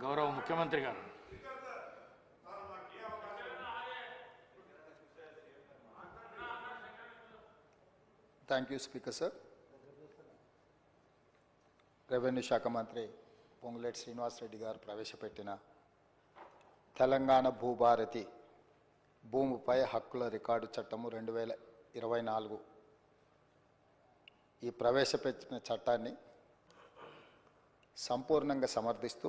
గౌరవ ముఖ్యమంత్రి గారు. Thank you speaker sir. Revenue శాఖ మంత్రి పొంగులేటి శ్రీనివాసరెడ్డి గారు ప్రవేశపెట్టిన తెలంగాణ భూభారతి భూమిపై హక్కుల రికార్డు చట్టము 2024 ఈ ప్రవేశపెట్టిన చట్టాన్ని సంపూర్ణంగా సమర్థిస్తూ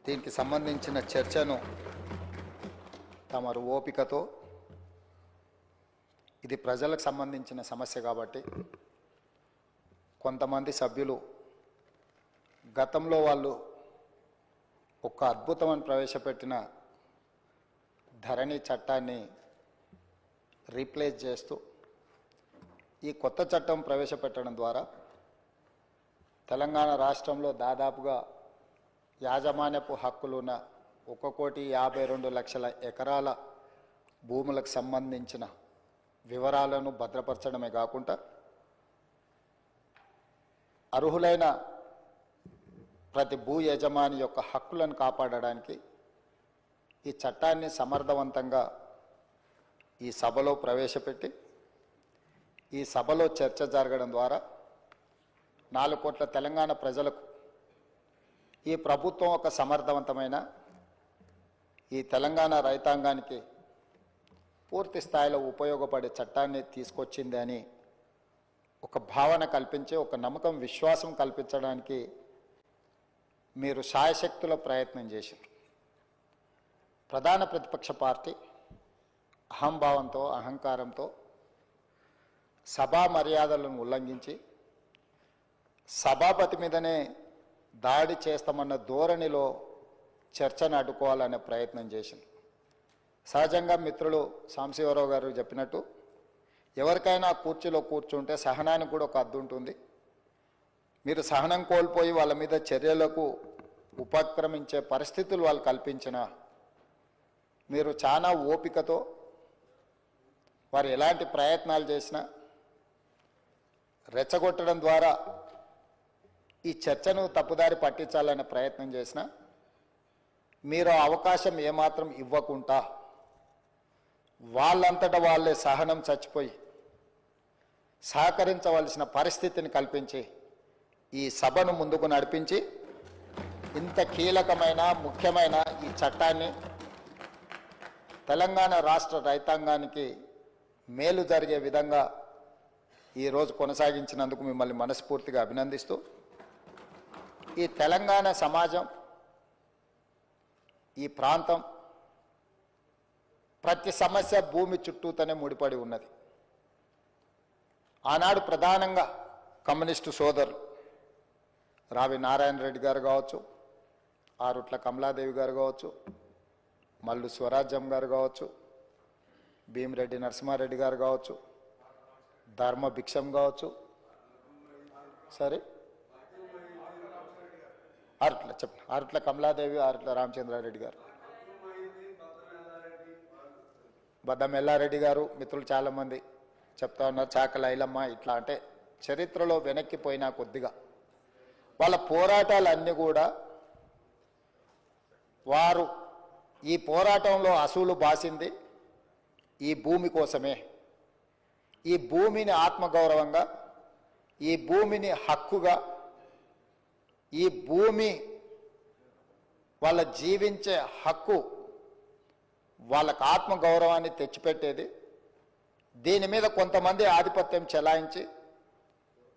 దీనికి సంబంధించిన చర్చను తమరు ఓపికతో, ఇది ప్రజలకు సంబంధించిన సమస్య కాబట్టి కొంతమంది సభ్యులు గతంలో వాళ్ళు ఒక అద్భుతమని ప్రవేశపెట్టిన ధరణి చట్టాన్ని రీప్లేస్ చేస్తూ ఈ కొత్త చట్టం ప్రవేశపెట్టడం ద్వారా తెలంగాణ రాష్ట్రంలో దాదాపుగా యాజమాన్యపు హక్కులున్న 1,52,00,000 ఎకరాల భూములకు సంబంధించిన వివరాలను భద్రపరచడమే కాకుండా అర్హులైన ప్రతి భూ యజమాని యొక్క హక్కులను కాపాడడానికి ఈ చట్టాన్ని సమర్థవంతంగా ఈ సభలో ప్రవేశపెట్టి ఈ సభలో చర్చ జరగడం ద్వారా 4 కోట్ల తెలంగాణ ప్రజలకు ఈ ప్రభుత్వం ఒక సమర్థవంతమైన ఈ తెలంగాణ రైతాంగానికి పూర్తి స్థాయిలో ఉపయోగపడే చట్టాన్ని తీసుకొచ్చింది అని ఒక భావన కల్పించి, ఒక నమ్మకం, విశ్వాసం కల్పించడానికి మీరు శాయశక్తుల ప్రయత్నం చేశారు. ప్రధాన ప్రతిపక్ష పార్టీ అహంభావంతో, అహంకారంతో సభా మర్యాదలను ఉల్లంఘించి సభాపతి మీదనే దాడి చేస్తామన్న ధోరణిలో చర్చను అడ్డుకోవాలనే ప్రయత్నం చేసింది. సహజంగా మిత్రులు సాంబశివరావు గారు చెప్పినట్టు ఎవరికైనా కుర్చీలో కూర్చుంటే సహనానికి కూడా ఒక హద్దు ఉంటుంది. మీరు సహనం కోల్పోయి వాళ్ళ మీద చర్యలకు ఉపక్రమించే పరిస్థితులు వాళ్ళు కల్పించిన మీరు చాలా ఓపికతో వారు ఎలాంటి ప్రయత్నాలు చేసినా రెచ్చగొట్టడం ద్వారా ఈ చర్చను తప్పుదారి పట్టించాలనే ప్రయత్నం చేసినా మీరు అవకాశం ఏమాత్రం ఇవ్వకుండా వాళ్ళంతటా వాళ్ళే సహనం చచ్చిపోయి సహకరించవలసిన పరిస్థితిని కల్పించి ఈ సభను ముందుకు నడిపించి ఇంత కీలకమైన, ముఖ్యమైన ఈ చట్టాన్ని తెలంగాణ రాష్ట్ర రైతాంగానికి మేలు జరిగే విధంగా ఈరోజు కొనసాగించినందుకు మిమ్మల్ని మనస్ఫూర్తిగా అభినందిస్తూ, ఈ తెలంగాణ సమాజం, ఈ ప్రాంతం ప్రతి సమస్య భూమి చుట్టూతోనే ముడిపడి ఉన్నది. ఆనాడు ప్రధానంగా కమ్యూనిస్టు సోదరులు రావి నారాయణ రెడ్డి గారు కావచ్చు, ఆరుట్ల కమలాదేవి గారు కావచ్చు, మల్లు స్వరాజ్యం గారు కావచ్చు, భీమిరెడ్డి నరసింహారెడ్డి గారు కావచ్చు, ధర్మ భిక్షం కావచ్చు, సరే ఆరుట్ల కమలాదేవి, ఆరుట్ల రామచంద్రారెడ్డి గారు, బద్దం ఎల్లారెడ్డి గారు, మిత్రులు చాలామంది చెప్తా ఉన్నారు, చాకల ఐలమ్మ, ఇట్లా అంటే చరిత్రలో వెనక్కిపోయినా కొద్దిగా వాళ్ళ పోరాటాలన్నీ కూడా వారు ఈ పోరాటంలో అసూలు బాసింది ఈ భూమి కోసమే. ఈ భూమిని ఆత్మగౌరవంగా, ఈ భూమిని హక్కుగా, ఈ భూమి వాళ్ళ జీవించే హక్కు, వాళ్ళకు ఆత్మగౌరవాన్ని తెచ్చిపెట్టేది. దీని మీద కొంతమంది ఆధిపత్యం చెలాయించి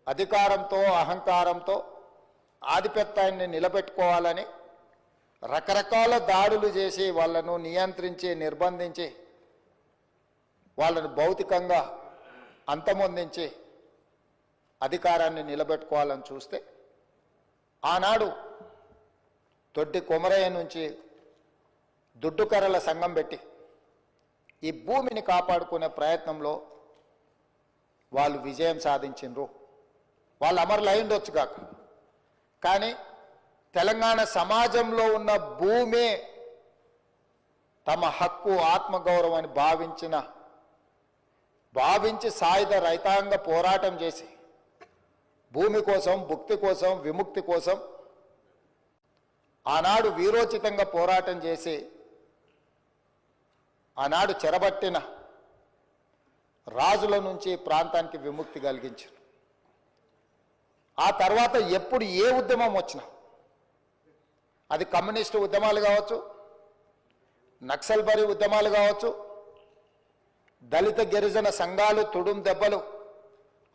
అధికారంతో, అహంకారంతో ఆధిపత్యాన్ని నిలబెట్టుకోవాలని రకరకాల దాడులు చేసి వాళ్ళను నియంత్రించి, నిర్బంధించి, వాళ్ళను భౌతికంగా అంతమొందించి అధికారాన్ని నిలబెట్టుకోవాలని చూస్తే, ఆనాడు తొడ్డి కొమరయ్య నుంచి దుడ్డుకర్రల సంఘం పెట్టి ఈ భూమిని కాపాడుకునే ప్రయత్నంలో వాళ్ళు విజయం సాధించిండ్రు. వాళ్ళు అమరులు అయిండొచ్చు కాక, కానీ తెలంగాణ సమాజంలో ఉన్న భూమే తమ హక్కు, ఆత్మగౌరవాన్ని భావించి సాయుధ రైతాంగ పోరాటం చేసి భూమి కోసం, భుక్తి కోసం, విముక్తి కోసం ఆనాడు వీరోచితంగా పోరాటం చేసి ఆనాడు చెరబట్టిన రాజుల నుంచి ప్రాంతానికి విముక్తి కలిగించారు. ఆ తర్వాత ఎప్పుడు ఏ ఉద్యమం వచ్చినా, అది కమ్యూనిస్టు ఉద్యమాలు కావచ్చు, నక్సల్బరీ ఉద్యమాలు కావచ్చు, దళిత గిరిజన సంఘాలు, తుడుం దెబ్బలు,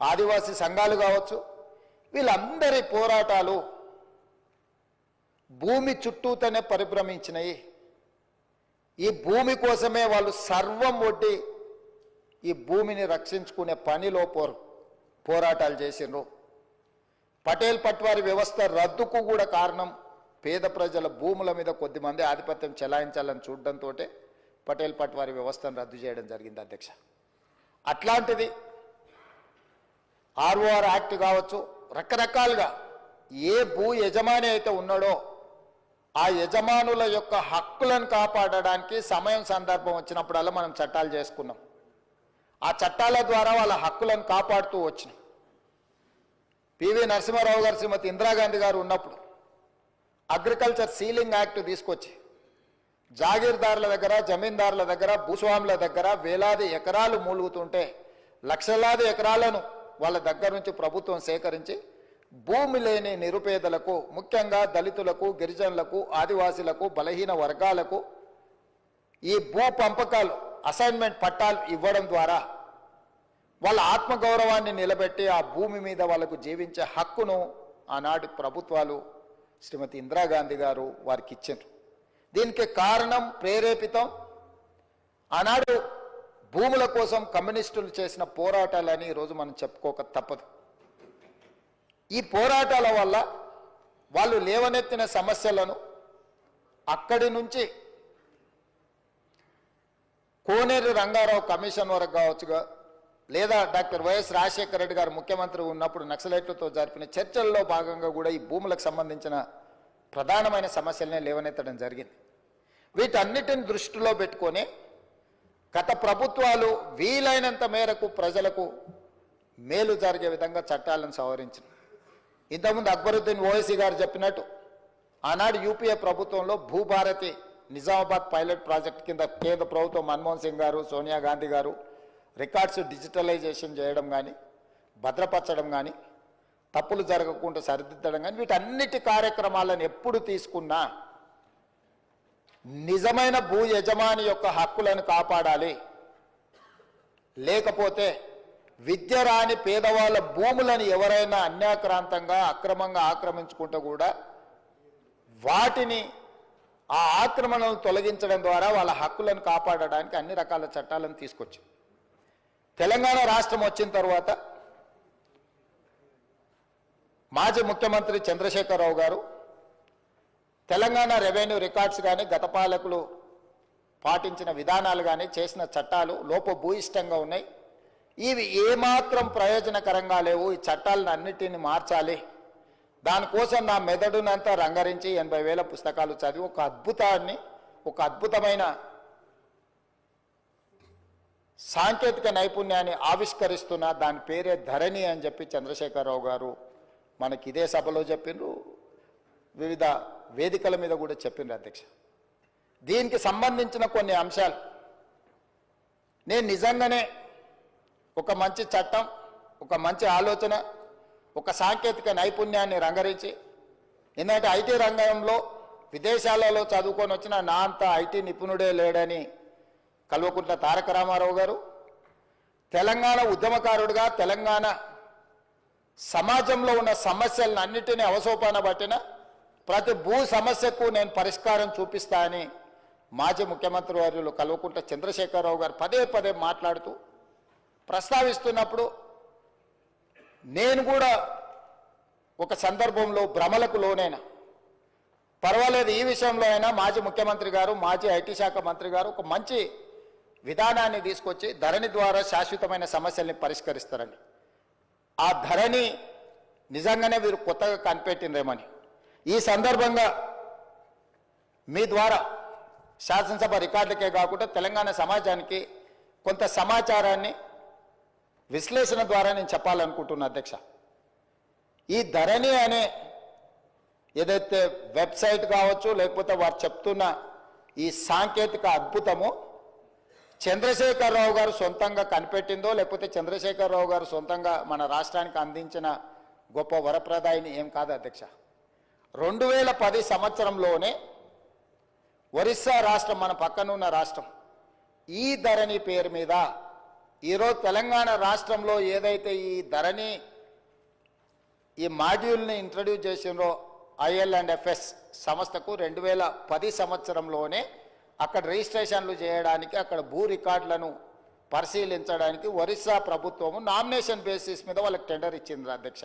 ఆదివాసీ సంఘాలు కావచ్చు, వీళ్ళందరి పోరాటాలు భూమి చుట్టూతోనే పరిభ్రమించినాయి. ఈ భూమి కోసమే వాళ్ళు సర్వం ఒడ్డి ఈ భూమిని రక్షించుకునే పనిలో పోరాటాలు చేసిండ్రు. పటేల్ పట్వారి వ్యవస్థ రద్దుకు కూడా కారణం పేద ప్రజల భూముల మీద కొద్దిమంది ఆధిపత్యం చెలాయించాలని చూడడంతో పటేల్ పట్వారి వ్యవస్థను రద్దు చేయడం జరిగింది అధ్యక్ష. అట్లాంటిది ఆర్ఓఆర్ యాక్ట్ కావచ్చు, రకరకాలుగా ఏ భూ యజమాని అయితే ఉన్నాడో ఆ యజమానుల యొక్క హక్కులను కాపాడడానికి సమయం సందర్భం వచ్చినప్పుడల్లా మనం చట్టాలు చేసుకున్నాం. ఆ చట్టాల ద్వారా వాళ్ళ హక్కులను కాపాడుతూ వచ్చినాం. పివి నరసింహారావు గారు, శ్రీమతి ఇందిరాగాంధీ గారు ఉన్నప్పుడు అగ్రికల్చర్ సీలింగ్ యాక్ట్ తీసుకొచ్చి జాగీర్దారుల దగ్గర, జమీందారుల దగ్గర, భూస్వాముల దగ్గర వేలాది ఎకరాలు మూలుగుతుంటే లక్షలాది ఎకరాలను వాళ్ళ దగ్గర నుంచి ప్రభుత్వం సేకరించి భూమి లేని నిరుపేదలకు, ముఖ్యంగా దళితులకు, గిరిజనులకు, ఆదివాసీలకు, బలహీన వర్గాలకు ఈ భూ పంపకాలు, అసైన్మెంట్ పట్టాలు ఇవ్వడం ద్వారా వాళ్ళ ఆత్మగౌరవాన్ని నిలబెట్టి ఆ భూమి మీద వాళ్ళకు జీవించే హక్కును ఆనాటి ప్రభుత్వాలు, శ్రీమతి ఇందిరాగాంధీ గారు వారికి ఇచ్చారు. దీనికి కారణం, ప్రేరేపితం ఆనాడు భూముల కోసం కమ్యూనిస్టులు చేసిన పోరాటాలని ఈరోజు మనం చెప్పుకోక తప్పదు. ఈ పోరాటాల వల్ల వాళ్ళు లేవనెత్తిన సమస్యలను అక్కడి నుంచి కోనేరు రంగారావు కమిషన్ వరకు కావచ్చుగా, లేదా డాక్టర్ వైఎస్ రాజశేఖర రెడ్డి గారు ముఖ్యమంత్రి ఉన్నప్పుడు నక్సలైట్లతో జరిపిన చర్చల్లో భాగంగా కూడా ఈ భూములకు సంబంధించిన ప్రధానమైన సమస్యలనే లేవనెత్తడం జరిగింది. వీటన్నిటిని దృష్టిలో పెట్టుకొని గత ప్రభుత్వాలు వీలైనంత మేరకు ప్రజలకు మేలు జరిగే విధంగా చట్టాలను సవరించింది. ఇంతకుముందు అక్బరుద్దీన్ ఓవైసీ గారు చెప్పినట్టు ఆనాడు యూపీఏ ప్రభుత్వంలో భూభారతి నిజామాబాద్ పైలట్ ప్రాజెక్ట్ కింద కేంద్ర ప్రభుత్వం మన్మోహన్ సింగ్ గారు, సోనియా గాంధీ గారు రికార్డ్స్ డిజిటలైజేషన్ చేయడం కానీ, భద్రపరచడం కానీ, తప్పులు జరగకుండా సరిదిద్దడం కానీ, వీటన్నిటి కార్యక్రమాలను ఎప్పుడు తీసుకున్నా నిజమైన భూ యజమాని యొక్క హక్కులను కాపాడాలి. లేకపోతే విద్య రాని పేదవాళ్ళ భూములను ఎవరైనా అన్యాక్రాంతంగా అక్రమంగా ఆక్రమించుకుంటే కూడా వాటిని, ఆ ఆక్రమణను తొలగించడం ద్వారా వాళ్ళ హక్కులను కాపాడడానికి అన్ని రకాల చట్టాలను తీసుకొచ్చాం. తెలంగాణ రాష్ట్రం వచ్చిన తర్వాత మాజీ ముఖ్యమంత్రి చంద్రశేఖరరావు గారు తెలంగాణ రెవెన్యూ రికార్డ్స్ కానీ, గత పాలకులు పాటించిన విధానాలు కానీ, చేసిన చట్టాలు లోపభూయిష్టంగా ఉన్నాయి. ఇవి ఏమాత్రం ప్రయోజనకరంగా లేవు. ఈ చట్టాలను అన్నిటిని మార్చాలి. దానికోసం నా మెదడునంతా రంగరించి 80,000 పుస్తకాలు చదివి ఒక అద్భుతమైన సాంకేతిక నైపుణ్యాన్ని ఆవిష్కరిస్తున్న దాని పేరే ధరణి అని చెప్పి చంద్రశేఖరరావు గారు మనకి ఇదే సభలో చెప్పిండ్రు, వివిధ వేదికల మీద కూడా చెప్పిండ్రు అధ్యక్ష. దీనికి సంబంధించిన కొన్ని అంశాలు నేను నిజంగానే ఒక మంచి చట్టం, ఒక మంచి ఆలోచన, ఒక సాంకేతిక నైపుణ్యాన్ని రంగరించి, ఎందుకంటే ఐటీ రంగంలో విదేశాలలో చదువుకొని వచ్చిన నా అంత ఐటీ నిపుణుడే లేడని కల్వకుంట్ల తారక రామారావు గారు, తెలంగాణ ఉద్యమకారుడిగా తెలంగాణ సమాజంలో ఉన్న సమస్యలను అన్నిటినీ అవసోపాన పట్టిన ప్రతి భూ సమస్యకు నేను పరిష్కారం చూపిస్తా అని మాజీ ముఖ్యమంత్రి వర్యులు కల్వకుంట్ల చంద్రశేఖరరావు గారు పదే పదే మాట్లాడుతూ ప్రస్తావిస్తున్నప్పుడు నేను కూడా ఒక సందర్భంలో భ్రమలకు లోనైనా, పర్వాలేదు ఈ విషయంలో అయినా మాజీ ముఖ్యమంత్రి గారు, మాజీ ఐటీ శాఖ మంత్రి గారు ఒక మంచి విధానాన్ని తీసుకొచ్చి ధరణి ద్వారా శాశ్వతమైన సమస్యల్ని పరిష్కరిస్తారని, ఆ ధరణి నిజంగానే వీరు కొత్తగా కనిపెట్టిండ్రేమని ఈ సందర్భంగా మీ ద్వారా శాసనసభ రికార్డులకే కాకుండా తెలంగాణ సమాజానికి కొంత సమాచారాన్ని విశ్లేషణ ద్వారా నేను చెప్పాలనుకుంటున్నా అధ్యక్ష. ఈ ధరణి అనే ఏదైతే వెబ్సైట్ కావచ్చు, లేకపోతే వారు చెప్తున్న ఈ సాంకేతిక అద్భుతము చంద్రశేఖరరావు గారు సొంతంగా కనిపెట్టిందో, లేకపోతే చంద్రశేఖరరావు గారు సొంతంగా మన రాష్ట్రానికి అందించిన గొప్ప వరప్రదాయిని ఏం కాదు అధ్యక్ష. 2010 సంవత్సరంలోనే ఒరిస్సా రాష్ట్రం, మన పక్కనున్న రాష్ట్రం, ఈ ధరణి పేరు మీద ఈరోజు తెలంగాణ రాష్ట్రంలో ఏదైతే ఈ ధరణి ఈ మాడ్యూల్ని ఇంట్రడ్యూస్ చేసినో IL&FS సంస్థకు 2010 సంవత్సరంలోనే అక్కడ రిజిస్ట్రేషన్లు చేయడానికి, అక్కడ భూ రికార్డులను పరిశీలించడానికి ఒరిస్సా ప్రభుత్వము నామినేషన్ బేసిస్ మీద వాళ్ళకి టెండర్ ఇచ్చింది అధ్యక్ష.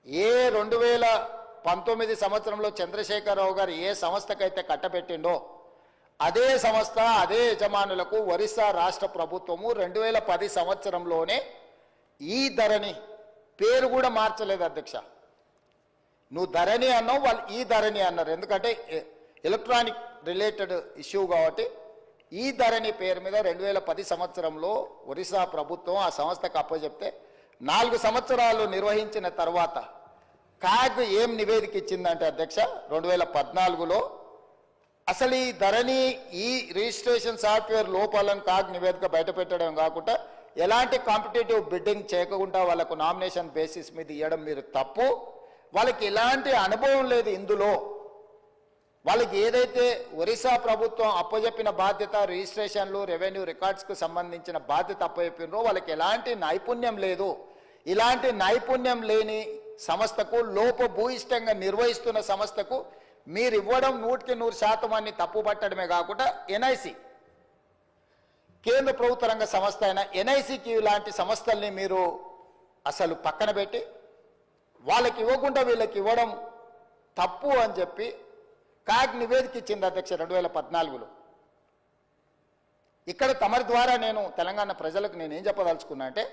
2019 సంవత్సరంలో చంద్రశేఖరరావు గారు ఏ సంస్థకైతే కట్టబెట్టిండో అదే సంస్థ, అదే యజమానులకు ఒరిస్సా రాష్ట్ర ప్రభుత్వము 2010 సంవత్సరంలోనే ఈ ధరణి పేరు కూడా మార్చలేదు అధ్యక్ష. నువ్వు ధరణి అన్నావు, వాళ్ళు ఈ ధరణి అన్నారు. ఎందుకంటే ఎలక్ట్రానిక్ రిలేటెడ్ ఇష్యూ కాబట్టి ఈ ధరణి పేరు మీద 2010 సంవత్సరంలో ఒరిస్సా ప్రభుత్వం ఆ సంస్థకు అప్పచెప్తే 4 సంవత్సరాలు నిర్వహించిన తర్వాత కాగ్ ఏం నివేదిక ఇచ్చిందంటే అధ్యక్ష, 2014లో అసలు ఈ ధరణి ఈ రిజిస్ట్రేషన్ సాఫ్ట్వేర్ లోపాలను కాగ్ నివేదిక బయటపెట్టడం కాకుండా ఎలాంటి కాంపిటేటివ్ బిడ్డింగ్ చేయకుండా వాళ్ళకు నామినేషన్ బేసిస్ మీద ఇవ్వడం మీరు తప్పు. వాళ్ళకి ఎలాంటి అనుభవం లేదు ఇందులో. వాళ్ళకి ఏదైతే ఒరిస్సా ప్రభుత్వం అప్పచెప్పిన బాధ్యత, రిజిస్ట్రేషన్లు, రెవెన్యూ రికార్డ్స్కు సంబంధించిన బాధ్యత అప్పచెప్పినరో వాళ్ళకి ఎలాంటి నైపుణ్యం లేదు. ఇలాంటి నైపుణ్యం లేని సంస్థకు, లోపభూయిష్టంగా నిర్వహిస్తున్న సంస్థకు మీరు ఇవ్వడం 100% అని తప్పుపట్టడమే కాకుండా NIC, కేంద్ర ప్రభుత్వ రంగ సంస్థ అయిన NICకి ఇలాంటి సంస్థల్ని మీరు అసలు పక్కన పెట్టి వాళ్ళకి ఇవ్వకుండా వీళ్ళకి ఇవ్వడం తప్పు అని చెప్పి కాగ్ నివేదిక ఇచ్చింది అధ్యక్ష 2014లో. ఇక్కడ తమరి ద్వారా నేను తెలంగాణ ప్రజలకు నేనేం చెప్పదలుచుకున్నా అంటే,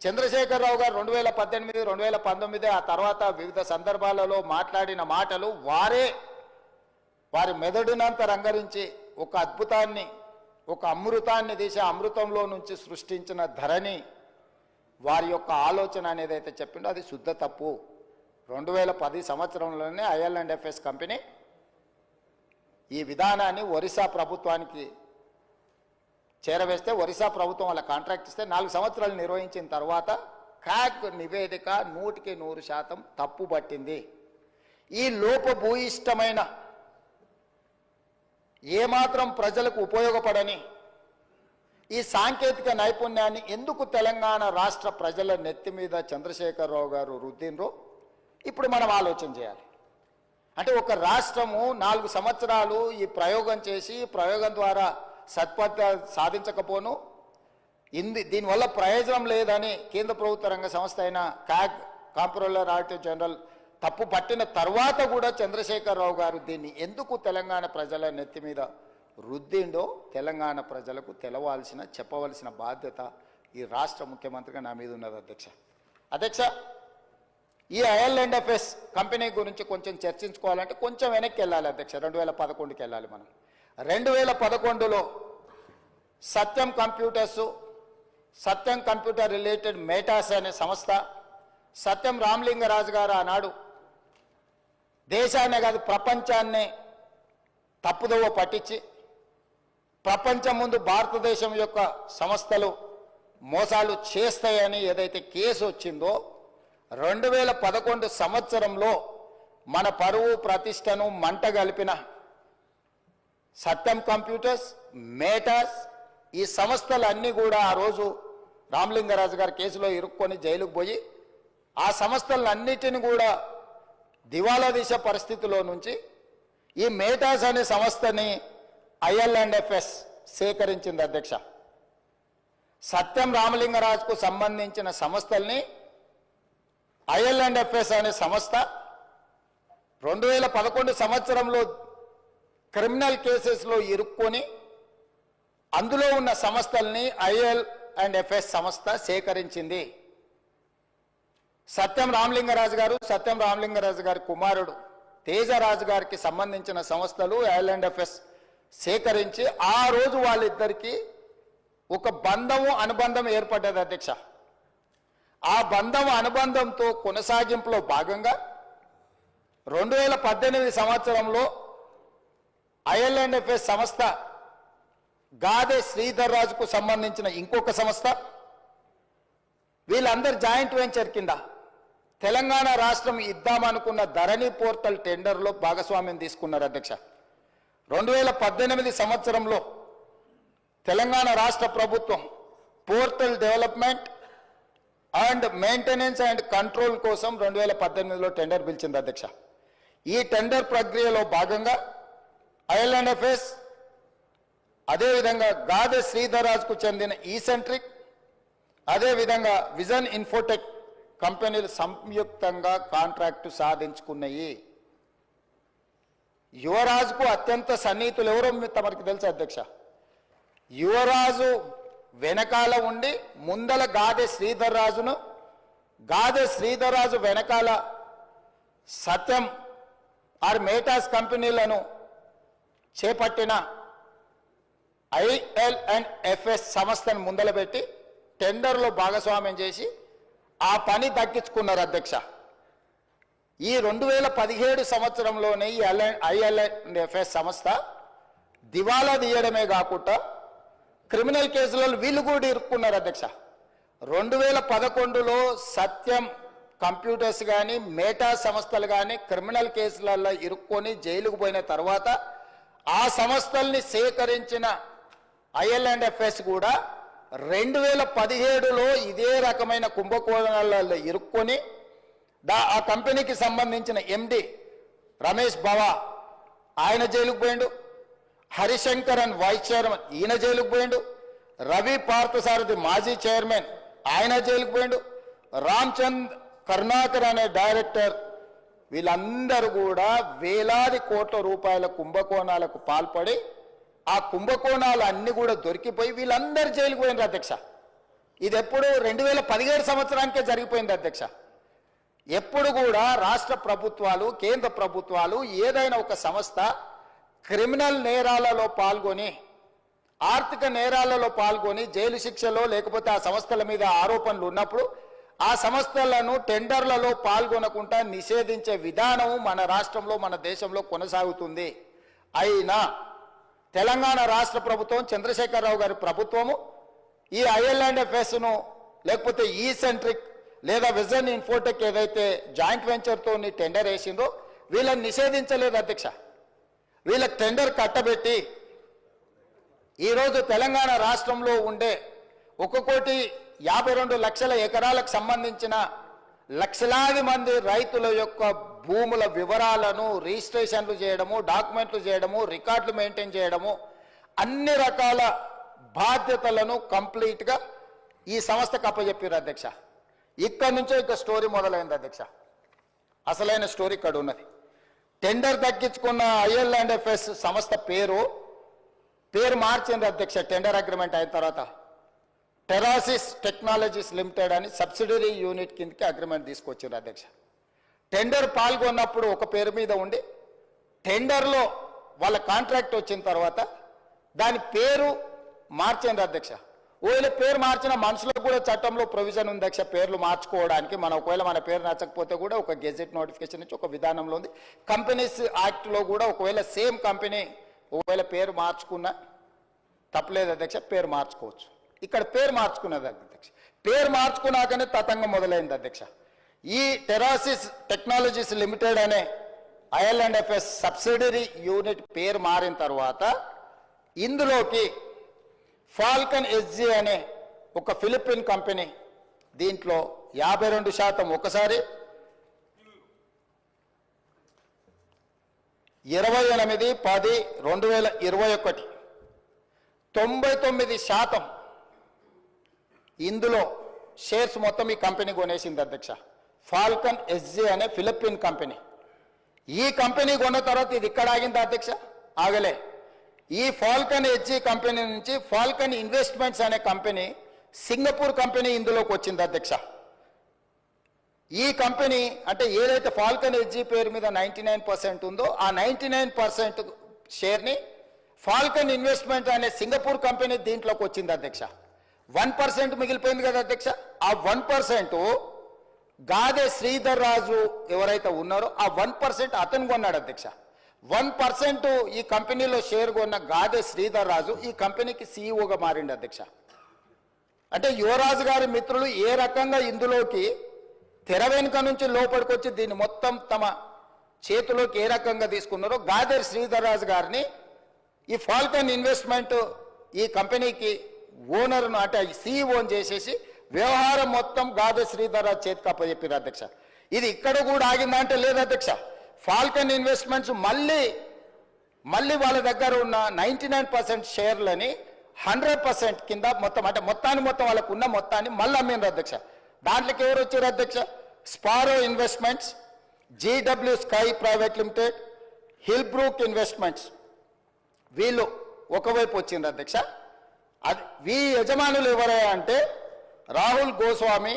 చంద్రశేఖరరావు గారు 2018, 2019 ఆ తర్వాత వివిధ సందర్భాలలో మాట్లాడిన మాటలు వారి మెదడునంత రంగరించి ఒక అద్భుతాన్ని, ఒక అమృతాన్ని తీసి అమృతంలో నుంచి సృష్టించిన ధరణి వారి యొక్క ఆలోచన అనేది అయితే చెప్పిండో అది శుద్ధ తప్పు. 2010 సంవత్సరంలోనే IL&FS కంపెనీ ఈ విధానాన్ని ఒరిస్సా ప్రభుత్వానికి చేరవేస్తే, ఒరిస్సా ప్రభుత్వం వాళ్ళ కాంట్రాక్ట్ ఇస్తే 4 సంవత్సరాలు నిర్వహించిన తర్వాత కాగ్ నివేదిక 100% తప్పు పట్టింది. ఈ లోపభూయిష్టమైన ఏమాత్రం ప్రజలకు ఉపయోగపడని ఈ సాంకేతిక నైపుణ్యాన్ని ఎందుకు తెలంగాణ రాష్ట్ర ప్రజల నెత్తి మీద చంద్రశేఖరరావు గారు రుద్దినరో ఇప్పుడు మనం ఆలోచన చేయాలి. అంటే ఒక రాష్ట్రము 4 సంవత్సరాలు ఈ ప్రయోగం చేసి, ప్రయోగం ద్వారా సత్ఫలిత సాధించకపోను, దీనివల్ల ప్రయోజనం లేదని కేంద్ర ప్రభుత్వ రంగ సంస్థ అయిన కాగ్, కాంప్ట్రోలర్ ఆడిటర్ జనరల్ తప్పు పట్టిన తర్వాత కూడా చంద్రశేఖరరావు గారు దీన్ని ఎందుకు తెలంగాణ ప్రజల నెత్తి మీద రుద్దిండో తెలంగాణ ప్రజలకు చెప్పవలసిన బాధ్యత ఈ రాష్ట్ర ముఖ్యమంత్రిగా నా మీద ఉన్నది అధ్యక్ష. ఈ IL&FS కంపెనీ గురించి కొంచెం చర్చించుకోవాలంటే కొంచెం వెనక్కి వెళ్ళాలి అధ్యక్ష. 2011కి వెళ్ళాలి మనం. 2011లో సత్యం కంప్యూటర్ రిలేటెడ్ మేటాస్ అనే సంస్థ, సత్యం రామలింగరాజు గారు ఆనాడు దేశాన్నే కాదు ప్రపంచాన్నే తప్పుదోవ పట్టించి, ప్రపంచం ముందు భారతదేశం యొక్క సంస్థలు మోసాలు చేస్తాయని ఏదైతే కేసు వచ్చిందో 2011 సంవత్సరంలో మన పరువు ప్రతిష్టను మంట గలిపిన సత్యం కంప్యూటర్స్, మేటాస్ ఈ సంస్థలన్నీ కూడా ఆ రోజు రామలింగరాజు గారి కేసులో ఇరుక్కొని జైలుకు పోయి ఆ సంస్థలన్నిటిని కూడా దివాలా తీసే పరిస్థితిలో నుంచి ఈ మేటాస్ అనే సంస్థని IL&FS సేకరించింది అధ్యక్ష. సత్యం రామలింగరాజుకు సంబంధించిన సంస్థల్ని IL&FS అనే సంస్థ 2011 సంవత్సరంలో క్రిమినల్ కేసెస్లో ఇరుక్కొని అందులో ఉన్న సంస్థల్ని IL&FS సంస్థ సేకరించింది. సత్యం రామలింగరాజు గారి కుమారుడు తేజరాజు గారికి సంబంధించిన సంస్థలు IL&FS సేకరించి ఆ రోజు వాళ్ళిద్దరికీ ఒక అనుబంధం ఏర్పడ్డది అధ్యక్ష. ఆ అనుబంధంతో కొనసాగింపులో భాగంగా 2018 సంవత్సరంలో IL&FS సంస్థ గాదె శ్రీధర్ రాజుకు సంబంధించిన ఇంకొక సంస్థ వీళ్ళందరూ జాయింట్ వెంచర్ కింద తెలంగాణ రాష్ట్రం ఇద్దామనుకున్న ధరణి పోర్టల్ టెండర్లో భాగస్వామ్యం తీసుకున్నారు అధ్యక్ష. 2018 సంవత్సరంలో తెలంగాణ రాష్ట్ర ప్రభుత్వం portal development and maintenance and control కోసం 2018లో టెండర్ పిలిచింది అధ్యక్ష. ఈ టెండర్ ప్రక్రియలో భాగంగా IL&FS అదేవిధంగా గాదె శ్రీధర్ రాజుకు చెందిన ఈసెంట్రిక్ అదేవిధంగా విజన్ ఇన్ఫోటెక్ కంపెనీలు సంయుక్తంగా కాంట్రాక్టు సాధించుకున్నాయి. యువరాజుకు అత్యంత సన్నిహితులు ఎవరో తమరికి తెలుసు అధ్యక్ష. యువరాజు వెనకాల ఉండి ముందల గాదె శ్రీధర్ రాజును, గాదె శ్రీధర్ రాజు వెనకాల సత్యం ఆర్ మేటాస్ కంపెనీలను చేపట్టిన IL&FS సంస్థను ముందలబెట్టి టెండర్లో భాగస్వామ్యం చేసి ఆ పని దక్కించుకున్నారు అధ్యక్ష. ఈ 2017 సంవత్సరంలోనే ఈ IL&FS సంస్థ దివాలా తీయడమే కాకుండా క్రిమినల్ కేసులలో వీళ్ళు కూడా ఇరుక్కున్నారు అధ్యక్ష. 2011లో సత్యం కంప్యూటర్స్ కానీ మేటా సంస్థలు కానీ క్రిమినల్ కేసులలో ఇరుక్కొని జైలుకు పోయిన తర్వాత ఆ సంస్థల్ని సేకరించిన IL&FS కూడా 2017లో ఇదే రకమైన కుంభకోణాలలో ఇరుక్కొని ఆ కంపెనీకి సంబంధించిన MD రమేష్ బావా ఆయన జైలుకు పోయిండు, హరిశంకరన్ వైస్ చైర్మన్ ఈయన జైలుకు పోయిండు, రవి పార్థసారథి మాజీ చైర్మన్ ఆయన జైలుకు పోయిండు, రామ్చంద్ కరుణాకర్ అనే డైరెక్టర్ వీళ్ళందరూ కూడా వేలాది కోట్ల రూపాయల కుంభకోణాలకు పాల్పడి ఆ కుంభకోణాలు అన్ని కూడా దొరికిపోయి వీళ్ళందరూ జైలుకు పోయినారు అధ్యక్ష. ఇది ఎప్పుడు 2017 సంవత్సరానికే జరిగిపోయింది అధ్యక్ష. ఎప్పుడు కూడా రాష్ట్ర ప్రభుత్వాలు కేంద్ర ప్రభుత్వాలు ఏదైనా ఒక సంస్థ క్రిమినల్ నేరాలలో పాల్గొని ఆర్థిక నేరాలలో పాల్గొని జైలు శిక్షలో లేకపోతే ఆ సంస్థల మీద ఆరోపణలు ఉన్నప్పుడు ఆ సంస్థలను టెండర్లలో పాల్గొనకుండా నిషేధించే విధానం మన రాష్ట్రంలో మన దేశంలో కొనసాగుతుంది. అయినా తెలంగాణ రాష్ట్ర ప్రభుత్వం చంద్రశేఖరరావు గారి ప్రభుత్వము ఈ IL&FSను లేకపోతే ఈసెంట్రిక్ లేదా విజన్ ఇన్ఫోటెక్ ఏదైతే జాయింట్ వెంచర్తో టెండర్ వేసిందో వీళ్ళని నిషేధించలేదు అధ్యక్ష. వీళ్ళకి టెండర్ కట్టబెట్టి ఈరోజు తెలంగాణ రాష్ట్రంలో ఉండే 1,52,00,000 ఎకరాలకు సంబంధించిన లక్షలాది మంది రైతుల యొక్క భూముల వివరాలను రిజిస్ట్రేషన్లు చేయడము, డాక్యుమెంట్లు చేయడము, రికార్డులు మెయింటైన్ చేయడము, అన్ని రకాల బాధ్యతలను కంప్లీట్గా ఈ సంస్థకు అప్పచెప్పారు అధ్యక్ష. ఇక్కడి నుంచే ఇక స్టోరీ మొదలైంది అధ్యక్ష. అసలైన స్టోరీ ఇక్కడ ఉన్నది. టెండర్ దక్కించుకున్న IL&FS సంస్థ పేరు మార్చింది అధ్యక్ష. టెండర్ అగ్రిమెంట్ అయిన తర్వాత టెరాసిస్ టెక్నాలజీస్ లిమిటెడ్ అని సబ్సిడరీ యూనిట్ కిందకి అగ్రిమెంట్ తీసుకొచ్చారు అధ్యక్ష. టెండర్ పాల్గొన్నప్పుడు ఒక పేరు మీద ఉండి టెండర్లో వాళ్ళ కాంట్రాక్ట్ వచ్చిన తర్వాత దాని పేరు మార్చింది అధ్యక్ష. ఒకవేళ పేరు మార్చిన మనుషులకు కూడా చట్టంలో ప్రొవిజన్ ఉంది అధ్యక్ష పేర్లు మార్చుకోవడానికి. ఒకవేళ మన పేరు నచ్చకపోతే కూడా ఒక గెజెట్ నోటిఫికేషన్ ఇచ్చి ఒక విధానంలో ఉంది. కంపెనీస్ యాక్ట్లో కూడా ఒకవేళ సేమ్ కంపెనీ ఒకవేళ పేరు మార్చుకున్నా తప్పలేదు అధ్యక్ష, పేరు మార్చుకోవచ్చు. ఇక్కడ పేరు మార్చుకున్నది అధ్యక్ష. పేరు మార్చుకున్నాకనే తతంగం మొదలైంది అధ్యక్ష. ఈ టెరాసిస్ టెక్నాలజీస్ లిమిటెడ్ అనే IL&FS సబ్సిడరీ యూనిట్ పేరు మారిన తర్వాత ఇందులోకి ఫాల్కన్ SG అనే ఒక ఫిలిపిన్ కంపెనీ దీంట్లో 52% ఒకసారి 28/10/2021 99% ఇందులో షేర్స్ మొత్తం ఈ కంపెనీ కొనేసింది అధ్యక్ష. ఫాల్కన్ SG అనే ఫిలిపిన్ కంపెనీ. ఈ కంపెనీ కొన్న తర్వాత ఇది ఇక్కడ ఆగింది అధ్యక్ష, ఆగలే. ఈ ఫాల్కన్ SG కంపెనీ నుంచి ఫాల్కన్ ఇన్వెస్ట్మెంట్స్ అనే కంపెనీ సింగపూర్ కంపెనీ ఇందులోకి వచ్చింది అధ్యక్ష. ఈ కంపెనీ అంటే ఏదైతే ఫాల్కన్ SG పేరు మీద 99% ఉందో ఆ 99% షేర్ని ఫాల్కన్ ఇన్వెస్ట్మెంట్ అనే సింగపూర్ కంపెనీ దీంట్లోకి వచ్చింది అధ్యక్ష. 1% మిగిలిపోయింది కదా అధ్యక్ష. ఆ 1% గాదె శ్రీధర్ రాజు ఎవరైతే ఉన్నారో ఆ 1% అతను కొన్నాడు అధ్యక్ష. 1% ఈ కంపెనీలో షేర్ కొన్న గాదె శ్రీధర్ రాజు ఈ కంపెనీకి సీఈఓగా మారిండు అధ్యక్ష. అంటే యువరాజు గారి మిత్రులు ఏ రకంగా ఇందులోకి తెర వెనుక నుంచి లోపలికొచ్చి దీన్ని మొత్తం తమ చేతిలోకి ఏ రకంగా తీసుకున్నారో గాదె శ్రీధర్ రాజు గారిని ఈ ఫాల్కన్ ఇన్వెస్ట్మెంట్ ఈ కంపెనీకి ఓనర్ను అంటే సీఈఓని చేసేసి వ్యవహారం మొత్తం గాదె శ్రీధర్ రాజు చేతికి అప్పచెప్పారు అధ్యక్ష. ఇది ఇక్కడ కూడా ఆగిందంటే లేదు అధ్యక్ష. ఫాల్కన్ ఇన్వెస్ట్మెంట్స్ మళ్ళీ వాళ్ళ దగ్గర ఉన్న 99% షేర్లని 100% కింద మొత్తం అంటే మొత్తం వాళ్ళకు ఉన్న మొత్తాన్ని మళ్ళీ అమ్మిండ్రు అధ్యక్ష. దాంట్లోకి ఎవరు వచ్చారు అధ్యక్ష? Sparrow Investments, GW Sky Private Limited, Hill Brook Investments వీళ్ళు ఒకవైపు వచ్చిండ్రు అధ్యక్ష. అది వీ యజమానులు ఎవరయ్యా అంటే రాహుల్ గోస్వామి,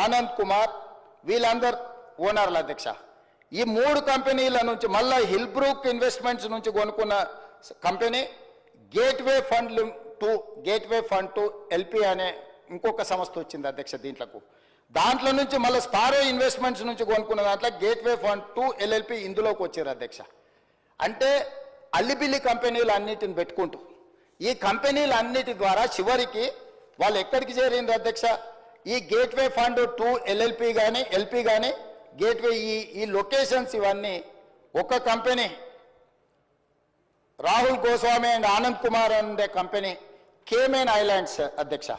ఆనంద్ కుమార్ వీళ్ళందరు ఓనర్లు అధ్యక్ష. ఈ 3 కంపెనీల నుంచి మళ్ళీ హిల్ బ్రూక్ ఇన్వెస్ట్మెంట్స్ నుంచి కొనుక్కున్న company Gateway Fund two LP అనే ఇంకొక సంస్థ వచ్చింది అధ్యక్ష. దాంట్లో నుంచి మళ్ళీ స్పారో ఇన్వెస్ట్మెంట్స్ నుంచి కొనుక్కున్న దాంట్లో గేట్వే ఫండ్ టు ఎల్ఎల్పి ఇందులోకి వచ్చారు అధ్యక్ష. అంటే అల్లిబిల్లి కంపెనీలు అన్నిటిని పెట్టుకుంటూ ఈ కంపెనీలన్నిటి ద్వారా చివరికి వాళ్ళు ఎక్కడికి చేరింది అధ్యక్ష? ఈ గేట్వే ఫండ్ టు ఎల్ఎల్పి కానీ ఎల్పి కానీ గేట్వే ఈ లొకేషన్స్ ఇవన్నీ ఒక కంపెనీ రాహుల్ గోస్వామి అండ్ ఆనంద్ కుమార్ అనే కంపెనీ కేమెన్ ఐలాండ్స్ అధ్యక్ష.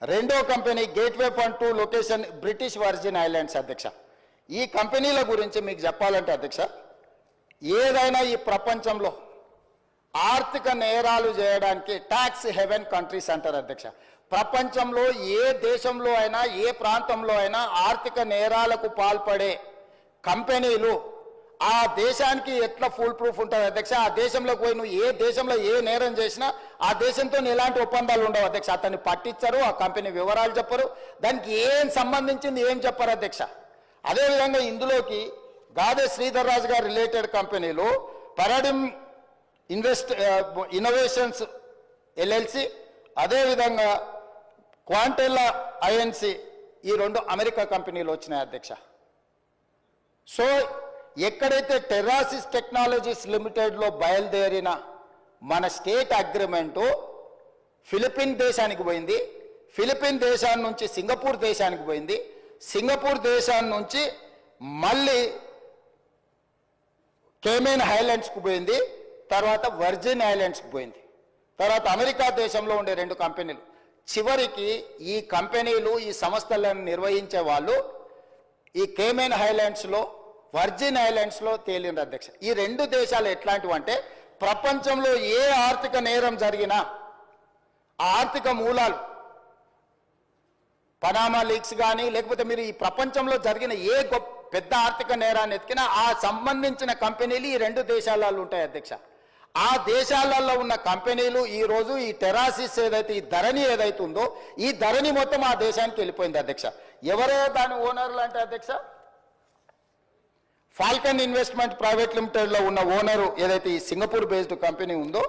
రెండో company Gateway Fund to location British virgin islands అధ్యక్ష. ఈ కంపెనీల గురించి మీకు చెప్పాలంటే అధ్యక్ష, ఏదైనా ఈ ప్రపంచంలో ఆర్థిక నేరాలు చేయడానికి ట్యాక్స్ హెవెన్ కంట్రీస్ అంటారు అధ్యక్ష. ప్రపంచంలో ఏ దేశంలో అయినా ఏ ప్రాంతంలో అయినా ఆర్థిక నేరాలకు పాల్పడే కంపెనీలు ఆ దేశానికి ఎట్లా ఫుల్ ప్రూఫ్ ఉంటుంది అధ్యక్ష? ఆ దేశంలోకి పోయి నువ్వు ఏ దేశంలో ఏ నేరం చేసినా ఆ దేశంతో ఎలాంటి ఒప్పందాలు ఉండవు అధ్యక్ష. అతన్ని పట్టించరు, ఆ కంపెనీ వివరాలు చెప్పరు, దానికి ఏం సంబంధించింది ఏం చెప్పరు అధ్యక్ష. అదేవిధంగా ఇందులోకి గాదె శ్రీధర్ రాజు గారు రిలేటెడ్ కంపెనీలు పారాడిమ్ ఇన్నోవేషన్స్ ఎల్ఎల్సి, అదేవిధంగా క్వాంటెల్లా ఐఎన్సి ఈ 2 అమెరికా కంపెనీలు వచ్చినాయి అధ్యక్ష. సో ఎక్కడైతే టెర్రాసిస్ టెక్నాలజీస్ లిమిటెడ్లో బయలుదేరిన మన స్టేట్ అగ్రిమెంటు ఫిలిపిన్ దేశానికి పోయింది, ఫిలిపిన్ దేశాన్ని నుంచి సింగపూర్ దేశానికి పోయింది, సింగపూర్ దేశాన్ని నుంచి మళ్ళీ కేమెన్ ఐలాండ్స్కి పోయింది, తర్వాత వర్జిన్ ఐలాండ్స్కి పోయింది, తర్వాత అమెరికా దేశంలో ఉండే 2 కంపెనీలు. చివరికి ఈ కంపెనీలు ఈ సంస్థలను నిర్వహించే వాళ్ళు ఈ కేమెన్ ఐలాండ్స్లో వర్జిన్ ఐలాండ్స్లో తేలిండ్రు అధ్యక్ష. ఈ 2 దేశాలు ఎట్లాంటివంటే ప్రపంచంలో ఏ ఆర్థిక నేరం జరిగినా ఆ ఆర్థిక మూలాలు పనామా లీక్స్ కానీ లేకపోతే మీరు ఈ ప్రపంచంలో జరిగిన ఏ పెద్ద ఆర్థిక నేరాన్ని ఎత్తికినా ఆ సంబంధించిన కంపెనీలు ఈ 2 దేశాలలో ఉంటాయి అధ్యక్ష. ఆ దేశాలలో ఉన్న కంపెనీలు ఈరోజు ఈ టెరాసిస్ ఏదైతే ఈ ధరణి ఏదైతే ఉందో ఈ ధరణి మొత్తం ఆ దేశానికి వెళ్ళిపోయింది అధ్యక్ష. ఎవరో దాని ఓనర్లు అంటే అధ్యక్ష ఫాల్కన్ ఇన్వెస్ట్మెంట్ ప్రైవేట్ లిమిటెడ్లో ఉన్న ఓనరు ఏదైతే ఈ సింగపూర్ బేస్డ్ కంపెనీ ఉందో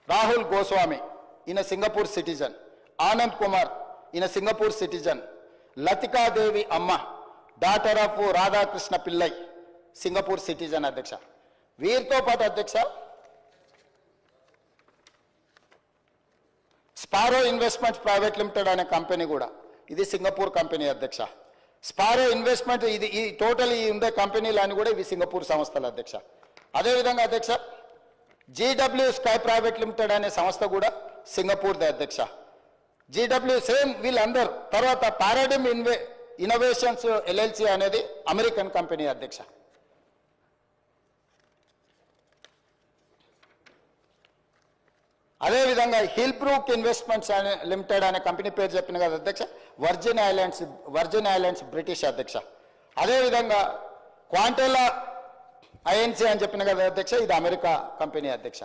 రాహుల్ గోస్వామి, ఈయన సింగపూర్ సిటిజన్, ఆనంద్ కుమార్ ఈయన సింగపూర్ సిటిజన్, లతికాదేవి అమ్మ daughter of Radhakrishna Pillai Singapore citizen అధ్యక్ష. వీరితో పాటు అధ్యక్ష స్పారో ఇన్వెస్ట్మెంట్స్ ప్రైవేట్ లిమిటెడ్ అనే కంపెనీ కూడా ఇది సింగపూర్ కంపెనీ అధ్యక్ష. స్పారో ఇన్వెస్ట్మెంట్ ఇది ఈ టోటల్ ఈ ఉండే కంపెనీలు అని కూడా ఇవి సింగపూర్ సంస్థలు అధ్యక్ష. అదేవిధంగా అధ్యక్ష జీడబ్ల్యూ స్కై ప్రైవేట్ లిమిటెడ్ అనే సంస్థ కూడా సింగపూర్దే అధ్యక్ష. జీడబ్ల్యూ సేమ్ వీళ్ళందరూ. తర్వాత పారాడిమ్ ఇన్నోవేషన్స్ ఎల్ఎల్సి అనేది అమెరికన్ కంపెనీ అధ్యక్ష. అదేవిధంగా హిల్ బ్రూక్ ఇన్వెస్ట్మెంట్స్ లిమిటెడ్ అనే కంపెనీ పేరు చెప్పిన కదా అధ్యక్ష, వర్జిన్ ఐలాండ్స్ బ్రిటిష్ అధ్యక్ష. అదేవిధంగా క్వాంటెల్లా ఐఎన్సి అని చెప్పిన కదా అధ్యక్ష, ఇది అమెరికా కంపెనీ అధ్యక్ష.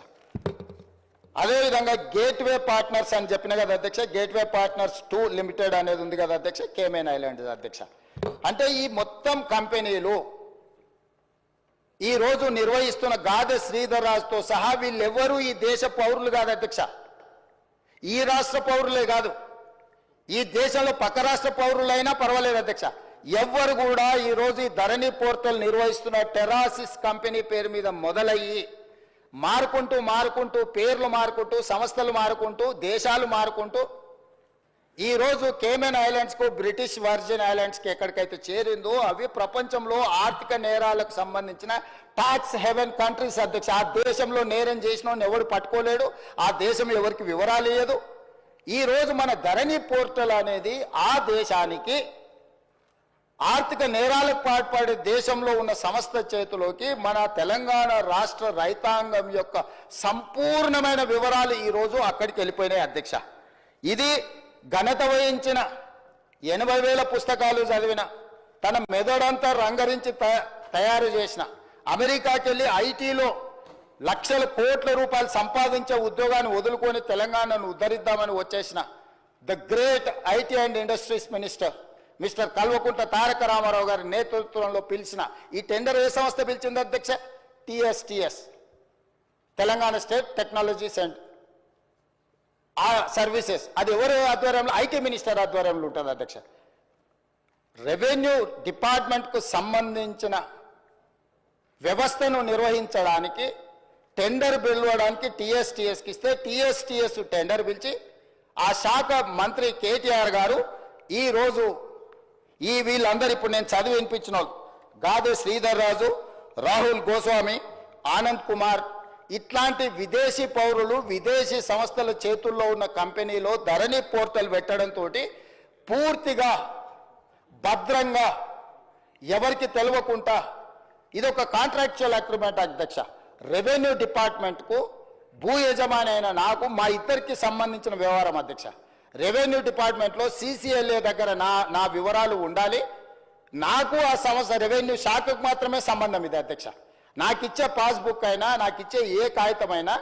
అదేవిధంగా గేట్వే పార్ట్నర్స్ అని చెప్పిన కదా అధ్యక్ష, గేట్వే పార్ట్నర్స్ 2 లిమిటెడ్ అనేది ఉంది కదా అధ్యక్ష, కేమెన్ ఐలాండ్స్ అధ్యక్ష. అంటే ఈ మొత్తం కంపెనీలు ఈ రోజు నిర్వహిస్తున్న గాదె శ్రీధర్ రాజుతో సహా వీళ్ళెవ్వరూ ఈ దేశ పౌరులు కాదు అధ్యక్ష, ఈ రాష్ట్ర పౌరులే కాదు, ఈ దేశంలో పక్క రాష్ట్ర పౌరులైనా పర్వాలేదు అధ్యక్ష, ఎవ్వరు కూడా ఈరోజు ఈ ధరణి పోర్టల్ నిర్వహిస్తున్న టెరాసిస్ కంపెనీ పేరు మీద మొదలయ్యి మారుకుంటూ పేర్లు మారుకుంటూ సంస్థలు మారుకుంటూ దేశాలు మారుకుంటూ ఈరోజు కేమెన్ ఐలాండ్స్కు బ్రిటిష్ వర్జిన్ ఐలాండ్స్కి ఎక్కడికైతే చేరిందో అవి ప్రపంచంలో ఆర్థిక నేరాలకు సంబంధించిన ట్యాక్స్ హెవెన్ కంట్రీస్ అధ్యక్ష. ఆ దేశంలో నేరం చేసిన ఎవడు పట్టుకోలేడు, ఆ దేశం ఎవరికి వివరాలు ఇయ్యదు. ఈరోజు మన ధరణి పోర్టల్ అనేది ఆ దేశానికి ఆర్థిక నేరాలకు పాల్పడే దేశంలో ఉన్న సంస్థ చేతిలోకి మన తెలంగాణ రాష్ట్ర రైతాంగం యొక్క సంపూర్ణమైన వివరాలు ఈరోజు అక్కడికి వెళ్ళిపోయినాయి అధ్యక్ష. ఇది ఘనత వహించిన 80,000 పుస్తకాలు చదివిన తన మెదడంతా రంగరించి తయారు చేసిన అమెరికాకి వెళ్ళి ఐటీలో లక్షల కోట్ల రూపాయలు సంపాదించే ఉద్యోగాన్ని వదులుకొని తెలంగాణను ఉద్ధరిద్దామని వచ్చేసిన the great IT and industries minister mister Kalvakuntla Taraka Ramarao గారి నేతృత్వంలో పిలిచిన ఈ టెండర్ ఏ సంస్థ పిలిచింది అధ్యక్ష? TSTS, Telangana state technology center ఆ సర్వీసెస్. అది ఎవరి ఆధ్వర్యంలో? ఐటీ మినిస్టర్ ఆధ్వర్యంలో ఉంటుంది అధ్యక్ష. రెవెన్యూ డిపార్ట్మెంట్కు సంబంధించిన వ్యవస్థను నిర్వహించడానికి టెండర్ పిలవడానికి టీఎస్టీఎస్కి ఇస్తే టీఎస్టీఎస్ టెండర్ పిలిచి ఆ శాఖ మంత్రి కేటీఆర్ గారు ఈరోజు వీళ్ళందరూ ఇప్పుడు నేను చదివి వినిపించిన వాళ్ళు గాదే శ్రీధర్ రాజు, రాహుల్ గోస్వామి, ఆనంద్ కుమార్ ఇట్లాంటి విదేశీ పౌరులు విదేశీ సంస్థల చేతుల్లో ఉన్న కంపెనీలో ధరణి పోర్టల్ పెట్టడంతో పూర్తిగా భద్రంగా ఎవరికి తెలియకుండా ఇదొక కాంట్రాక్చువల్ అగ్రిమెంట్ అధ్యక్ష. రెవెన్యూ డిపార్ట్మెంట్కు భూ యజమాని అయిన నాకు మా ఇద్దరికి సంబంధించిన వ్యవహారం అధ్యక్ష. రెవెన్యూ డిపార్ట్మెంట్లో CCLA దగ్గర నా వివరాలు ఉండాలి. నాకు ఆ సంస్థ రెవెన్యూ శాఖకు మాత్రమే సంబంధం ఇది అధ్యక్ష. నాకు ఇచ్చే పాస్బుక్ అయినా నాకు ఇచ్చే ఏ కాగితమైనా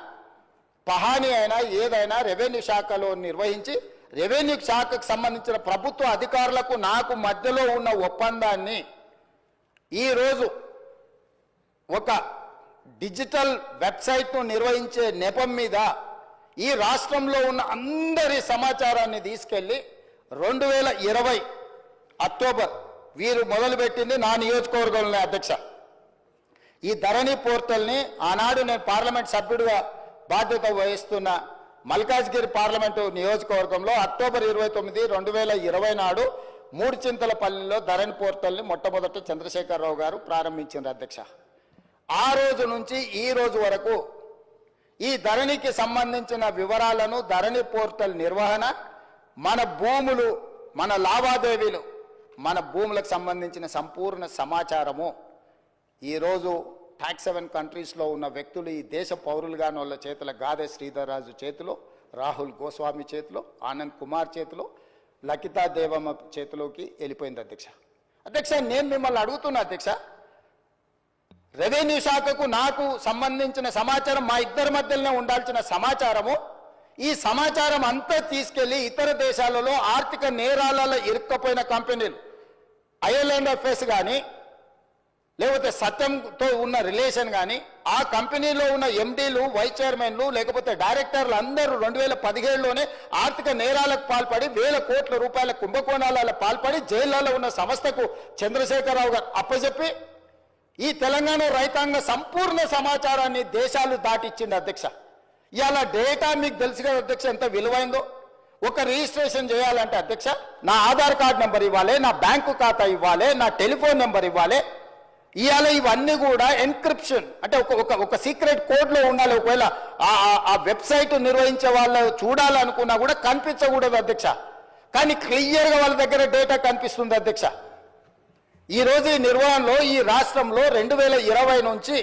పహానీ అయినా ఏదైనా రెవెన్యూ శాఖలో నిర్వహించి రెవెన్యూ శాఖకు సంబంధించిన ప్రభుత్వ అధికారులకు నాకు మధ్యలో ఉన్న ఒప్పందాన్ని ఈరోజు ఒక డిజిటల్ వెబ్సైట్ను నిర్వహించే నెపం మీద ఈ రాష్ట్రంలో ఉన్న అందరి సమాచారాన్ని తీసుకెళ్లి 2020 అక్టోబర్ వీరు మొదలుపెట్టింది నా నియోజకవర్గంలో అధ్యక్ష. ఈ ధరణి పోర్టల్ని ఆనాడు నేను పార్లమెంట్ సభ్యుడిగా బాధ్యత వహిస్తున్న మల్కాజ్గిరి పార్లమెంటు నియోజకవర్గంలో అక్టోబర్ 29, 2020 నాడు మూడుచింతలపల్లిలో ధరణి పోర్టల్ని మొట్టమొదట చంద్రశేఖరరావు గారు ప్రారంభించారు అధ్యక్ష. ఆ రోజు నుంచి ఈ రోజు వరకు ఈ ధరణికి సంబంధించిన వివరాలను ధరణి పోర్టల్ నిర్వహణ, మన భూములు, మన లావాదేవీలు, మన భూములకు సంబంధించిన సంపూర్ణ సమాచారము ఈరోజు ట్యాక్స్ హెవెన్ కంట్రీస్లో ఉన్న వ్యక్తులు ఈ దేశ పౌరులుగాని వాళ్ళ చేతుల గాదే శ్రీధర్ రాజు చేతిలో, రాహుల్ గోస్వామి చేతిలో, ఆనంద్ కుమార్ చేతిలో, లకితా దేవమ్మ చేతిలోకి వెళ్ళిపోయింది అధ్యక్ష. అధ్యక్ష, నేను మిమ్మల్ని అడుగుతున్నా అధ్యక్ష, రెవెన్యూ శాఖకు నాకు సంబంధించిన సమాచారం మా ఇద్దరి మధ్యలోనే ఉండాల్సిన సమాచారము, ఈ సమాచారం అంతా తీసుకెళ్లి ఇతర దేశాలలో ఆర్థిక నేరాలలో ఇరుక్కపోయిన కంపెనీలు IL&FS కానీ లేకపోతే సత్యంతో ఉన్న రిలేషన్ కానీ ఆ కంపెనీలో ఉన్న MDలు, వైస్ చైర్మన్లు లేకపోతే డైరెక్టర్లు అందరూ 2017లోనే ఆర్థిక నేరాలకు పాల్పడి వేల కోట్ల రూపాయల కుంభకోణాలలో పాల్పడి జైళ్లలో ఉన్న సంస్థకు చంద్రశేఖరరావు గారు అప్పచెప్పి ఈ తెలంగాణ రైతాంగ సంపూర్ణ సమాచారాన్ని దేశాలు దాటిచ్చింది అధ్యక్ష. ఇవాళ డేటా మీకు తెలుసు కదా అధ్యక్ష ఎంత విలువైందో. ఒక రిజిస్ట్రేషన్ చేయాలంటే అధ్యక్ష నా ఆధార్ కార్డ్ నెంబర్ ఇవ్వాలి, నా బ్యాంకు ఖాతా ఇవ్వాలి, నా టెలిఫోన్ నెంబర్ ఇవ్వాలి. ఇవాళ ఇవన్నీ కూడా ఎన్క్రిప్షన్ అంటే ఒక సీక్రెట్ కోడ్లో ఉండాలి. ఒకవేళ ఆ వెబ్సైట్ నిర్వహించే వాళ్ళు చూడాలనుకున్నా కూడా కనిపించకూడదు అధ్యక్ష. కానీ క్లియర్గా వాళ్ళ దగ్గర డేటా కనిపిస్తుంది అధ్యక్ష. ఈ రోజు ఈ నిర్వహణలో ఈ రాష్ట్రంలో 2020 నుంచి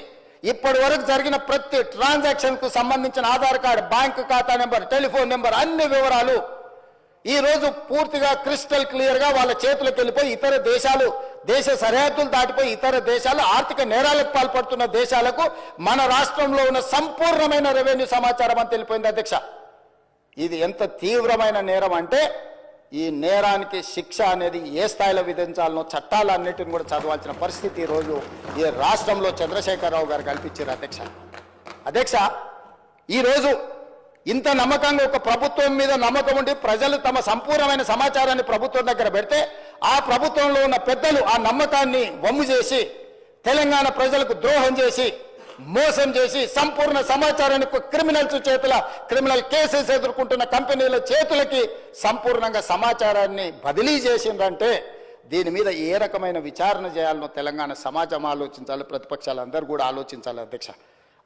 ఇప్పటి వరకు జరిగిన ప్రతి ట్రాన్సాక్షన్కు సంబంధించిన ఆధార్ కార్డు, బ్యాంకు ఖాతా నెంబర్, టెలిఫోన్ నెంబర్ అన్ని వివరాలు ఈ రోజు పూర్తిగా క్రిస్టల్ క్లియర్గా వాళ్ళ చేతులకు వెళ్ళిపోయి ఇతర దేశాలు, దేశ సరిహద్దులు దాటిపోయి ఇతర దేశాలు ఆర్థిక నేరాలకు పాల్పడుతున్న దేశాలకు మన రాష్ట్రంలో ఉన్న సంపూర్ణమైన రెవెన్యూ సమాచారం అని తెలిపోయింది అధ్యక్ష. ఇది ఎంత తీవ్రమైన నేరం అంటే ఈ నేరానికి శిక్ష అనేది ఏ స్థాయిలో విధించాలనో చట్టాలన్నిటిని కూడా చదవాల్సిన పరిస్థితి ఈరోజు ఈ రాష్ట్రంలో చంద్రశేఖరరావు గారు కల్పించారు అధ్యక్ష. ఈరోజు ఇంత నమ్మకంగా ఒక ప్రభుత్వం మీద నమ్మకం ఉండి ప్రజలు తమ సంపూర్ణమైన సమాచారాన్ని ప్రభుత్వం దగ్గర పెడితే ఆ ప్రభుత్వంలో ఉన్న పెద్దలు ఆ నమ్మకాన్ని వమ్ము చేసి తెలంగాణ ప్రజలకు ద్రోహం చేసి మోసం చేసి సంపూర్ణ సమాచారాన్ని క్రిమినల్స్ చేతుల క్రిమినల్ కేసెస్ ఎదుర్కొంటున్న కంపెనీల చేతులకి సంపూర్ణంగా సమాచారాన్ని బదిలీ చేసిందంటే దీని మీద ఏ రకమైన విచారణ చేయాలనో తెలంగాణ సమాజం ఆలోచించాలి, ప్రతిపక్షాలు అందరూ కూడా ఆలోచించాలి.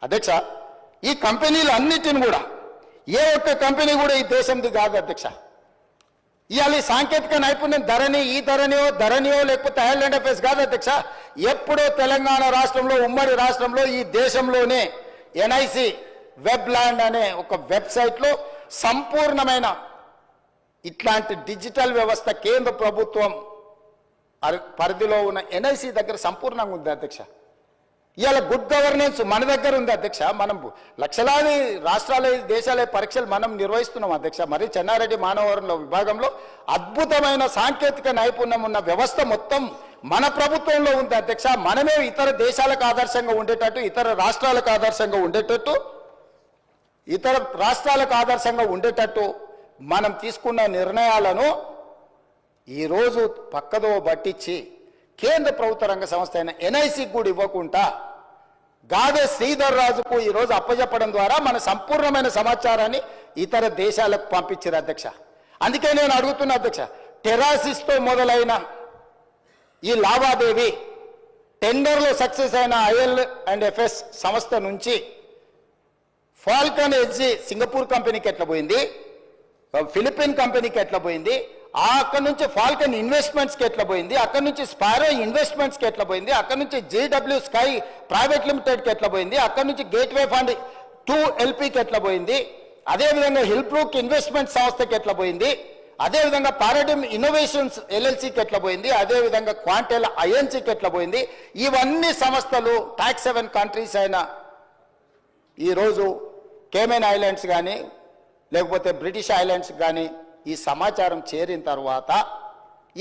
అధ్యక్ష ఈ కంపెనీలు అన్నిటిని కూడా ఏ ఒక్క కంపెనీ కూడా ఈ దేశంది కాదు అధ్యక్ష. ఇవాళ ఈ సాంకేతిక నైపుణ్యం ధరణియో లేకపోతే ఐలాండ్ అఫేర్స్ కాదు అధ్యక్ష. ఎప్పుడో తెలంగాణ రాష్ట్రంలో ఉమ్మడి రాష్ట్రంలో ఈ దేశంలోనే ఎన్ఐసి వెబ్ ల్యాండ్ అనే ఒక వెబ్సైట్లో సంపూర్ణమైన ఇట్లాంటి డిజిటల్ వ్యవస్థ కేంద్ర ప్రభుత్వం పరిధిలో ఉన్న ఎన్ఐసి దగ్గర సంపూర్ణంగా ఉంది అధ్యక్ష. ఇవాళ గుడ్ గవర్నెన్స్ మన దగ్గర ఉంది అధ్యక్ష. మనం లక్షలాది రాష్ట్రాల దేశాల పరీక్షలు మనం నిర్వహిస్తున్నాం అధ్యక్ష. మరి చెన్నారెడ్డి మానవ వనరుల విభాగంలో అద్భుతమైన సాంకేతిక నైపుణ్యం ఉన్న వ్యవస్థ మొత్తం మన ప్రభుత్వంలో ఉంది అధ్యక్ష. మనమే ఇతర దేశాలకు ఆదర్శంగా ఉండేటట్టు, ఇతర రాష్ట్రాలకు ఆదర్శంగా ఉండేటట్టు మనం తీసుకున్న నిర్ణయాలను ఈరోజు పక్కదో పట్టించి కేంద్ర ప్రభుత్వ రంగ సంస్థ అయిన ఎన్ఐసికి కూడా ఇవ్వకుండా గాదే శ్రీధర్ రాజుకు ఈరోజు అప్పచెప్పడం ద్వారా మన సంపూర్ణమైన సమాచారాన్ని ఇతర దేశాలకు పంపించారు అధ్యక్ష. అందుకే నేను అడుగుతున్నా అధ్యక్ష, టెరాసిస్తో మొదలైన ఈ లావాదేవీ టెండర్లో సక్సెస్ అయిన IL&FS సంస్థ నుంచి ఫాల్కన్ ఎడ్జీ సింగపూర్ కంపెనీకి ఎట్లా పోయింది, ఫిలిపిన్ కంపెనీకి ఎట్లా పోయింది, అక్కడ నుంచి ఫాల్కన్ ఇన్వెస్ట్మెంట్స్కి ఎట్లా పోయింది, అక్కడ నుంచి స్పారో ఇన్వెస్ట్మెంట్స్కి ఎట్లా పోయింది, అక్కడ నుంచి JW స్కై ప్రైవేట్ లిమిటెడ్కి ఎట్లా పోయింది, అక్కడ నుంచి గేట్వే ఫండ్ 2LPకి ఎట్లా పోయింది, అదేవిధంగా హిల్బ్రూక్ ఇన్వెస్ట్మెంట్ సంస్థకి ఎట్లా పోయింది, అదేవిధంగా పారాడిమ్ ఇన్నోవేషన్స్ LLCకి ఎట్లా పోయింది, అదేవిధంగా క్వాంటెల్ INCకి ఎట్లా పోయింది. ఇవన్నీ సంస్థలు ట్యాక్స్ 7 కంట్రీస్ అయిన ఈరోజు కేమెన్ ఐలాండ్స్ కానీ లేకపోతే బ్రిటిష్ ఐలాండ్స్ కానీ ఈ సమాచారం చేరిన తర్వాత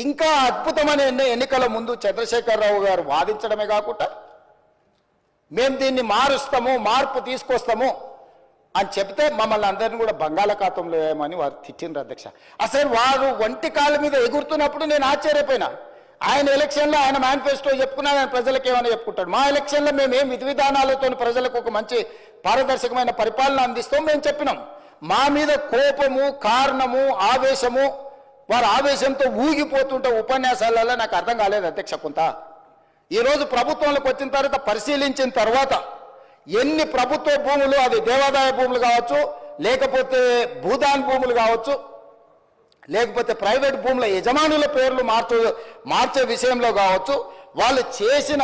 ఇంకా అద్భుతమైన ఎన్నికల ముందు చంద్రశేఖరరావు గారు వాదించడమే కాకుండా మేము దీన్ని మార్పు తీసుకొస్తాము అని చెప్తే మమ్మల్ని అందరినీ కూడా బంగాళాఖాతంలో వేయమని వారు తిట్టిండ్రు అధ్యక్ష. అసలు వారు ఒంటి కాళ్ళ మీద ఎగురుతున్నప్పుడు నేను ఆశ్చర్యపోయినా. ఆయన ఎలక్షన్లో ఆయన మేనిఫెస్టో చెప్పుకున్నా, ఆయన ప్రజలకు ఏమైనా చెప్పుకుంటాడు. మా ఎలక్షన్లో మేము ఏం విధి విధానాలతో ప్రజలకు ఒక మంచి పారదర్శకమైన పరిపాలన అందిస్తాం మేము చెప్పినాం. మా మీద కోపము, కారణము, ఆవేశము, వారు ఆవేశంతో ఊగిపోతుంటే ఉపన్యాసాలలో నాకు అర్థం కాలేదు అధ్యక్ష. కొంత ఈరోజు ప్రభుత్వంలోకి వచ్చిన తర్వాత పరిశీలించిన తర్వాత ఎన్ని ప్రభుత్వ భూములు, అది దేవాదాయ భూములు కావచ్చు, లేకపోతే భూదాన్ భూములు కావచ్చు, లేకపోతే ప్రైవేట్ భూముల యజమానుల పేర్లు మార్చే విషయంలో కావచ్చు, వాళ్ళు చేసిన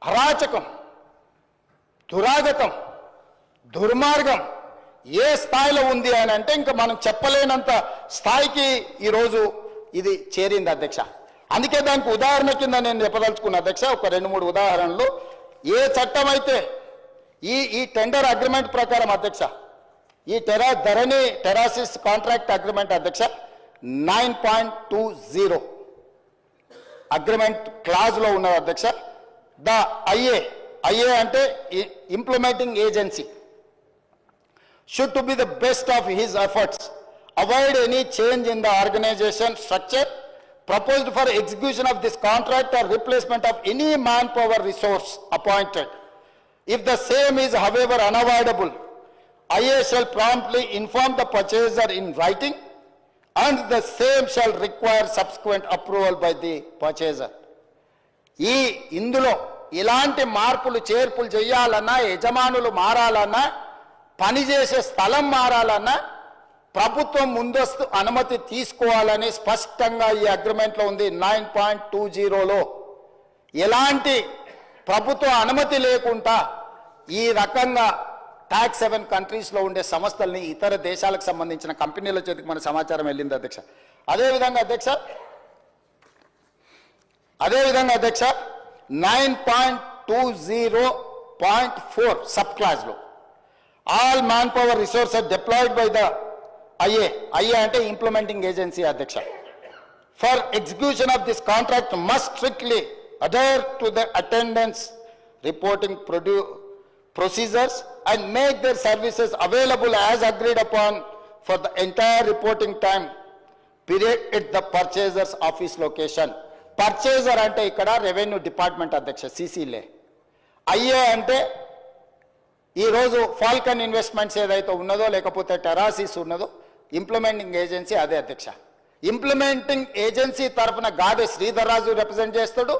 అరాచకం, దురాగతం, దుర్మార్గం ఏ స్థాయిలో ఉంది అని అంటే ఇంకా మనం చెప్పలేనంత స్థాయికి ఈరోజు ఇది చేరింది అధ్యక్ష. అందుకే దానికి ఉదాహరణ కింద నేను చెప్పదలుచుకున్న అధ్యక్ష ఒక 2-3 ఉదాహరణలు. ఏ చట్టం అయితే ఈ టెండర్ అగ్రిమెంట్ ప్రకారం అధ్యక్ష, ఈ టెరాసిస్ కాంట్రాక్ట్ అగ్రిమెంట్ అధ్యక్ష 9.20 అగ్రిమెంట్ క్లాజ్లో ఉన్నది అధ్యక్ష. ద ఐఏ అంటే implementing agency should to be the best of his efforts, avoid any change in the organization structure proposed for execution of this contract or replacement of any manpower resource appointed. If the same is however unavoidable, IA shall promptly inform the purchaser in writing and the same shall require subsequent approval by the purchaser. ఇందులో ఇలాంటి మార్పులు చేర్పులు చేయాలన్నా, యజమానులు మారాలన్నా, పనిచేసే స్థలం మారాలన్నా ప్రభుత్వం ముందస్తు అనుమతి తీసుకోవాలని స్పష్టంగా ఈ అగ్రిమెంట్లో ఉంది. 9.20లో ఎలాంటి ప్రభుత్వ అనుమతి లేకుండా ఈ రకంగా ట్యాక్స్ 7 కంట్రీస్లో ఉండే సంస్థల్ని ఇతర దేశాలకు సంబంధించిన కంపెనీల చేతికి మన సమాచారం వెళ్ళింది అధ్యక్ష. అదేవిధంగా అధ్యక్ష 9.20.4 sub క్లాజ్లో all manpower resources deployed by the IA అంటే implementing agency అధ్యక్ష for execution of this contract must strictly adhere to the attendance reporting procedures and make their services available as agreed upon for the entire reporting time period at the purchaser's office location. Purchaser ante ikkada revenue department adhyaksha CCLA. IA ante ఈ రోజు Falcon investments ఏదైతే ఉన్నదో లేకపోతే టెరాసిస్ ఉన్నదో implementing agency అదే అధ్యక్ష. Implementing agency తరఫున గాదె శ్రీధర్ రాజు represent చేస్తాడు.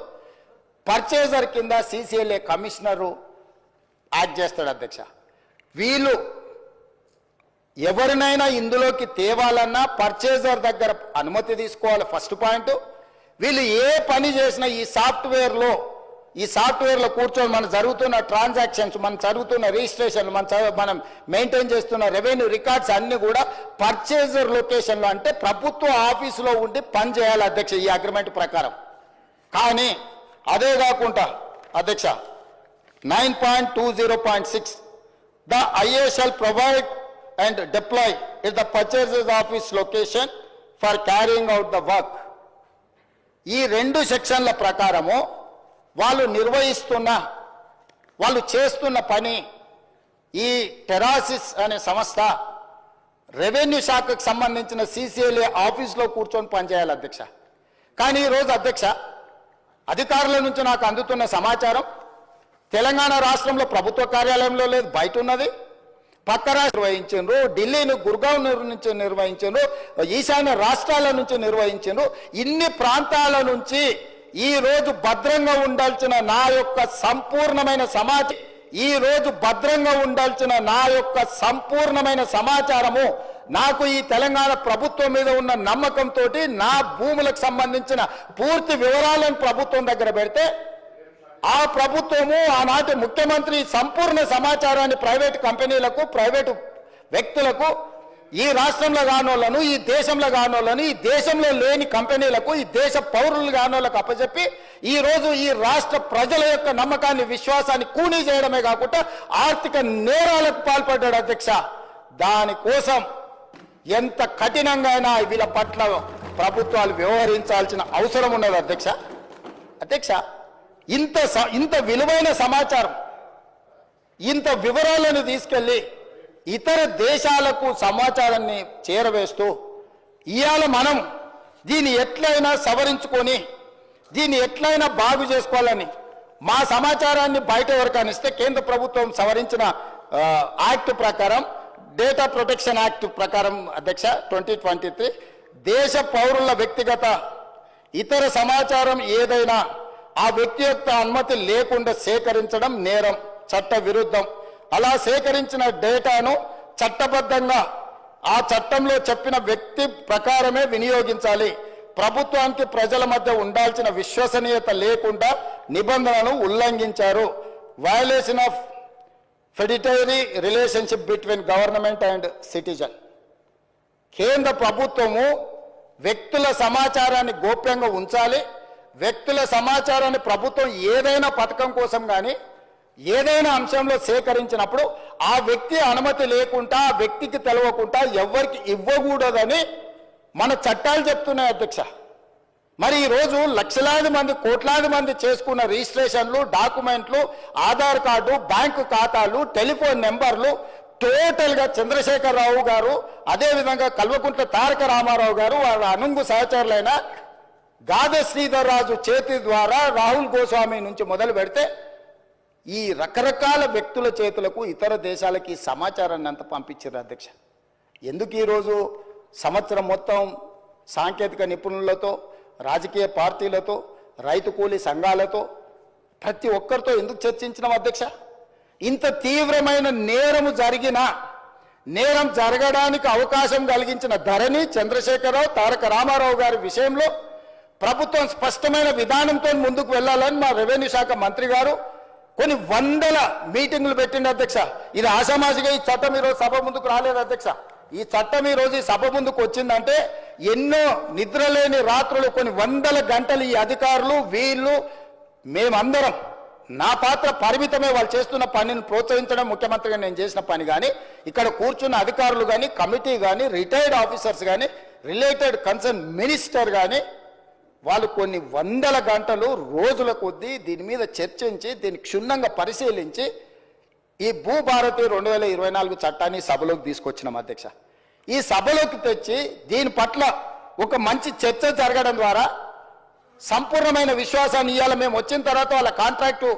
పర్చేజర్ కింద CCLA కమిషనరు యాక్ట్ చేస్తాడు అధ్యక్ష. వీళ్ళు ఎవరినైనా ఇందులోకి తేవాలన్నా పర్చేజర్ దగ్గర అనుమతి తీసుకోవాలి ఫస్ట్ పాయింట్. వీళ్ళు ఏ పని చేసినా ఈ సాఫ్ట్వేర్లో కూర్చొని మనం జరుగుతున్న ట్రాన్సాక్షన్స్, మనం జరుగుతున్న రిజిస్ట్రేషన్లు, మనం మెయింటైన్ చేస్తున్న రెవెన్యూ రికార్డ్స్ అన్ని కూడా పర్చేజర్ లొకేషన్లో అంటే ప్రభుత్వ ఆఫీసులో ఉండి పని చేయాలి అధ్యక్ష ఈ అగ్రిమెంట్ ప్రకారం. కానీ అదే కాకుండా అధ్యక్ష 9.20.6 the IA shall provide and deploy at the purchaser's office location for carrying out the work. ఈ రెండు సెక్షన్ల ప్రకారము వాళ్ళు చేస్తున్న పని ఈ టెరాసిస్ అనే సంస్థ రెవెన్యూ శాఖకు సంబంధించిన CCLA ఆఫీస్లో కూర్చొని పనిచేయాలి అధ్యక్ష. కానీ ఈరోజు అధ్యక్ష అధికారుల నుంచి నాకు అందుతున్న సమాచారం తెలంగాణ రాష్ట్రంలో ప్రభుత్వ కార్యాలయంలో లేదు, బయట ఉన్నది. పక్క రాష్ట్రం నిర్వహించారు, ఢిల్లీని గుర్గావ్ నుంచి నిర్వహించారు, ఈశాన్య రాష్ట్రాల నుంచి నిర్వహించారు. ఇన్ని ప్రాంతాల నుంచి ఈ రోజు భద్రంగా ఉండాల్సిన నా యొక్క సంపూర్ణమైన సమాచారము నాకు ఈ తెలంగాణ ప్రభుత్వం మీద ఉన్న నమ్మకంతో నా భూములకు సంబంధించిన పూర్తి వివరాలను ప్రభుత్వం దగ్గర పెడితే ఆ ప్రభుత్వము ఆనాటి ముఖ్యమంత్రి సంపూర్ణ సమాచారాన్ని ప్రైవేట్ కంపెనీలకు, ప్రైవేటు వ్యక్తులకు, ఈ రాష్ట్రంలో కానోళ్లను, ఈ దేశంలో కానోళ్లను, ఈ దేశంలో లేని కంపెనీలకు, ఈ దేశ పౌరులు కానోళ్లకు అప్పచెప్పి ఈ రోజు ఈ రాష్ట్ర ప్రజల యొక్క నమ్మకాన్ని, విశ్వాసాన్ని కూనీ చేయడమే కాకుండా ఆర్థిక నేరాలకు పాల్పడ్డాడు అధ్యక్ష. దానికోసం ఎంత కఠినంగా వీళ్ళ పట్ల ప్రభుత్వాలు వ్యవహరించాల్సిన అవసరం ఉన్నది అధ్యక్ష. ఇంత విలువైన సమాచారం, ఇంత వివరాలను తీసుకెళ్లి ఇతర దేశాలకు సమాచారాన్ని చేరవేస్తూ ఇవాళ మనం దీన్ని ఎట్లయినా సవరించుకొని దీన్ని ఎట్లయినా బాగు చేసుకోవాలని మా సమాచారాన్ని బయట ఎవరికైనా ఇస్తే కేంద్ర ప్రభుత్వం సవరించిన యాక్ట్ ప్రకారం, డేటా ప్రొటెక్షన్ యాక్ట్ ప్రకారం అధ్యక్ష 2023 దేశ పౌరుల వ్యక్తిగత ఇతర సమాచారం ఏదైనా ఆ వ్యక్తి యొక్క అనుమతి లేకుండా సేకరించడం నేరం, చట్ట విరుద్ధం. అలా సేకరించిన డేటాను చట్టబద్ధంగా ఆ చట్టంలో చెప్పిన వ్యక్తి ప్రకారమే వినియోగించాలి. ప్రభుత్వానికి ప్రజల మధ్య ఉండాల్సిన విశ్వసనీయత లేకుండా నిబంధనలను ఉల్లంఘించారు. Violation of fiduciary relationship between government and citizen. కేంద్ర ప్రభుత్వము వ్యక్తుల సమాచారాన్ని గోప్యంగా ఉంచాలి. వ్యక్తుల సమాచారాన్ని ప్రభుత్వం ఏదైనా పథకం కోసం కానీ ఏదైనా అంశంలో సేకరించినప్పుడు ఆ వ్యక్తి అనుమతి లేకుండా, ఆ వ్యక్తికి తెలవకుండా ఎవరికి ఇవ్వకూడదని మన చట్టాలు చెప్తున్నాయి అధ్యక్ష. మరి ఈరోజు లక్షలాది మంది, కోట్లాది మంది చేసుకున్న రిజిస్ట్రేషన్లు, డాక్యుమెంట్లు, ఆధార్ కార్డు, బ్యాంకు ఖాతాలు, టెలిఫోన్ నెంబర్లు టోటల్గా చంద్రశేఖరరావు గారు, అదేవిధంగా కల్వకుంట్ల తారక రామారావు గారు, వాళ్ళ అనుంగు సహచరులైన గాదె శ్రీధర్ రాజు చేతి ద్వారా రాహుల్ గోస్వామి నుంచి మొదలు పెడితే ఈ రకరకాల వ్యక్తుల చేతులకు ఇతర దేశాలకి సమాచారాన్ని అంత పంపించారు అధ్యక్ష. ఎందుకు ఈరోజు సంవత్సరం మొత్తం సాంకేతిక నిపుణులతో, రాజకీయ పార్టీలతో, రైతు కూలీ సంఘాలతో ప్రతి ఒక్కరితో ఎందుకు చర్చించినాం అధ్యక్ష? ఇంత తీవ్రమైన నేరం జరగడానికి అవకాశం కలిగించిన ధరణి, చంద్రశేఖరరావు, తారక రామారావు గారి విషయంలో ప్రభుత్వం స్పష్టమైన విధానంతో ముందుకు వెళ్ళాలని మా రెవెన్యూ శాఖ మంత్రి గారు కొన్ని వందల మీటింగులు పెట్టింది అధ్యక్ష. ఇది ఆషామాషిగా ఈ చట్టం ఈరోజు సభ ముందుకు రాలేదు అధ్యక్ష. ఈ చట్టం ఈరోజు ఈ సభ ముందుకు వచ్చిందంటే ఎన్నో నిద్రలేని రాత్రులు, కొన్ని వందల గంటలు ఈ అధికారులు, వీళ్ళు, మేమందరం, నా పాత్ర పరిమితమే. వాళ్ళు చేస్తున్న పనిని ప్రోత్సహించడం ముఖ్యమంత్రిగా నేను చేసిన పని. కానీ ఇక్కడ కూర్చున్న అధికారులు కానీ, కమిటీ కానీ, రిటైర్డ్ ఆఫీసర్స్ కానీ, రిలేటెడ్ కన్సర్న్ మినిస్టర్ కానీ వాళ్ళు కొన్ని వందల గంటలు, రోజుల కొద్దీ దీని మీద చర్చించి, దీన్ని క్షుణ్ణంగా పరిశీలించి ఈ భూభారతి 2024 చట్టాన్ని సభలోకి తీసుకొచ్చినాం అధ్యక్ష. ఈ సభలోకి తెచ్చి దీని పట్ల ఒక మంచి చర్చ జరగడం ద్వారా సంపూర్ణమైన విశ్వాసాన్ని ఇవ్వాలి. మేము వచ్చిన తర్వాత వాళ్ళ కాంట్రాక్టు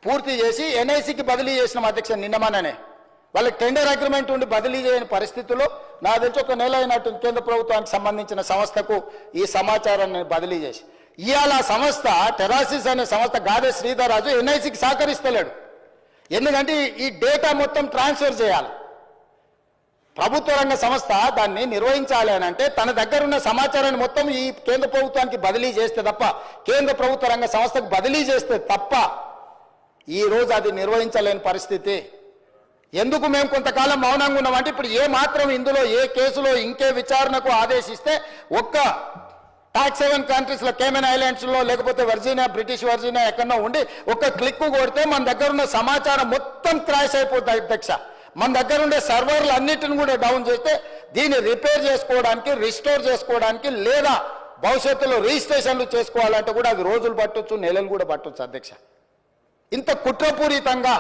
పూర్తి చేసి ఎన్ఐసికి బదిలీ చేసినాం అధ్యక్ష. నిన్నమననే వాళ్ళకి టెండర్ అగ్రిమెంట్ ఉండి బదిలీ చేయని పరిస్థితుల్లో నా తెలిసి ఒక నెల అయినట్టు కేంద్ర ప్రభుత్వానికి సంబంధించిన సంస్థకు ఈ సమాచారాన్ని బదిలీ చేసి ఇవాళ సంస్థ టెరాసిస్ అనే సంస్థ గాదే శ్రీధర్ రాజు ఎన్ఐసికి సహకరిస్తలేడు. ఎందుకంటే ఈ డేటా మొత్తం ట్రాన్స్ఫర్ చేయాలి. ప్రభుత్వ రంగ సంస్థ దాన్ని నిర్వహించాలి అని అంటే తన దగ్గర ఉన్న సమాచారాన్ని మొత్తం ఈ కేంద్ర ప్రభుత్వానికి బదిలీ చేస్తే తప్ప, కేంద్ర ప్రభుత్వ రంగ సంస్థకు బదిలీ చేస్తే తప్ప ఈ రోజు అది నిర్వహించలేని పరిస్థితి. ఎందుకు మేము కొంతకాలం మౌనంగా ఉన్నామంటే ఇప్పుడు ఏ మాత్రం ఇందులో ఏ కేసులో ఇంకే విచారణకు ఆదేశిస్తే ఒక్క టాక్స్ హెవెన్ కంట్రీస్లో కేమెన్ ఐలాండ్స్లో లేకపోతే వర్జీనియా, బ్రిటిష్ వర్జీనియా ఎక్కడో ఉండి ఒక్క క్లిక్ కొడితే మన దగ్గర ఉన్న సమాచారం మొత్తం క్రాష్ అయిపోతుంది అధ్యక్ష. మన దగ్గర ఉండే సర్వర్లు అన్నిటిని కూడా డౌన్ చేస్తే దీన్ని రిపేర్ చేసుకోవడానికి, రిస్టోర్ చేసుకోవడానికి లేదా భవిష్యత్తులో రిజిస్ట్రేషన్లు చేసుకోవాలంటే కూడా అది రోజులు పట్టొచ్చు, నెలలు కూడా పట్టొచ్చు అధ్యక్ష. ఇంత కుట్రపూరితంగా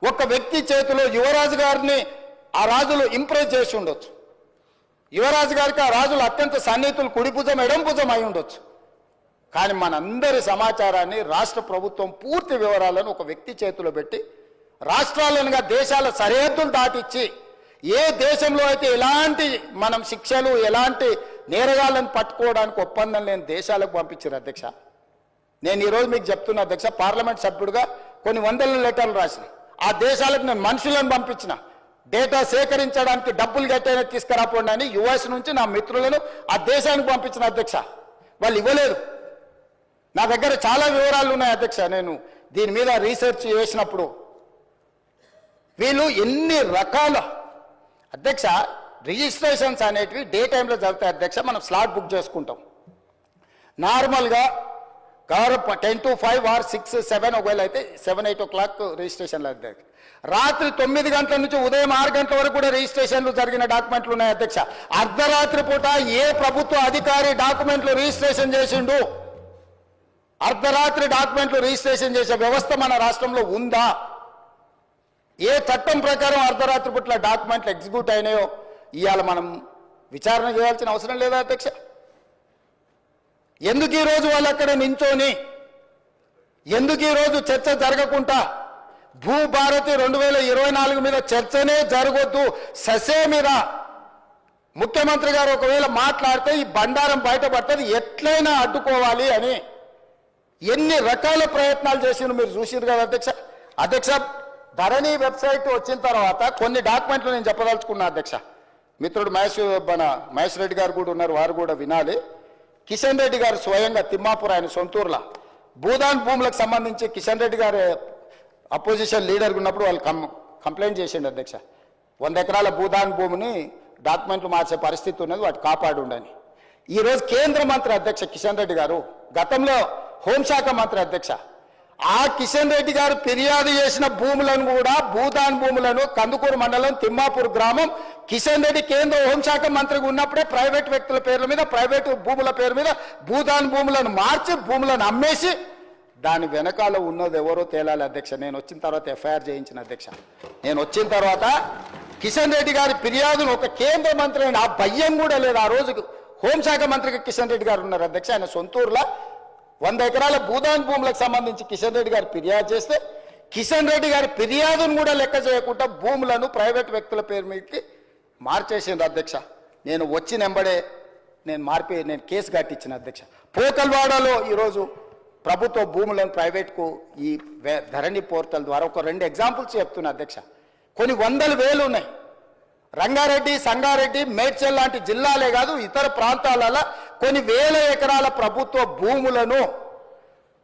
ఒక వ్యక్తి చేతిలో యువరాజు గారిని ఆ రాజులు ఇంప్రెస్ చేసి ఉండొచ్చు. యువరాజు గారికి ఆ రాజులు అత్యంత సన్నిహితులు, కుడి భుజం ఎడం భుజం అయి ఉండొచ్చు. కానీ మనందరి సమాచారాన్ని రాష్ట్ర ప్రభుత్వం పూర్తి వివరాలను ఒక వ్యక్తి చేతిలో పెట్టి రాష్ట్రాలనుగా దేశాల సరిహద్దులు దాటిచ్చి ఏ దేశంలో అయితే ఎలాంటి మనం శిక్షలు, ఎలాంటి నేరగాళ్ళను పట్టుకోవడానికి ఒప్పందం లేని దేశాలకు పంపించారు అధ్యక్ష. నేను ఈరోజు మీకు చెప్తున్నా అధ్యక్ష, పార్లమెంట్ సభ్యుడిగా కొన్ని వందల లెటర్లు రాసిన ఆ దేశాలకు నేను మనుషులను పంపించిన, డేటా సేకరించడానికి డబ్బులు గట్టైనా తీసుకురాపోండి అని యుఎస్ నుంచి నా మిత్రులను ఆ దేశానికి పంపించిన అధ్యక్ష. వాళ్ళు ఇవ్వలేదు. నా దగ్గర చాలా వివరాలు ఉన్నాయి అధ్యక్ష. నేను దీని మీద రీసెర్చ్ చేసినప్పుడు వీళ్ళు ఎన్ని రకాల అధ్యక్ష రిజిస్ట్రేషన్స్ అనేటివి డే టైంలో జరుగుతాయి అధ్యక్ష. మనం స్లాట్ బుక్ చేసుకుంటాం నార్మల్గా 10 to 5 or 6, 7 ఒకవేళ అయితే 7, 8 o'clock రిజిస్ట్రేషన్లు అధ్యక్ష. రాత్రి 9 గంటల నుంచి ఉదయం 6 గంటల వరకు కూడా రిజిస్ట్రేషన్లు జరిగిన డాక్యుమెంట్లు ఉన్నాయి అధ్యక్ష. అర్ధరాత్రి పూట ఏ ప్రభుత్వ అధికారి డాక్యుమెంట్లు రిజిస్ట్రేషన్ చేసిండు? అర్ధరాత్రి డాక్యుమెంట్లు రిజిస్ట్రేషన్ చేసే వ్యవస్థ మన రాష్ట్రంలో ఉందా? ఏ చట్టం ప్రకారం అర్ధరాత్రి పూట్ల డాక్యుమెంట్లు ఎగ్జిక్యూట్ అయినాయో ఇవాళ మనం విచారణ చేయాల్సిన అవసరం లేదా అధ్యక్ష? ఎందుకు ఈరోజు వాళ్ళు అక్కడ నించోని, ఎందుకు ఈరోజు చర్చ జరగకుండా భూభారతి 2024 మీద చర్చనే జరగొద్దు, ససే మీద ముఖ్యమంత్రి గారు ఒకవేళ మాట్లాడితే ఈ బండారం బయటపడుతుంది, ఎట్లయినా అడ్డుకోవాలి అని ఎన్ని రకాల ప్రయత్నాలు చేసిండ్రు మీరు చూసిండ్రు కదా అధ్యక్ష. అధ్యక్ష, ధరణి వెబ్సైట్ వచ్చిన తర్వాత కొన్ని డాక్యుమెంట్లు నేను చెప్పదలుచుకున్నా అధ్యక్ష. మిత్రుడు మహేష్ రెడ్డి గారు కూడా ఉన్నారు, వారు కూడా వినాలి. కిషన్ రెడ్డి గారు స్వయంగా తిమ్మాపూర్ ఆయన సొంతూరులో భూదాన్ భూములకు సంబంధించి కిషన్ రెడ్డి గారు అపోజిషన్ లీడర్గా ఉన్నప్పుడు వాళ్ళు కంప్లైంట్ చేసిండు అధ్యక్ష. 100 ఎకరాల భూదాన్ భూమిని డాక్యుమెంట్లు మార్చే పరిస్థితి ఉన్నది, వాటి కాపాడు ఉండని. ఈరోజు కేంద్ర మంత్రి అధ్యక్ష కిషన్ రెడ్డి గారు, గతంలో హోంశాఖ మంత్రి అధ్యక్ష, ఆ కిషన్ రెడ్డి గారు ఫిర్యాదు చేసిన భూములను కూడా భూదాన్ భూములను కందుకూరు మండలం తిమ్మాపూర్ గ్రామం కిషన్ రెడ్డి కేంద్ర హోంశాఖ మంత్రిగా ఉన్నప్పుడే ప్రైవేట్ వ్యక్తుల పేర్ల మీద, ప్రైవేటు భూముల పేరు మీద భూదాన్ భూములను మార్చి భూములను అమ్మేసి దాని వెనకాల ఉన్నది ఎవరో తేలాలి అధ్యక్ష. నేను వచ్చిన తర్వాత ఎఫ్ఐఆర్ చేయించిన అధ్యక్ష. నేను వచ్చిన తర్వాత కిషన్ రెడ్డి గారి ఫిర్యాదును ఒక కేంద్ర మంత్రి అయిన ఆ భయం కూడా లేదు. ఆ రోజు హోంశాఖ మంత్రిగా కిషన్ రెడ్డి గారు ఉన్నారు అధ్యక్ష. ఆయన సొంతూరులో 100 ఎకరాల భూదాన్ భూములకు సంబంధించి కిషన్ రెడ్డి గారు ఫిర్యాదు చేస్తే కిషన్ రెడ్డి గారి ఫిర్యాదును కూడా లెక్క చేయకుండా భూములను ప్రైవేట్ వ్యక్తుల పేరు మీదకి మార్చేసిండ్రు అధ్యక్ష. నేను వచ్చిన వెంబడే నేను కేసు కట్టించిన అధ్యక్ష. పోకల్వాడలో ఈరోజు ప్రభుత్వ భూములను ప్రైవేట్కు ఈ ధరణి పోర్టల్ ద్వారా ఒక 2 ఎగ్జాంపుల్స్ చెప్తున్నా అధ్యక్ష. కొన్ని వందల వేలు ఉన్నాయి. రంగారెడ్డి, సంగారెడ్డి, మేడ్చల్ లాంటి జిల్లాలే కాదు ఇతర ప్రాంతాలలో కొన్ని వేల ఎకరాల ప్రభుత్వ భూములను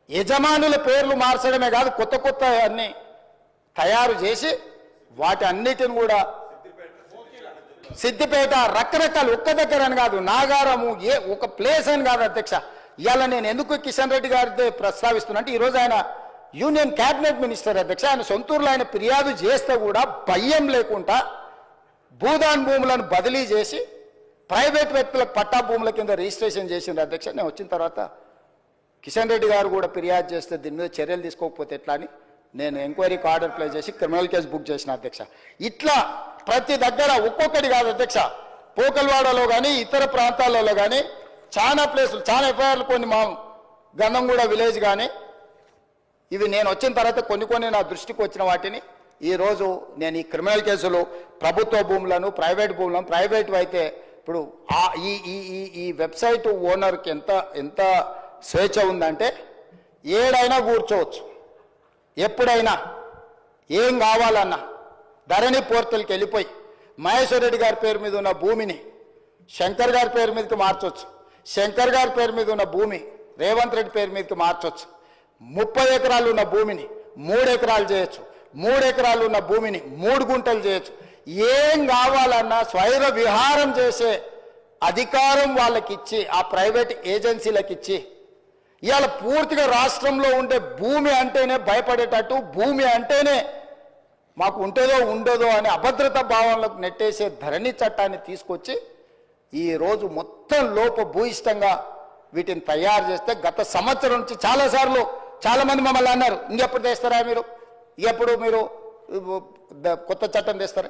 యజమానుల పేర్లు మార్చడమే కాదు కొత్త కొత్త అన్ని తయారు చేసి వాటి అన్నిటిని కూడా సిద్దిపేట రకరకాల ఒక్క దగ్గర అని కాదు, నాగారము ఏ ఒక ప్లేస్ అని కాదు అధ్యక్ష. ఇవాళ నేను ఎందుకు కిషన్ రెడ్డి గారితో ప్రస్తావిస్తున్నా అంటే ఈరోజు ఆయన యూనియన్ క్యాబినెట్ మినిస్టర్ అధ్యక్ష. ఆయన సొంతూరులో ఆయన ఫిర్యాదు చేస్తే కూడా భయం లేకుండా భూదాన్ భూములను బదిలీ చేసి ప్రైవేట్ వ్యక్తులకు పట్టా భూముల కింద రిజిస్ట్రేషన్ చేసింది అధ్యక్ష. నేను వచ్చిన తర్వాత కిషన్ రెడ్డి గారు కూడా ఫిర్యాదు చేస్తే దీని మీద చర్యలు తీసుకోకపోతే ఎట్లా అని నేను ఎంక్వైరీకి ఆర్డర్ ప్లేస్ చేసి క్రిమినల్ కేసు బుక్ చేసిన అధ్యక్ష. ఇట్లా ప్రతి దగ్గర ఒక్కొక్కటి కాదు అధ్యక్ష, పోకల్వాడలో కానీ ఇతర ప్రాంతాలలో కానీ చాలా ప్లేసులు, చాలా ఎఫ్ఐఆర్లు, కొన్ని మా గంధంగూడ విలేజ్ కానీ, ఇవి నేను వచ్చిన తర్వాత కొన్ని నా దృష్టికి వచ్చిన వాటిని ఈరోజు నేను ఈ క్రిమినల్ కేసులు ప్రభుత్వ భూములను, ప్రైవేట్ భూములను, ప్రైవేట్ అయితే ఇప్పుడు ఈ వెబ్సైట్ ఓనర్కి ఎంత స్వేచ్ఛ ఉందంటే ఏడైనా కూర్చోవచ్చు, ఎప్పుడైనా ఏం కావాలన్నా ధరణి పోర్టల్కి వెళ్ళిపోయి మహేశ్వర్ రెడ్డి గారి పేరు మీద ఉన్న భూమిని శంకర్ గారి పేరు మీదకి మార్చవచ్చు, శంకర్ గారి పేరు మీద ఉన్న భూమి రేవంత్ రెడ్డి పేరు మీదకి మార్చవచ్చు, 30 ఎకరాలు ఉన్న భూమిని 3 ఎకరాలు చేయొచ్చు, 3 ఎకరాలు ఉన్న భూమిని 3 గుంటలు చేయొచ్చు. ఏం కావాలన్నా స్వైర విహారం చేసే అధికారం వాళ్ళకిచ్చి, ఆ ప్రైవేట్ ఏజెన్సీలకు ఇచ్చి, ఇవాళ పూర్తిగా రాష్ట్రంలో ఉండే భూమి అంటేనే భయపడేటట్టు, భూమి అంటేనే మాకు ఉంటుందో ఉండదో అనే అభద్రతా భావనలకు నెట్టేసే ధరణి చట్టాన్ని తీసుకొచ్చి ఈరోజు మొత్తం లోపభూయిష్టంగా వీటిని తయారు చేస్తే, గత సంవత్సరం నుంచి చాలామంది మమ్మల్ని అన్నారు, ఇంకెప్పుడు తెస్తారా మీరు, ఎప్పుడు మీరు కొత్త చట్టం తెస్తారా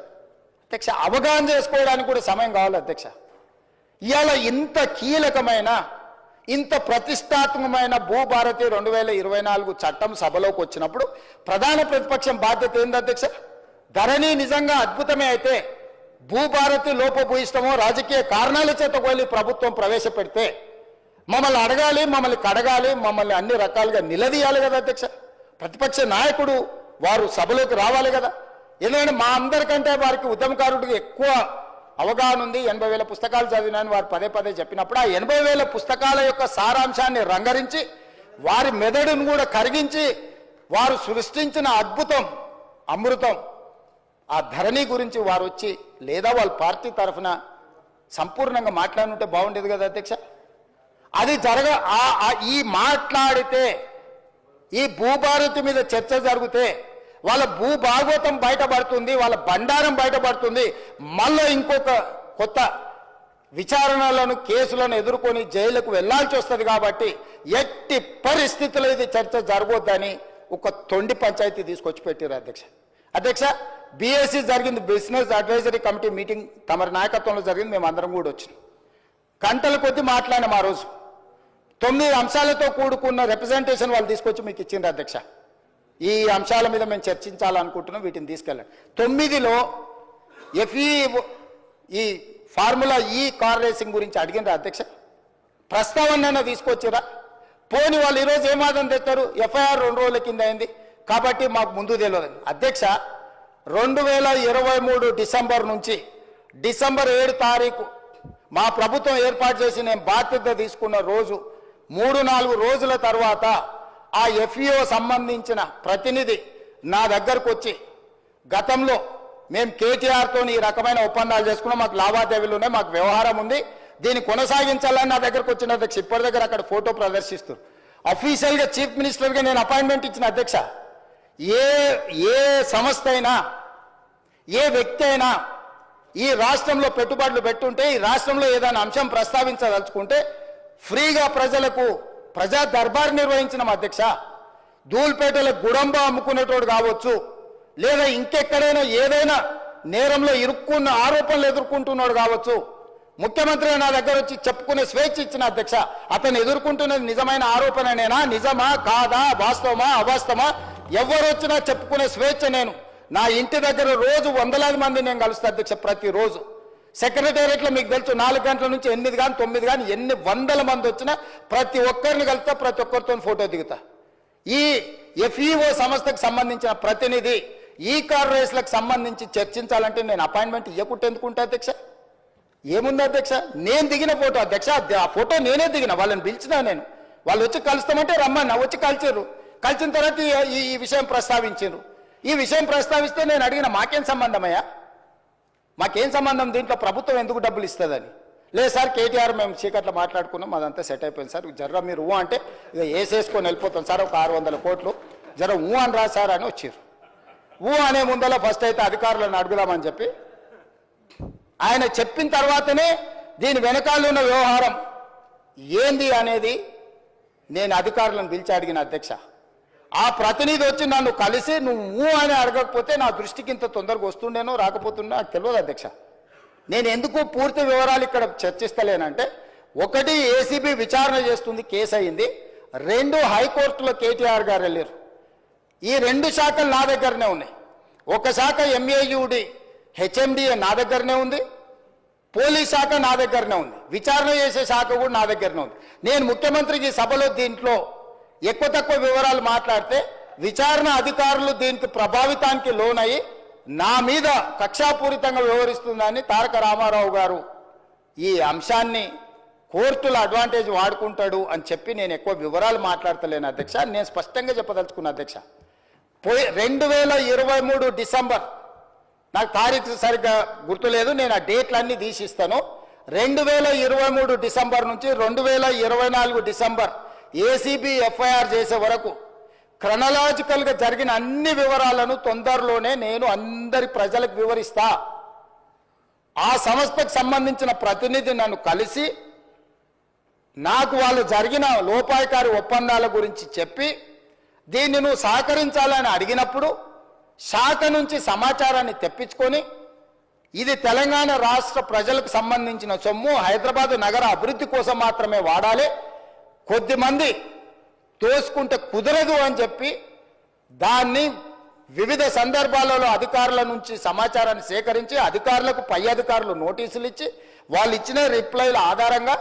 అధ్యక్ష. అవగాహన చేసుకోవడానికి కూడా సమయం కావాలి అధ్యక్ష. ఇవాళ ఇంత కీలకమైన, ఇంత ప్రతిష్టాత్మకమైన భూభారతి 2024 చట్టం సభలోకి వచ్చినప్పుడు ప్రధాన ప్రతిపక్షం బాధ్యత ఏంది అధ్యక్ష? ధరణి నిజంగా అద్భుతమే అయితే భూభారతి లోపభూయిష్టమో రాజకీయ కారణాల చేత కోలి ప్రభుత్వం ప్రవేశపెడితే మమ్మల్ని అడగాలి, మమ్మల్ని కడగాలి, మమ్మల్ని అన్ని రకాలుగా నిలదీయాలి కదా అధ్యక్ష. ప్రతిపక్ష నాయకుడు వారు సభలోకి రావాలి కదా. ఎందుకంటే మా అందరికంటే వారికి ఉద్యమకారుడికి ఎక్కువ అవగాహన ఉంది. 80,000 పుస్తకాలు చదివినాను వారు పదే చెప్పినప్పుడు ఆ 80,000 పుస్తకాల యొక్క సారాంశాన్ని రంగరించి వారి మెదడును కూడా కరిగించి వారు సృష్టించిన అద్భుతం, అమృతం, ఆ ధరణి గురించి వారు వచ్చి లేదా వాళ్ళ పార్టీ తరఫున సంపూర్ణంగా మాట్లాడుంటే బాగుండేది కదా అధ్యక్ష. అది ఈ మాట్లాడితే, ఈ భూభారతి మీద చర్చ జరిగితే వాళ్ళ భూభాగవతం బయటపడుతుంది, వాళ్ళ బండారం బయటపడుతుంది. మళ్ళీ ఇంకొక కొత్త విచారణలను, కేసులను ఎదుర్కొని జైలుకు వెళ్లాల్సి వస్తుంది. కాబట్టి ఎట్టి పరిస్థితుల్లో ఇది చర్చ జరగొద్దని ఒక తొండి పంచాయతీ తీసుకొచ్చి పెట్టారు అధ్యక్ష. బీఎస్సీ జరిగింది, బిజినెస్ అడ్వైజరీ కమిటీ మీటింగ్ తమరి నాయకత్వంలో జరిగింది. మేము అందరం కూడా వచ్చినాం. గంటల కొద్దీ మాట్లాడినాం. ఆ రోజు 9 అంశాలతో కూడుకున్న రిప్రజెంటేషన్ వాళ్ళు తీసుకొచ్చి మీకు ఇచ్చిండ్రు అధ్యక్ష. ఈ అంశాల మీద మేము చర్చించాలనుకుంటున్నాం, వీటిని తీసుకెళ్ళండి. 9లో ఈ ఫార్ములా కార్ రేసింగ్ గురించి అడిగినరా అధ్యక్ష? ప్రస్తావన తీసుకొచ్చిరా? పోని వాళ్ళు ఈరోజు ఏమాదం తెచ్చారు, ఎఫ్ఐఆర్ 2 రోజుల కింద అయింది కాబట్టి మాకు ముందు తెలియదు అధ్యక్ష. 2023 డిసెంబర్ నుంచి డిసెంబర్ 7 తారీఖు మా ప్రభుత్వం ఏర్పాటు చేసి నేను బాధ్యత తీసుకున్న రోజు 3-4 రోజుల తర్వాత ఆ ఎఫ్ఈఓ సంబంధించిన ప్రతినిధి నా దగ్గరకు వచ్చి, గతంలో మేము కేటీఆర్తో ఈ రకమైన ఒప్పందాలు చేసుకున్నాం, మాకు లావాదేవీలు ఉన్నాయి, మాకు వ్యవహారం ఉంది, దీన్ని కొనసాగించాలని నా దగ్గరకు వచ్చిన అధ్యక్ష. ఇప్పటి దగ్గర అక్కడ ఫోటో ప్రదర్శిస్తూ అఫీషియల్గా చీఫ్ మినిస్టర్గా నేను అపాయింట్మెంట్ ఇచ్చిన అధ్యక్ష. ఏ సంస్థ అయినా, ఏ వ్యక్తి అయినా ఈ రాష్ట్రంలో పెట్టుబడులు పెట్టుంటే, ఈ రాష్ట్రంలో ఏదైనా అంశం ప్రస్తావించదలుచుకుంటే ఫ్రీగా ప్రజలకు ప్రజా దర్బార్ నిర్వహించిన అధ్యక్ష. ధూల్పేటలో గుడంబ అమ్ముకునేటోడు కావచ్చు, లేదా ఇంకెక్కడైనా ఏదైనా నేరంలో ఇరుక్కున్న ఆరోపణలు ఎదుర్కొంటున్నాడు కావచ్చు, ముఖ్యమంత్రి నా దగ్గర వచ్చి చెప్పుకునే స్వేచ్ఛ ఇచ్చిన అధ్యక్ష. అతను ఎదుర్కొంటున్నది నిజమైన ఆరోపణనేనా, నిజమా కాదా, వాస్తవమా అవాస్తవమా, ఎవరు వచ్చినా చెప్పుకునే స్వేచ్ఛ. నేను నా ఇంటి దగ్గర రోజు వందలాది మంది నేను కలుస్తా అధ్యక్ష. ప్రతిరోజు సెక్రటేరియట్లో మీకు తెలుసు 4 గంటల నుంచి 8 కానీ 9 కానీ ఎన్ని వందల మంది వచ్చినా ప్రతి ఒక్కరిని కలుస్తా, ప్రతి ఒక్కరితో ఫోటో దిగుతా. ఈ ఎఫ్ఈఓ సంస్థకు సంబంధించిన ప్రతినిధి ఈ కార్ రేస్లకు సంబంధించి చర్చించాలంటే నేను అపాయింట్మెంట్ ఇవ్వకుంటే ఎందుకుంటా అధ్యక్ష? ఏముంది అధ్యక్ష? నేను దిగిన ఫోటో అధ్యక్ష, ఆ ఫోటో నేనే దిగిన, వాళ్ళని పిలిచినా నేను. వాళ్ళు వచ్చి కలుస్తామంటే రమ్మన్నా, వచ్చి కలిసిర్రు. కలిసిన తర్వాత ఈ విషయం ప్రస్తావించారు. ఈ విషయం ప్రస్తావిస్తే నేను అడిగిన మాకేం సంబంధమయ్యా, మాకేం సంబంధం, దీంట్లో ప్రభుత్వం ఎందుకు డబ్బులు ఇస్తుందని. లేదు సార్, కేటీఆర్ మేము చీకట్లో మాట్లాడుకున్నాం, అదంతా సెట్ అయిపోయింది సార్, జర్ర మీరు అంటే ఇక వేసేసుకొని వెళ్ళిపోతాం సార్, ఒక 600 కోట్లు జర అని రా సార్ అని వచ్చారు. అనే ముందర ఫస్ట్ అయితే అధికారులను అడుగుదామని చెప్పి ఆయన చెప్పిన తర్వాతనే దీని వెనకాల ఉన్న వ్యవహారం ఏంది అనేది నేను అధికారులను పిలిచి అడిగిన అధ్యక్ష. ఆ ప్రతినిధి వచ్చి నన్ను కలిసి నువ్వు అని అడగకపోతే నా దృష్టికి ఇంత తొందరగా వస్తుండేనో రాకపోతుండో నాకు తెలియదు అధ్యక్ష. నేను ఎందుకు పూర్తి వివరాలు ఇక్కడ చర్చిస్తలేనంటే, ఒకటి ఏసీబీ విచారణ చేస్తుంది, కేసు అయింది. 2 హైకోర్టులో కేటీఆర్ గారు వెళ్ళారు. ఈ 2 శాఖలు నా దగ్గరనే ఉన్నాయి. ఒక శాఖ ఎంఏయుడి హెచ్ఎండిఏ నా దగ్గరనే ఉంది, పోలీస్ శాఖ నా దగ్గరనే ఉంది, విచారణ చేసే శాఖ కూడా నా దగ్గరనే ఉంది. నేను ముఖ్యమంత్రికి సభలో దీంట్లో ఎక్కువ తక్కువ వివరాలు మాట్లాడితే విచారణ అధికారులు దీనికి ప్రభావితానికి లోనయ్యి నా మీద కక్షాపూరితంగా వ్యవహరిస్తుందని తారక రామారావు గారు ఈ అంశాన్ని కోర్టుల అడ్వాంటేజ్ వాడుకుంటాడు అని చెప్పి నేను ఎక్కువ వివరాలు మాట్లాడతలేను అధ్యక్ష. నేను స్పష్టంగా చెప్పదలుచుకున్నా అధ్యక్ష. 2023 డిసెంబర్, నాకు తారీఖు సరిగ్గా గుర్తులేదు, నేను ఆ డేట్లన్నీ తీసిస్తాను. 2023 డిసెంబర్ నుంచి 2024 డిసెంబర్ ఏసీబీ ఎఫ్ఐఆర్ చేసే వరకు క్రొనలాజికల్గా జరిగిన అన్ని వివరాలను తొందరలోనే నేను అందరి ప్రజలకు వివరిస్తా. ఆ సంస్థకు సంబంధించిన ప్రతినిధి నన్ను కలిసి నాకు వాళ్ళు జరిగిన లోపాయకారి ఒప్పందాల గురించి చెప్పి దీన్ని నువ్వు సహకరించాలని అడిగినప్పుడు శాఖ నుంచి సమాచారాన్ని తెప్పించుకొని ఇది తెలంగాణ రాష్ట్ర ప్రజలకు సంబంధించిన సొమ్ము, హైదరాబాద్ నగర అభివృద్ధి కోసం మాత్రమే వాడాలి, కొద్దిమంది తోసుకుంటే కుదరదు అని చెప్పి దాన్ని వివిధ సందర్భాలలో అధికారుల నుంచి సమాచారాన్ని సేకరించి అధికారులకు పై అధికారులు నోటీసులు ఇచ్చి వాళ్ళు ఇచ్చిన రిప్లైల ఆధారంగా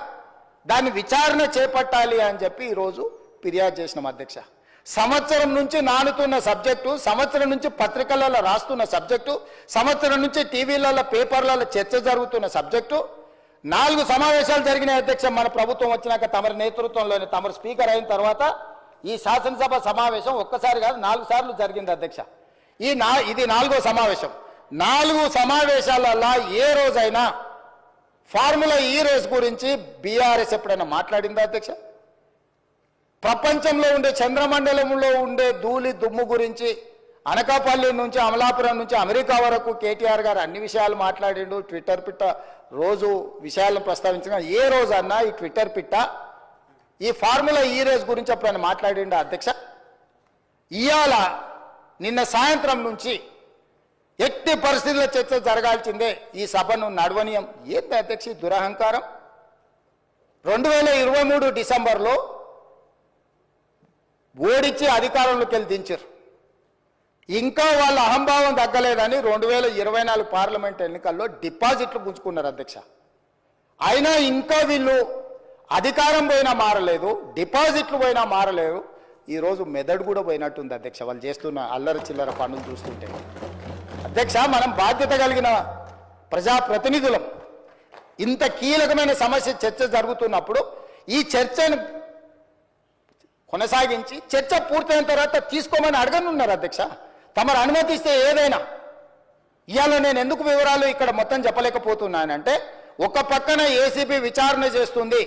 దాన్ని విచారణ చేపట్టాలి అని చెప్పి ఈరోజు ఫిర్యాదు చేసినాం అధ్యక్ష. సంవత్సరం నుంచి నానుతున్న సబ్జెక్టు, సంవత్సరం నుంచి పత్రికలలో రాస్తున్న సబ్జెక్టు, సంవత్సరం నుంచి టీవీలలో పేపర్లలో చర్చ జరుగుతున్న సబ్జెక్టు. 4 సమావేశాలు జరిగినాయి అధ్యక్ష. మన ప్రభుత్వం వచ్చినాక తమరి నేతృత్వంలోని తమరు స్పీకర్ అయిన తర్వాత ఈ శాసనసభ సమావేశం ఒక్కసారి కాదు 4 సార్లు జరిగింది అధ్యక్ష. ఇది 4వ సమావేశం. 4 సమావేశాలలో ఏ రోజైనా ఫార్ములా ఈ రేస్ గురించి బీఆర్ఎస్ ఎప్పుడైనా మాట్లాడిందా అధ్యక్ష? ప్రపంచంలో ఉండే చంద్రమండలంలో ఉండే ధూళి దుమ్ము గురించి అనకాపల్లి నుంచి అమలాపురం నుంచి అమెరికా వరకు కేటీఆర్ గారు అన్ని విషయాలు మాట్లాడిండు. ట్విట్టర్ పిట్ట రోజు విషయాలను ప్రస్తావించిన ఏ రోజు అన్నా ఈ ట్విట్టర్ పిట్ట ఈ ఫార్ములా ఈ రేస్ గురించి ఎప్పుడైనా మాట్లాడిండు అధ్యక్ష? ఇవాళ నిన్న సాయంత్రం నుంచి ఎట్టి పరిస్థితుల్లో చర్చ జరగాల్సిందే, ఈ సభను నడవనీయం. ఏంటి అధ్యక్ష దురహంకారం? 2023 డిసెంబర్లో ఓడించి అధికారంలోకి వెళ్ళి దించారు. ఇంకా వాళ్ళ అహంభావం తగ్గలేదని 2024 పార్లమెంట్ ఎన్నికల్లో డిపాజిట్లు పుంజుకున్నారు అధ్యక్ష. అయినా ఇంకా వీళ్ళు అధికారం పోయినా మారలేదు, డిపాజిట్లు పోయినా మారలేదు. ఈరోజు మెదడు కూడా పోయినట్టుంది అధ్యక్ష వాళ్ళు చేస్తున్న అల్లరి చిల్లర పనులు చూస్తుంటే. అధ్యక్ష, మనం బాధ్యత కలిగిన ప్రజాప్రతినిధులం. ఇంత కీలకమైన సమస్య చర్చ జరుగుతున్నప్పుడు ఈ చర్చను కొనసాగించి చర్చ పూర్తయిన తర్వాత తీసుకోమని అడగనున్నారు అధ్యక్ష. తమరు అనుమతిస్తే ఏదైనా. ఇవాళ నేను ఎందుకు వివరాలు ఇక్కడ మొత్తం చెప్పలేకపోతున్నానంటే, ఒక పక్కన ఏసీబీ విచారణ చేస్తుంది,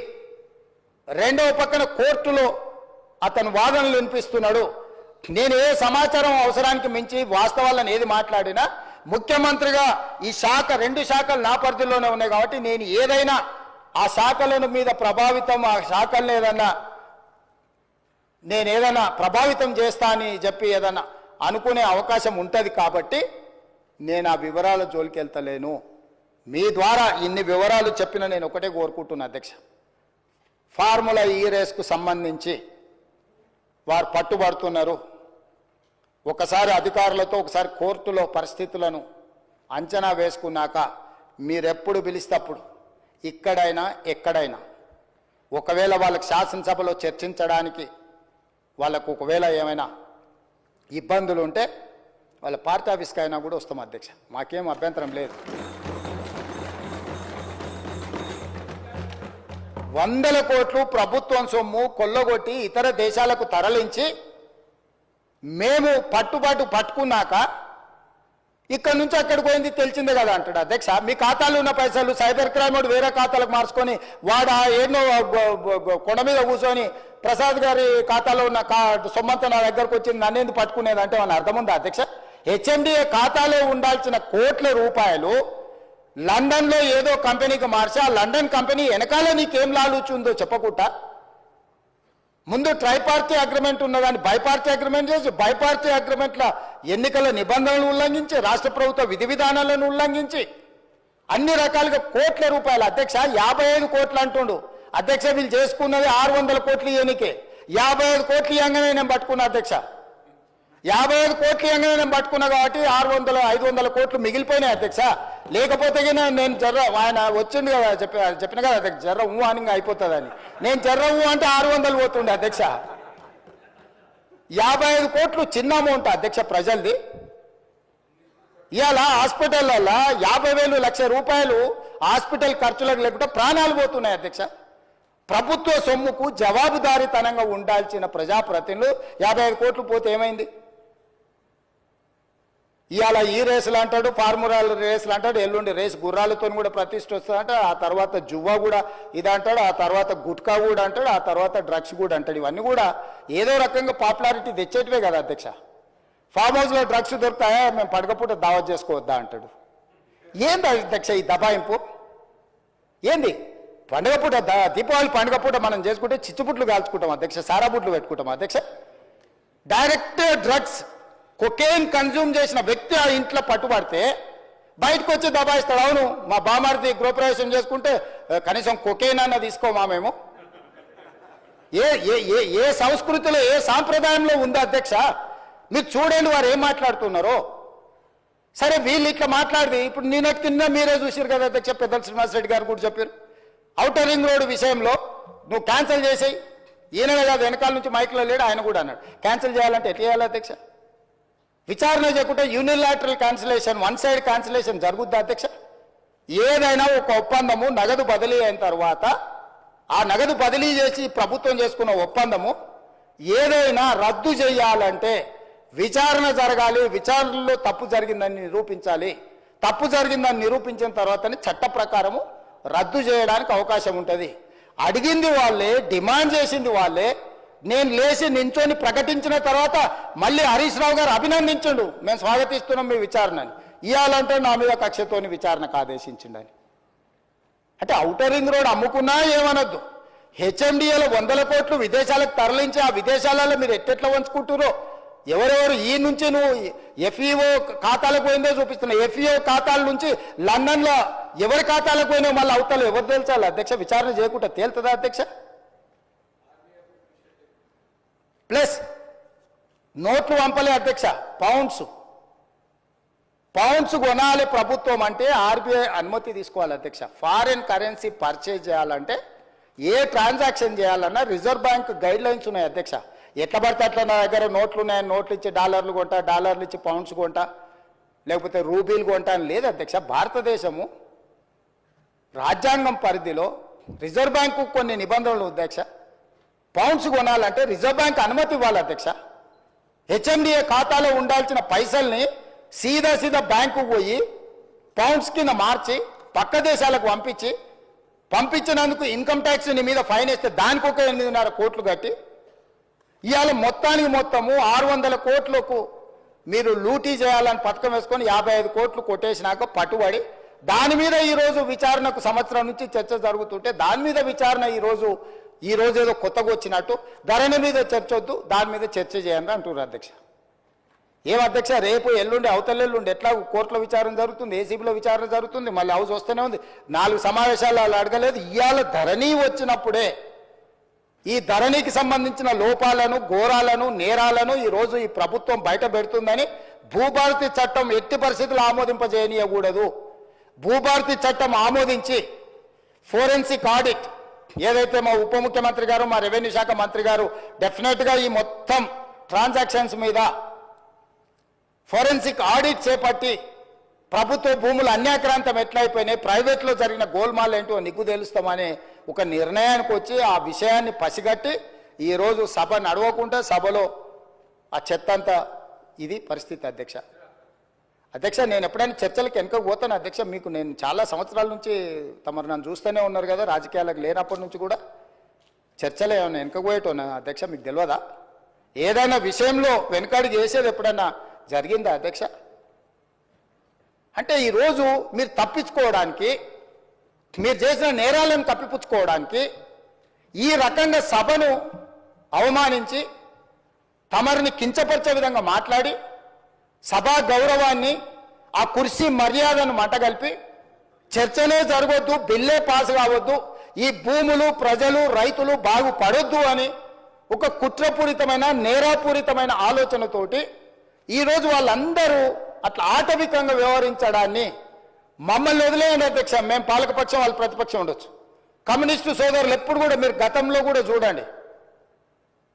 రెండవ పక్కన కోర్టులో అతను వాదనలు వినిపిస్తున్నాడు. నేను ఏ సమాచారం అవసరానికి మించి వాస్తవాలను ఏది మాట్లాడినా ముఖ్యమంత్రిగా ఈ శాఖ 2 శాఖలు నా పరిధిలోనే ఉన్నాయి కాబట్టి నేను ఏదైనా ఆ శాఖలను మీద ప్రభావితం, ఆ శాఖలను ఏదైనా ప్రభావితం చేస్తా అని చెప్పి ఏదన్నా అనుకునే అవకాశం ఉంటుంది కాబట్టి నేను ఆ వివరాల జోలికి వెళ్తలేను. మీ ద్వారా ఇన్ని వివరాలు చెప్పిన నేను ఒకటే కోరుకుంటున్నా అధ్యక్ష, ఫార్ములా ఈ రేస్కు సంబంధించి వారు పట్టుబడుతున్నారు. ఒకసారి అధికారులతో ఒకసారి కోర్టులో పరిస్థితులను అంచనా వేసుకున్నాక మీరెప్పుడు పిలిస్తప్పుడు ఇక్కడైనా ఎక్కడైనా ఒకవేళ వాళ్ళకి శాసనసభలో చర్చించడానికి వాళ్ళకు ఒకవేళ ఏమైనా ఇబ్బందులు ఉంటే వాళ్ళ పార్టీ ఆఫీస్కి అయినా కూడా వస్తాం అధ్యక్ష, మాకేం అభ్యంతరం లేదు. 100 కోట్లు ప్రభుత్వం సొమ్ము కొల్లగొట్టి ఇతర దేశాలకు తరలించి మేము పట్టుకున్నాక ఇక్కడ నుంచి అక్కడికి పోయింది తెలిసిందే కదా అంటాడు అధ్యక్ష. మీ ఖాతాలో ఉన్న పైసలు సైబర్ క్రైమ్ వాడు వేరే ఖాతాలకు మార్చుకొని వాడు ఎన్నో కొండ మీద కూర్చొని ప్రసాద్ గారి ఖాతాలో ఉన్న సొమ్మంతా నా దగ్గరకు వచ్చింది నన్నేందుకు పట్టుకునేది అంటే వాళ్ళని అర్థం ఉందా అధ్యక్ష? హెచ్ఎండిఏ ఖాతాలో ఉండాల్సిన కోట్ల రూపాయలు లండన్లో ఏదో కంపెనీకి మార్చి ఆ లండన్ కంపెనీ వెనకాల నీకేం లాలుచుందో చెప్పకుండా ముందు ట్రైపార్టీ అగ్రిమెంట్ ఉన్నదాన్ని బైపార్టీ అగ్రిమెంట్ చేసి బైపార్టీ అగ్రిమెంట్ల ఎన్నికల నిబంధనలను ఉల్లంఘించి రాష్ట్ర ప్రభుత్వ విధి విధానాలను ఉల్లంఘించి అన్ని రకాలుగా కోట్ల రూపాయలు అధ్యక్ష 55 కోట్లు అంటుండు అధ్యక్ష వీళ్ళు చేసుకున్నది 600 కోట్లు ఎన్నికే 55 కోట్లు ఇవ్వగానే నేను పట్టుకున్నా అధ్యక్ష 55 కోట్లు ఇవ్వగానే నేను పట్టుకున్నా కాబట్టి 500 కోట్లు మిగిలిపోయినాయి అధ్యక్ష లేకపోతే నేను జర్ర ఆయన వచ్చిండు కదా చెప్పిన కదా అధ్యక్ష జర్ర అని అయిపోతుందని నేను జర్ర అంటే 600 పోతుండే అధ్యక్ష 55 కోట్లు చిన్న అమౌంట్ అధ్యక్ష ప్రజలది ఇవాళ హాస్పిటల్లో 50,000 లక్ష రూపాయలు హాస్పిటల్ ఖర్చులకు లేకుండా ప్రాణాలు పోతున్నాయి అధ్యక్ష ప్రభుత్వ సొమ్ముకు జవాబుదారీతనంగా ఉండాల్సిన ప్రజాప్రతినిధులు 55 కోట్లు పోతే ఏమైంది ఇవాళ ఈ రేసులు అంటాడు ఫార్ములా రేసులు అంటాడు ఎల్లుండి రేసు గుర్రాలతో కూడా ప్రతిష్ట వస్తుందంట ఆ తర్వాత జువ్వా కూడా ఇది అంటాడు ఆ తర్వాత గుట్కా కూడా అంటాడు ఆ తర్వాత డ్రగ్స్ కూడా అంటాడు ఇవన్నీ కూడా ఏదో రకంగా పాపులారిటీ తెచ్చేటివే కదా అధ్యక్ష ఫామ్ హౌస్లో డ్రగ్స్ దొరుకుతాయా మేము పడకపూట దావత్ చేసుకోవద్దా అంటాడు ఏంది అధ్యక్ష ఈ దబాయింపు ఏంది పండుగ పూట దీపావళి పండుగ పూట మనం చేసుకుంటే చిచ్చుబుట్లు కాల్చుకుంటాం అధ్యక్ష సారాబుట్లు పెట్టుకుంటాం అధ్యక్ష డైరెక్ట్ డ్రగ్స్ కొకేన్ కన్జ్యూమ్ చేసిన వ్యక్తి ఆ ఇంట్లో పట్టుబడితే బయటకు వచ్చి దబాయిస్తాడు అవును మా బామార్ది గృహప్రవేశం చేసుకుంటే కనీసం కొకేన్ అన్న తీసుకోమా మేము ఏ సంస్కృతిలో ఏ సాంప్రదాయంలో ఉందో అధ్యక్ష మీరు చూడండి వారు ఏం మాట్లాడుతున్నారో సరే వీళ్ళు ఇట్లా మాట్లాడి ఇప్పుడు నిన్నటి కింద మీరే చూసారు కదా అధ్యక్ష పెద్దల శ్రీనివాసరెడ్డి గారు కూడా చెప్పారు ఔటర్ రింగ్ రోడ్ విషయంలో నువ్వు క్యాన్సిల్ చేసేయి ఈయన కాదు వెనకాల నుంచి మైక్లో లేడు ఆయన కూడా అన్నాడు క్యాన్సిల్ చేయాలంటే ఎట్లా చేయాలి అధ్యక్ష విచారణ చేయకుంటే unilateral cancellation one side cancellation జరుగుద్దా అధ్యక్ష ఏదైనా ఒక ఒప్పందము నగదు బదిలీ అయిన తర్వాత ఆ నగదు బదిలీ చేసి ప్రభుత్వం చేసుకున్న ఒప్పందము ఏదైనా రద్దు చేయాలంటే విచారణ జరగాలి విచారణలో తప్పు జరిగిందని నిరూపించాలి తప్పు జరిగిందని నిరూపించిన తర్వాతనే చట్ట ప్రకారము రద్దు చేయడానికి అవకాశం ఉంటుంది అడిగింది వాళ్ళే డిమాండ్ చేసింది వాళ్ళే నేను లేచి నించొని ప్రకటించిన తర్వాత మళ్ళీ హరీష్ రావు గారు అభినందించండు మేము స్వాగతిస్తున్నాం మీ విచారణని ఇవ్వాలంటే నా మీద కక్షతోని విచారణకు ఆదేశించిండని అంటే ఔటర్ రింగ్ రోడ్ అమ్ముకున్నా ఏమనొద్దు హెచ్ఎండిఏలో 100 కోట్లు విదేశాలకు తరలించి ఆ విదేశాలలో మీరు ఎట్టెట్లా వంచుకుంటారో ఎవరెవరు ఈ నుంచి నువ్వు ఎఫ్ఈఓ ఖాతాలకు పోయిందో చూపిస్తున్నా ఎఫ్ఈఓ ఖాతాల నుంచి లండన్లో ఎవరి ఖాతాలకు పోయినా మళ్ళీ అవతల ఎవరు తేల్చాలి అధ్యక్ష విచారణ చేయకుండా తేలుతుందా అధ్యక్ష ప్లస్ నోట్లు పంపలే అధ్యక్ష పౌండ్స్ కొనాలి ప్రభుత్వం అంటే ఆర్బీఐ అనుమతి తీసుకోవాలి అధ్యక్ష ఫారిన్ కరెన్సీ పర్చేజ్ చేయాలంటే ఏ ట్రాన్సాక్షన్ చేయాలన్నా రిజర్వ్ బ్యాంక్ గైడ్ లైన్స్ ఉన్నాయి అధ్యక్ష ఎట్లా పడితే అట్లా నా దగ్గర నోట్లు ఉన్నాయని నోట్లు ఇచ్చి డాలర్లు కొంటా డాలర్లు ఇచ్చి పౌండ్స్ కొంటా లేకపోతే రూబీలు కొంటా అని లేదు అధ్యక్ష భారతదేశము రాజ్యాంగం పరిధిలో రిజర్వ్ బ్యాంకు కొన్ని నిబంధనలు అధ్యక్ష పౌండ్స్ కొనాలంటే రిజర్వ్ బ్యాంక్ అనుమతి ఇవ్వాలి అధ్యక్ష హెచ్ఎండిఏ ఖాతాలో ఉండాల్సిన పైసల్ని సీదా బ్యాంకు పోయి పౌండ్స్ కింద మార్చి పక్క దేశాలకు పంపించినందుకు ఇన్కమ్ ట్యాక్స్ నీ మీద ఫైన్ వేస్తే దానికి ఒక 8.5 కోట్లు కట్టి ఇవాళ మొత్తము 600 కోట్లకు మీరు లూటీ చేయాలని పథకం వేసుకొని 55 కోట్లు కొట్టేసినాక పట్టుబడి దాని మీద ఈరోజు విచారణకు సంవత్సరం నుంచి చర్చ జరుగుతుంటే దాని మీద విచారణ ఈరోజు ఏదో కొత్తగా వచ్చినట్టు ధరణి మీద చర్చ వద్దు దాని మీద చర్చ చేయండి అంటున్నారు అధ్యక్ష ఏం అధ్యక్ష రేపు ఎల్లుండి అవతలెల్లుండి ఎట్లా కోర్టులో విచారణ జరుగుతుంది ఏసీబీలో విచారణ జరుగుతుంది మళ్ళీ హౌస్ వస్తూనే ఉంది 4 సమావేశాలు వాళ్ళు అడగలేదు ఇవాళ ధరణి వచ్చినప్పుడే ఈ ధరణికి సంబంధించిన లోపాలను ఘోరాలను నేరాలను ఈరోజు ఈ ప్రభుత్వం బయట పెడుతుందని భూభారతి చట్టం ఎట్టి పరిస్థితులు ఆమోదింపజేయనీయకూడదు భూభారతి చట్టం ఆమోదించి ఫోరెన్సిక్ ఆడిట్ ఏదైతే మా ఉప ముఖ్యమంత్రి గారు మా రెవెన్యూ శాఖ మంత్రి గారు డెఫినెట్గా ఈ మొత్తం ట్రాన్సాక్షన్స్ మీద ఫోరెన్సిక్ ఆడిట్ చేపట్టి ప్రభుత్వ భూములు అన్యాక్రాంతం ఎట్లయిపోయినాయి ప్రైవేట్లో జరిగిన గోల్మాల్ ఏంటో నిగ్గు తెలుస్తామనే ఒక నిర్ణయానికి వచ్చి ఆ విషయాన్ని పసిగట్టి ఈరోజు సభ నడవకుండా సభలో ఆ చెత్త అంతా ఇది పరిస్థితి అధ్యక్ష నేను ఎప్పుడైనా చర్చలకు వెనుక పోతాను అధ్యక్ష మీకు నేను చాలా సంవత్సరాల నుంచి తమరు నన్ను చూస్తూనే ఉన్నారు కదా రాజకీయాలకు లేనప్పటి నుంచి కూడా చర్చలు ఏమైనా వెనుకపోయేటోనా అధ్యక్ష మీకు తెలియదా ఏదైనా విషయంలో వెనుకడుగు వేసేది ఎప్పుడైనా జరిగిందా అధ్యక్ష అంటే ఈరోజు మీరు తప్పించుకోవడానికి మీరు చేసిన నేరాలను కప్పిపుచ్చుకోవడానికి ఈ రకంగా సభను అవమానించి తమరిని కించపరిచే విధంగా మాట్లాడి సభా గౌరవాన్ని ఆ కుర్చీ మర్యాదను మంటగలిపి చర్చనే జరగొద్దు, బిల్లే పాస్ కావద్దు, ఈ భూములు ప్రజలు రైతులు బాగుపడొద్దు అని ఒక కుట్రపూరితమైన నేరాపూరితమైన ఆలోచనతోటి ఈరోజు వాళ్ళందరూ అట్లా ఆటవికంగా వ్యవహరించడాన్ని మమ్మల్ని వదిలేయండి అధ్యక్ష, మేము పాలకపక్షం వాళ్ళు ప్రతిపక్షం ఉండొచ్చు. కమ్యూనిస్టు సోదరులు ఎప్పుడు కూడా మీరు గతంలో కూడా చూడండి,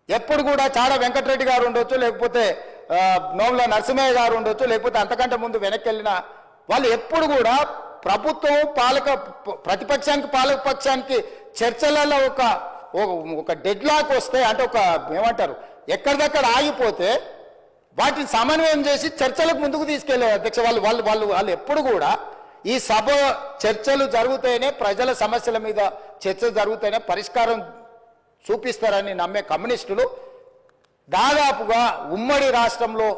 ఎప్పుడు కూడా చాడ వెంకటరెడ్డి గారు ఉండొచ్చు, లేకపోతే నోముల నరసింహయ్య గారు ఉండొచ్చు, లేకపోతే అంతకంటే ముందు వెనక్కి వెళ్ళిన వాళ్ళు ఎప్పుడు కూడా ప్రభుత్వం ప్రతిపక్షానికి పాలకపక్షానికి చర్చలలో ఒక డెడ్ లాక్ వస్తే, అంటే ఒక ఏమంటారు ఎక్కడిదక్కడ ఆగిపోతే వాటిని సమన్వయం చేసి చర్చలకు ముందుకు తీసుకెళ్లారు అధ్యక్ష. వాళ్ళు ఎప్పుడు కూడా ఈ సభ చర్చలు జరుగుతేనే ప్రజల సమస్యల మీద చర్చ జరుగుతేనే పరిష్కారం చూపిస్తారని నమ్మే కమ్యూనిస్టులు దాదాపుగా ఉమ్మడి రాష్ట్రంలో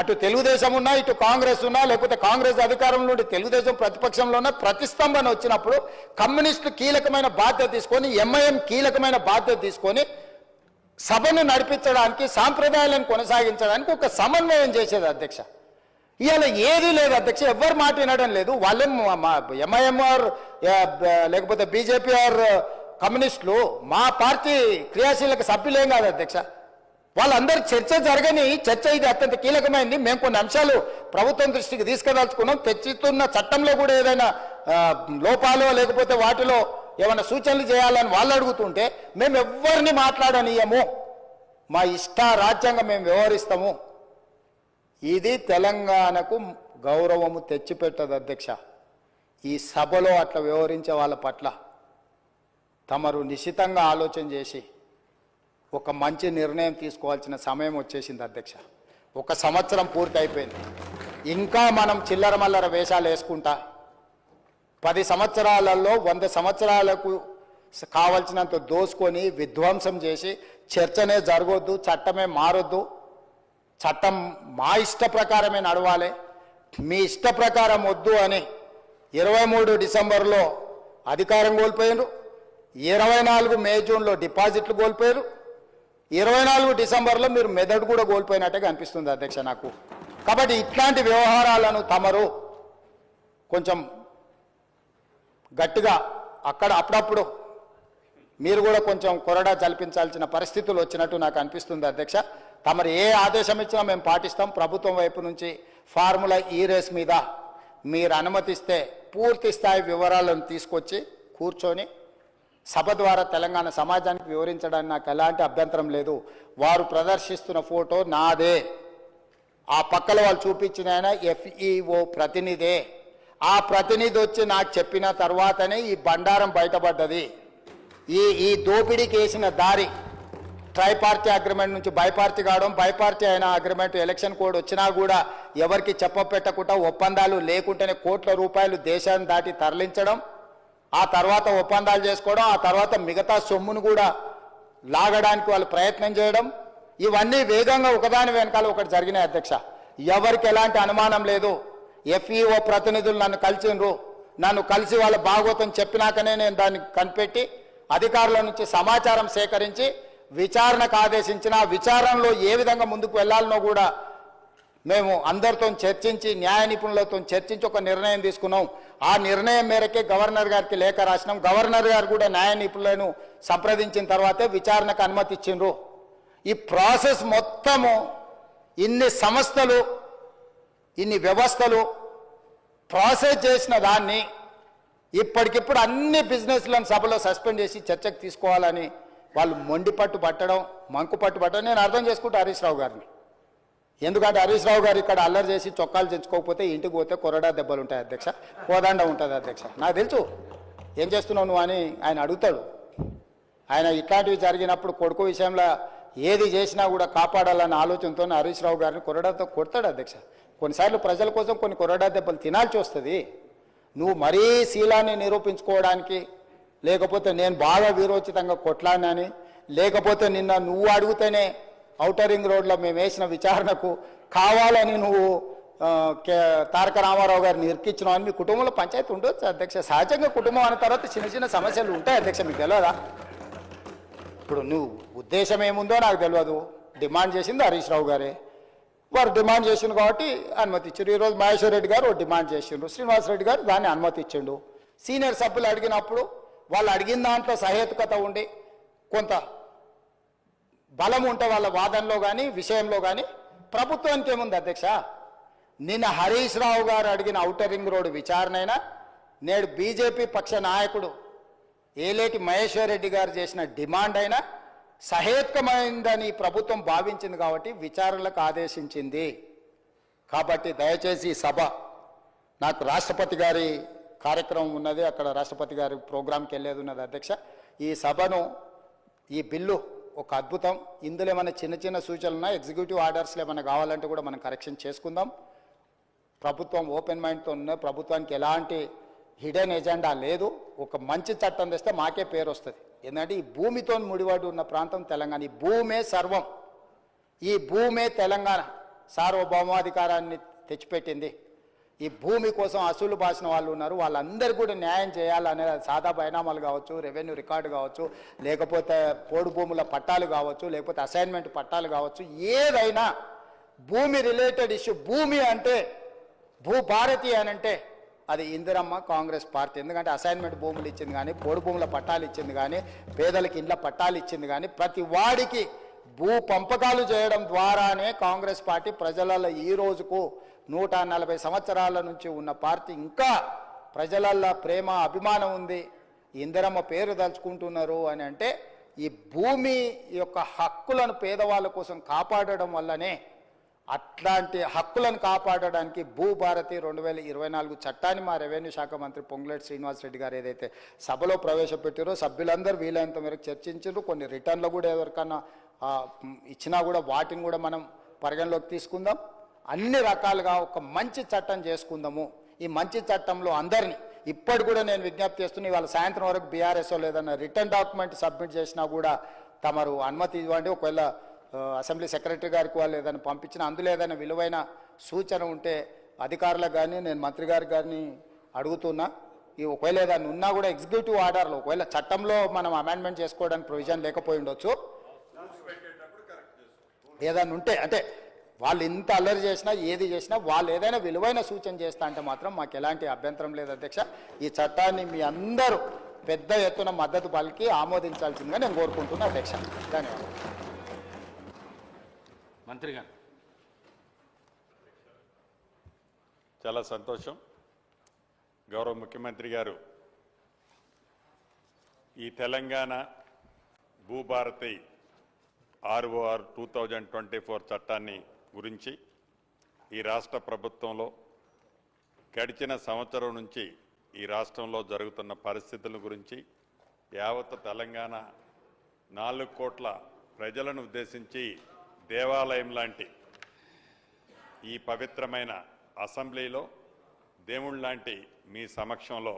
అటు తెలుగుదేశం ఉన్నా ఇటు కాంగ్రెస్ ఉన్నా, లేకపోతే కాంగ్రెస్ అధికారంలో నుండి తెలుగుదేశం ప్రతిపక్షంలో ఉన్న ప్రతిష్టంభన వచ్చినప్పుడు కమ్యూనిస్టులు కీలకమైన బాధ్యత తీసుకొని, ఎంఐఎం కీలకమైన బాధ్యత తీసుకొని సభను నడిపించడానికి, సాంప్రదాయాలను కొనసాగించడానికి ఒక సమన్వయం చేసేది అధ్యక్ష. ఇవాళ ఏదీ లేదు అధ్యక్ష, ఎవ్వరు మాట వినడం లేదు. వాళ్ళేం ఎంఐఎంఆర్ లేకపోతే బీజేపీ ఆర్ కమ్యూనిస్టులు మా పార్టీ క్రియాశీలక సభ్యులేం కాదు అధ్యక్ష. వాళ్ళందరూ చర్చ జరగని చర్చ ఇది అత్యంత కీలకమైంది. మేము కొన్ని అంశాలు ప్రభుత్వం దృష్టికి తీసుకుదలుచుకున్నాం. తెచ్చుతున్న చట్టంలో కూడా ఏదైనా లోపాలు లేకపోతే వాటిలో ఏమైనా సూచనలు చేయాలని వాళ్ళు అడుగుతుంటే మేము ఎవ్వరిని మాట్లాడనీయము, మా ఇష్ట రాజ్యాంగం మేము వ్యవహరిస్తాము. ఇది తెలంగాణకు గౌరవము తెచ్చిపెట్టదు అధ్యక్ష. ఈ సభలో అట్లా వ్యవహరించే వాళ్ళ పట్ల తమరు నిశితంగా ఆలోచన చేసి ఒక మంచి నిర్ణయం తీసుకోవాల్సిన సమయం వచ్చేసింది అధ్యక్ష. 1 సంవత్సరం పూర్తి అయిపోయింది. ఇంకా మనం చిల్లర మల్లర వేషాలు వేసుకుంటా 10 సంవత్సరాలలో 100 సంవత్సరాలకు కావాల్సినంత దోసుకొని విధ్వంసం చేసి చర్చనే జరగొద్దు, చట్టమే మారొద్దు, చట్టం మా ఇష్ట ప్రకారమే నడవాలి, మీ ఇష్ట ప్రకారం వద్దు అని 23 డిసెంబర్లో అధికారం కోల్పోయారు, 24 మే జూన్లో డిపాజిట్లు కోల్పోయారు, 24 డిసెంబర్లో మీరు మెదడు కూడా కోల్పోయినట్టుగా అనిపిస్తుంది అధ్యక్ష నాకు. కాబట్టి ఇట్లాంటి వ్యవహారాలను తమరు కొంచెం గట్టిగా అప్పుడప్పుడు మీరు కూడా కొంచెం కొరడా జల్పించాల్సిన పరిస్థితులు వచ్చినట్టు నాకు అనిపిస్తుంది అధ్యక్ష. తమరు ఏ ఆదేశం ఇచ్చినా మేము పాటిస్తాం. ప్రభుత్వం వైపు నుంచి ఫార్ములా ఈ రేస్ మీద మీరు అనుమతిస్తే పూర్తి స్థాయి వివరాలను తీసుకొచ్చి కూర్చొని సభ ద్వారా తెలంగాణ సమాజానికి వివరించడానికి నాకు ఎలాంటి అభ్యంతరం లేదు. వారు ప్రదర్శిస్తున్న ఫోటో నాదే, ఆ పక్కల వాళ్ళు చూపించిన ఆయన FEO ప్రతినిధే. ఆ ప్రతినిధి వచ్చి నాకు చెప్పిన తర్వాతనే ఈ బండారం బయటపడ్డది. ఈ దోపిడీకి వేసిన దారి ట్రైపార్టీ అగ్రిమెంట్ నుంచి బైపార్టీ కావడం, బైపార్టీ అయిన అగ్రిమెంట్ ఎలక్షన్ కోడ్ వచ్చినా కూడా ఎవరికి చెప్పపెట్టకుండా ఒప్పందాలు లేకుంటేనే కోట్ల రూపాయలు దేశాన్ని దాటి తరలించడం, ఆ తర్వాత ఒప్పందాలు చేసుకోవడం, ఆ తర్వాత మిగతా సొమ్మును కూడా లాగడానికి వాళ్ళు ప్రయత్నం చేయడం, ఇవన్నీ వేగంగా ఒకదాని వెనకాల ఒకటి జరిగినాయి అధ్యక్ష. ఎవరికి ఎలాంటి అనుమానం లేదు. FEO ప్రతినిధులు నన్ను కలిసిండ్రు, నన్ను కలిసి వాళ్ళ భాగవతం చెప్పినాకనే నేను దాన్ని కనిపెట్టి అధికారుల నుంచి సమాచారం సేకరించి విచారణకు ఆదేశించిన, విచారణలో ఏ విధంగా ముందుకు వెళ్లాలనో కూడా మేము అందరితో చర్చించి న్యాయ నిపుణులతో చర్చించి ఒక నిర్ణయం తీసుకున్నాం. ఆ నిర్ణయం మేరకే గవర్నర్ గారికి లేఖ రాసినాం. గవర్నర్ గారు కూడా న్యాయ నిపుణులను సంప్రదించిన తర్వాతే విచారణకు అనుమతి ఇచ్చిండ్రు. ఈ ప్రాసెస్ మొత్తము ఇన్ని సంస్థలు ఇన్ని వ్యవస్థలు ప్రాసెస్ చేసిన దాన్ని ఇప్పటికిప్పుడు అన్ని బిజినెస్లను సభలో సస్పెండ్ చేసి చర్చకు తీసుకోవాలని వాళ్ళు మొండిపట్టు పట్టడం, మంకుపట్టు పట్టడం నేను అర్థం చేసుకుంటా హరీష్ రావు గారిని. ఎందుకంటే హరీష్ రావు గారు ఇక్కడ అల్లరి చేసి చొక్కాలు తెచ్చుకోకపోతే ఇంటికి పోతే కొరడా దెబ్బలు ఉంటాయి అధ్యక్ష, కోదండ ఉంటుంది అధ్యక్ష. నాకు తెలుసు ఏం చేస్తున్నావు నువ్వు అని ఆయన అడుగుతాడు. ఆయన ఇట్లాంటివి జరిగినప్పుడు కొడుకు విషయంలో ఏది చేసినా కూడా కాపాడాలన్న ఆలోచనతో హరీష్ రావు గారిని కొరడాతో కొడతాడు అధ్యక్ష. కొన్నిసార్లు ప్రజల కోసం కొన్ని కొరడా దెబ్బలు తినాల్సి వస్తుంది. నువ్వు మరీ శీలాన్ని నిరూపించుకోవడానికి, లేకపోతే నేను బాగా వీరోచితంగా కొట్లాడినని, లేకపోతే నిన్న నువ్వు అడిగితేనే ఔటర్ రింగ్ రోడ్లో మేము వేసిన విచారణకు కావాలని నువ్వు తారక రామారావు గారిని ఇరికించినావు అని మీ కుటుంబంలో పంచాయతీ ఉండొచ్చు అధ్యక్ష. సహజంగా కుటుంబం అన్న తర్వాత చిన్న చిన్న సమస్యలు ఉంటాయి అధ్యక్ష, మీకు తెలియదా? ఇప్పుడు నువ్వు ఉద్దేశం ఏముందో నాకు తెలియదు. డిమాండ్ చేసింది హరీష్ రావు గారే, వారు డిమాండ్ చేసిండు కాబట్టి అనుమతి ఇచ్చారు. ఈరోజు మహేశ్వర్ రెడ్డి గారు డిమాండ్ చేసిండు, శ్రీనివాసరెడ్డి గారు దాన్ని అనుమతి ఇచ్చిండు. సీనియర్ సభ్యులు అడిగినప్పుడు వాళ్ళు అడిగిన దాంట్లో సహేతుకత ఉండి కొంత బలం ఉంటే వాళ్ళ వాదనలో కానీ విషయంలో కానీ ప్రభుత్వానికి ఏముంది అధ్యక్ష? నిన్న హరీష్ రావు గారు అడిగిన ఔటర్ రింగ్ రోడ్డు విచారణ అయినా, నేడు బీజేపీ పక్ష నాయకుడు ఏలేటి మహేశ్వర్ రెడ్డి గారు చేసిన డిమాండ్ అయినా సహేతుకమైందని ప్రభుత్వం భావించింది కాబట్టి విచారణలకు ఆదేశించింది. కాబట్టి దయచేసి ఈ సభ, నాకు రాష్ట్రపతి గారి కార్యక్రమం ఉన్నది, అక్కడ రాష్ట్రపతి గారి ప్రోగ్రాంకి వెళ్ళేది ఉన్నది అధ్యక్ష. ఈ సభను, ఈ బిల్లు ఒక అద్భుతం. ఇందులో ఏమైనా చిన్న చిన్న సూచనలు ఉన్నాయి, ఎగ్జిక్యూటివ్ ఆర్డర్స్లో ఏమైనా కావాలంటే కూడా మనం కరెక్షన్ చేసుకుందాం. ప్రభుత్వం ఓపెన్ మైండ్తో ఉన్నది, ప్రభుత్వానికి ఎలాంటి హిడెన్ ఎజెండా లేదు. ఒక మంచి చట్టం తెస్తే మాకే పేరు వస్తుంది. ఎందుకంటే ఈ భూమితో ముడిపడి ఉన్న ప్రాంతం తెలంగాణ. ఈ భూమే సర్వం, ఈ భూమే తెలంగాణ సార్వభౌమాధికారాన్ని తెచ్చిపెట్టింది. ఈ భూమి కోసం అసూలు బాసిన వాళ్ళు ఉన్నారు, వాళ్ళందరూ కూడా న్యాయం చేయాలనే సాదా బైనామాలు కావచ్చు, రెవెన్యూ రికార్డు కావచ్చు, లేకపోతే పోడు భూముల పట్టాలు కావచ్చు, లేకపోతే అసైన్మెంట్ పట్టాలు కావచ్చు, ఏదైనా భూమి రిలేటెడ్ ఇష్యూ. భూమి అంటే భూభారతి అని అంటే అది ఇందిరమ్మ కాంగ్రెస్ పార్టీ. ఎందుకంటే అసైన్మెంట్ భూములు ఇచ్చింది కానీ, పోడు భూముల పట్టాలు ఇచ్చింది కానీ, పేదలకు ఇండ్ల పట్టాలు ఇచ్చింది కానీ, ప్రతి వాడికి భూ పంపకాలు చేయడం ద్వారానే కాంగ్రెస్ పార్టీ ప్రజలలో ఈ రోజుకు 140 సంవత్సరాల నుంచి ఉన్న పార్టీ ఇంకా ప్రజలల్లో ప్రేమ అభిమానం ఉంది. ఇందిరమ్మ పేరు తలుచుకుంటున్నారు అని అంటే ఈ భూమి యొక్క హక్కులను పేదవాళ్ళ కోసం కాపాడడం వల్లనే. అట్లాంటి హక్కులను కాపాడడానికి భూభారతి 2024 చట్టాన్ని మా రెవెన్యూ శాఖ మంత్రి పొంగులేటి శ్రీనివాసరెడ్డి గారు ఏదైతే సభలో ప్రవేశపెట్టారో సభ్యులందరూ వీలైనంత మేరకు చర్చించారు. కొన్ని రిటర్న్లు కూడా ఎవరికన్నా ఇచ్చినా కూడా వాటిని కూడా మనం పరిగణలోకి తీసుకుందాం. అన్ని రకాలుగా ఒక మంచి చట్టం చేసుకుందాము. ఈ మంచి చట్టంలో అందరినీ ఇప్పటి కూడా నేను విజ్ఞప్తి చేస్తున్నా, ఇవాళ సాయంత్రం వరకు బీఆర్ఎస్ఓ లేదన్నా రిటర్న్ డాక్యుమెంట్ సబ్మిట్ చేసినా కూడా తమరు అనుమతి ఇవ్వండి. ఒకవేళ అసెంబ్లీ సెక్రటరీ గారికి వాళ్ళు ఏదైనా పంపించిన అందులో ఏదైనా విలువైన సూచన ఉంటే అధికారులకు కానీ నేను మంత్రి గారికి కానీ అడుగుతున్నా. ఈ ఒకవేళ ఏదైనా ఉన్నా కూడా ఎగ్జిక్యూటివ్ ఆర్డర్లో ఒకవేళ చట్టంలో మనం అమెండ్మెంట్ చేసుకోవడానికి ప్రొవిజన్ లేకపోయి ఉండొచ్చు, ఏదైనా ఉంటే అంటే వాళ్ళు ఇంత అల్లరి చేసినా ఏది చేసినా వాళ్ళు ఏదైనా విలువైన సూచన చేస్తా అంటే మాత్రం మాకు ఎలాంటి అభ్యంతరం లేదు అధ్యక్ష. ఈ చట్టాన్ని మీ అందరూ పెద్ద ఎత్తున మద్దతు పలికి ఆమోదించాల్సిందిగా నేను కోరుకుంటున్నా అధ్యక్ష. ధన్యవాదాలు. మంత్రి గారు. చాలా సంతోషం. గౌరవ ముఖ్యమంత్రి గారు ఈ తెలంగాణ భూభారతి ROR 2024 చట్టాన్ని గురించి ఈ రాష్ట్ర ప్రభుత్వంలో గడిచిన సంవత్సరం నుంచి ఈ రాష్ట్రంలో జరుగుతున్న పరిస్థితుల గురించి యావత్ తెలంగాణ 4 కోట్ల ప్రజలను ఉద్దేశించి దేవాలయం లాంటి ఈ పవిత్రమైన అసెంబ్లీలో దేవుళ్ళ లాంటి మీ సమక్షంలో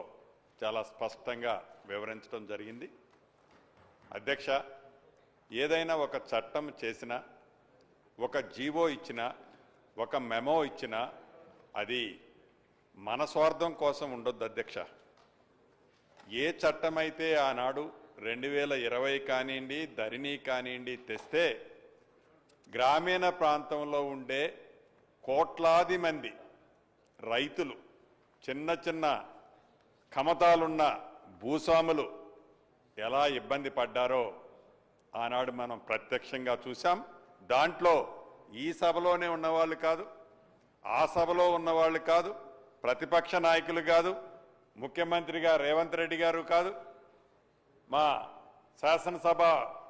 చాలా స్పష్టంగా వివరించడం జరిగింది. అధ్యక్ష, ఏదైనా ఒక చట్టం చేసినా, ఒక జీవో ఇచ్చినా, ఒక మెమో ఇచ్చినా అది మన స్వార్థం కోసం ఉండొద్దు అధ్యక్ష. ఏ చట్టమైతే ఆనాడు 2020 కానివ్వండి, ధరణి కానివ్వండి తెస్తే గ్రామీణ ప్రాంతంలో ఉండే కోట్లాది మంది రైతులు, చిన్న చిన్న కమతాలున్న భూస్వాములు ఎలా ఇబ్బంది పడ్డారో ఆనాడు మనం ప్రత్యక్షంగా చూసాం. దాంట్లో ఈ సభలోనే ఉన్నవాళ్ళు కాదు, ఆ సభలో ఉన్నవాళ్ళు కాదు, ప్రతిపక్ష నాయకులు కాదు, ముఖ్యమంత్రిగా రేవంత్ రెడ్డి గారు కాదు, మా శాసనసభ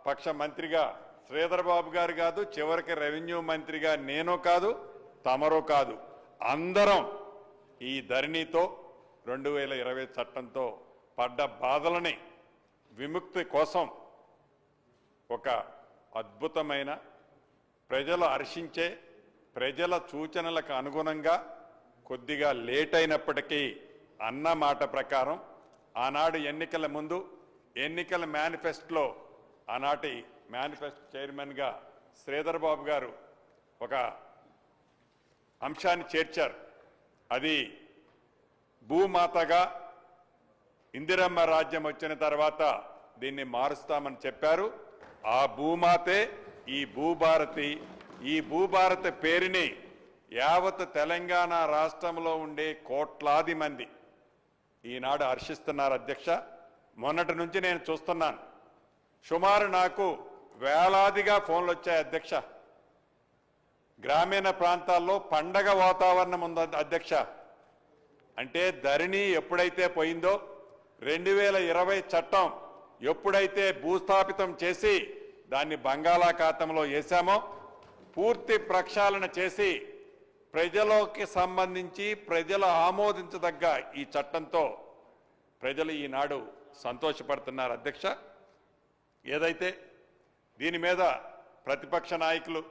పక్ష మంత్రిగా శ్రీధర్ బాబు గారు కాదు, చివరికి రెవెన్యూ మంత్రిగా నేను కాదు, తమరు కాదు, అందరం ఈ ధరణితో 2020 చట్టంతో పడ్డ బాధలని విముక్తి కోసం ఒక అద్భుతమైన ప్రజలు హర్షించే ప్రజల సూచనలకు అనుగుణంగా కొద్దిగా లేట్ అయినప్పటికీ అన్న మాట ప్రకారం ఆనాడు ఎన్నికల ముందు ఎన్నికల మేనిఫెస్టోలో ఆనాటి మేనిఫెస్టో చైర్మన్గా శ్రీధర్ బాబు గారు ఒక అంశాన్ని చేర్చారు. అది భూమాతగా ఇందిరమ్మ రాజ్యం వచ్చిన తర్వాత దీన్ని మారుస్తామని చెప్పారు. ఆ భూమాతే ఈ భూభారతి. ఈ భూభారతి పేరుని యావత్ తెలంగాణ రాష్ట్రంలో ఉండే కోట్లాది మంది ఈనాడు హర్షిస్తున్నారు అధ్యక్ష. మొన్నటి నుంచి నేను చూస్తున్నాను, సుమారు నాకు వేలాదిగా ఫోన్లు వచ్చాయి అధ్యక్ష. గ్రామీణ ప్రాంతాల్లో పండగ వాతావరణం ఉంది అధ్యక్ష. అంటే ధరణి ఎప్పుడైతే పోయిందో, 2020 చట్టం ఎప్పుడైతే భూస్థాపితం చేసి దాన్ని బంగాళాఖాతంలో వేశామో, పూర్తి ప్రక్షాళన చేసి ప్రజలకి సంబంధించి ప్రజలు ఆమోదించదగ్గ ఈ చట్టంతో ప్రజలు ఈనాడు సంతోషపడుతున్నారు అధ్యక్ష. ఏదైతే దీని మీద ప్రతిపక్ష నాయకులు,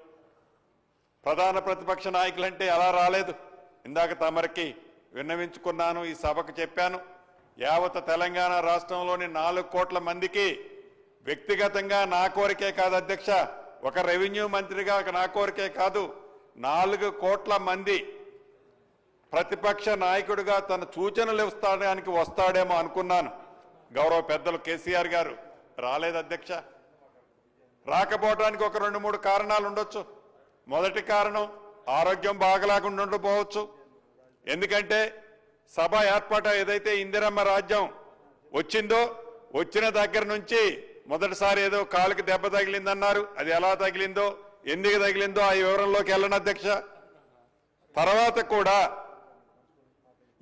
ప్రధాన ప్రతిపక్ష నాయకులు అంటే ఎలా రాలేదు, ఇందాక తమరికి విన్నవించుకున్నాను, ఈ సభకు చెప్పాను. యావత్ తెలంగాణ రాష్ట్రంలోని 4 కోట్ల మందికి వ్యక్తిగతంగా నా కోరికే కాదు అధ్యక్ష, ఒక రెవెన్యూ మంత్రిగా నా కోరికే కాదు, 4 కోట్ల మంది ప్రతిపక్ష నాయకుడిగా తన సూచనలు ఇస్తాడానికి వస్తాడేమో అనుకున్నాను. గౌరవ పెద్దలు కేసీఆర్ గారు రాలేదు అధ్యక్ష. రాకపోవడానికి ఒక 2-3 కారణాలు ఉండొచ్చు. మొదటి కారణం ఆరోగ్యం బాగలేకుండా ఉండకపోవచ్చు. ఎందుకంటే సభ ఏర్పాటు ఏదైతే ఇందిరమ్మ రాజ్యం వచ్చిందో, వచ్చిన దగ్గర నుంచి మొదటిసారి ఏదో కాలుకి దెబ్బ తగిలిందన్నారు. అది ఎలా తగిలిందో, ఎందుకు తగిలిందో ఆ వివరంలోకి వెళ్ళను అధ్యక్ష. తర్వాత కూడా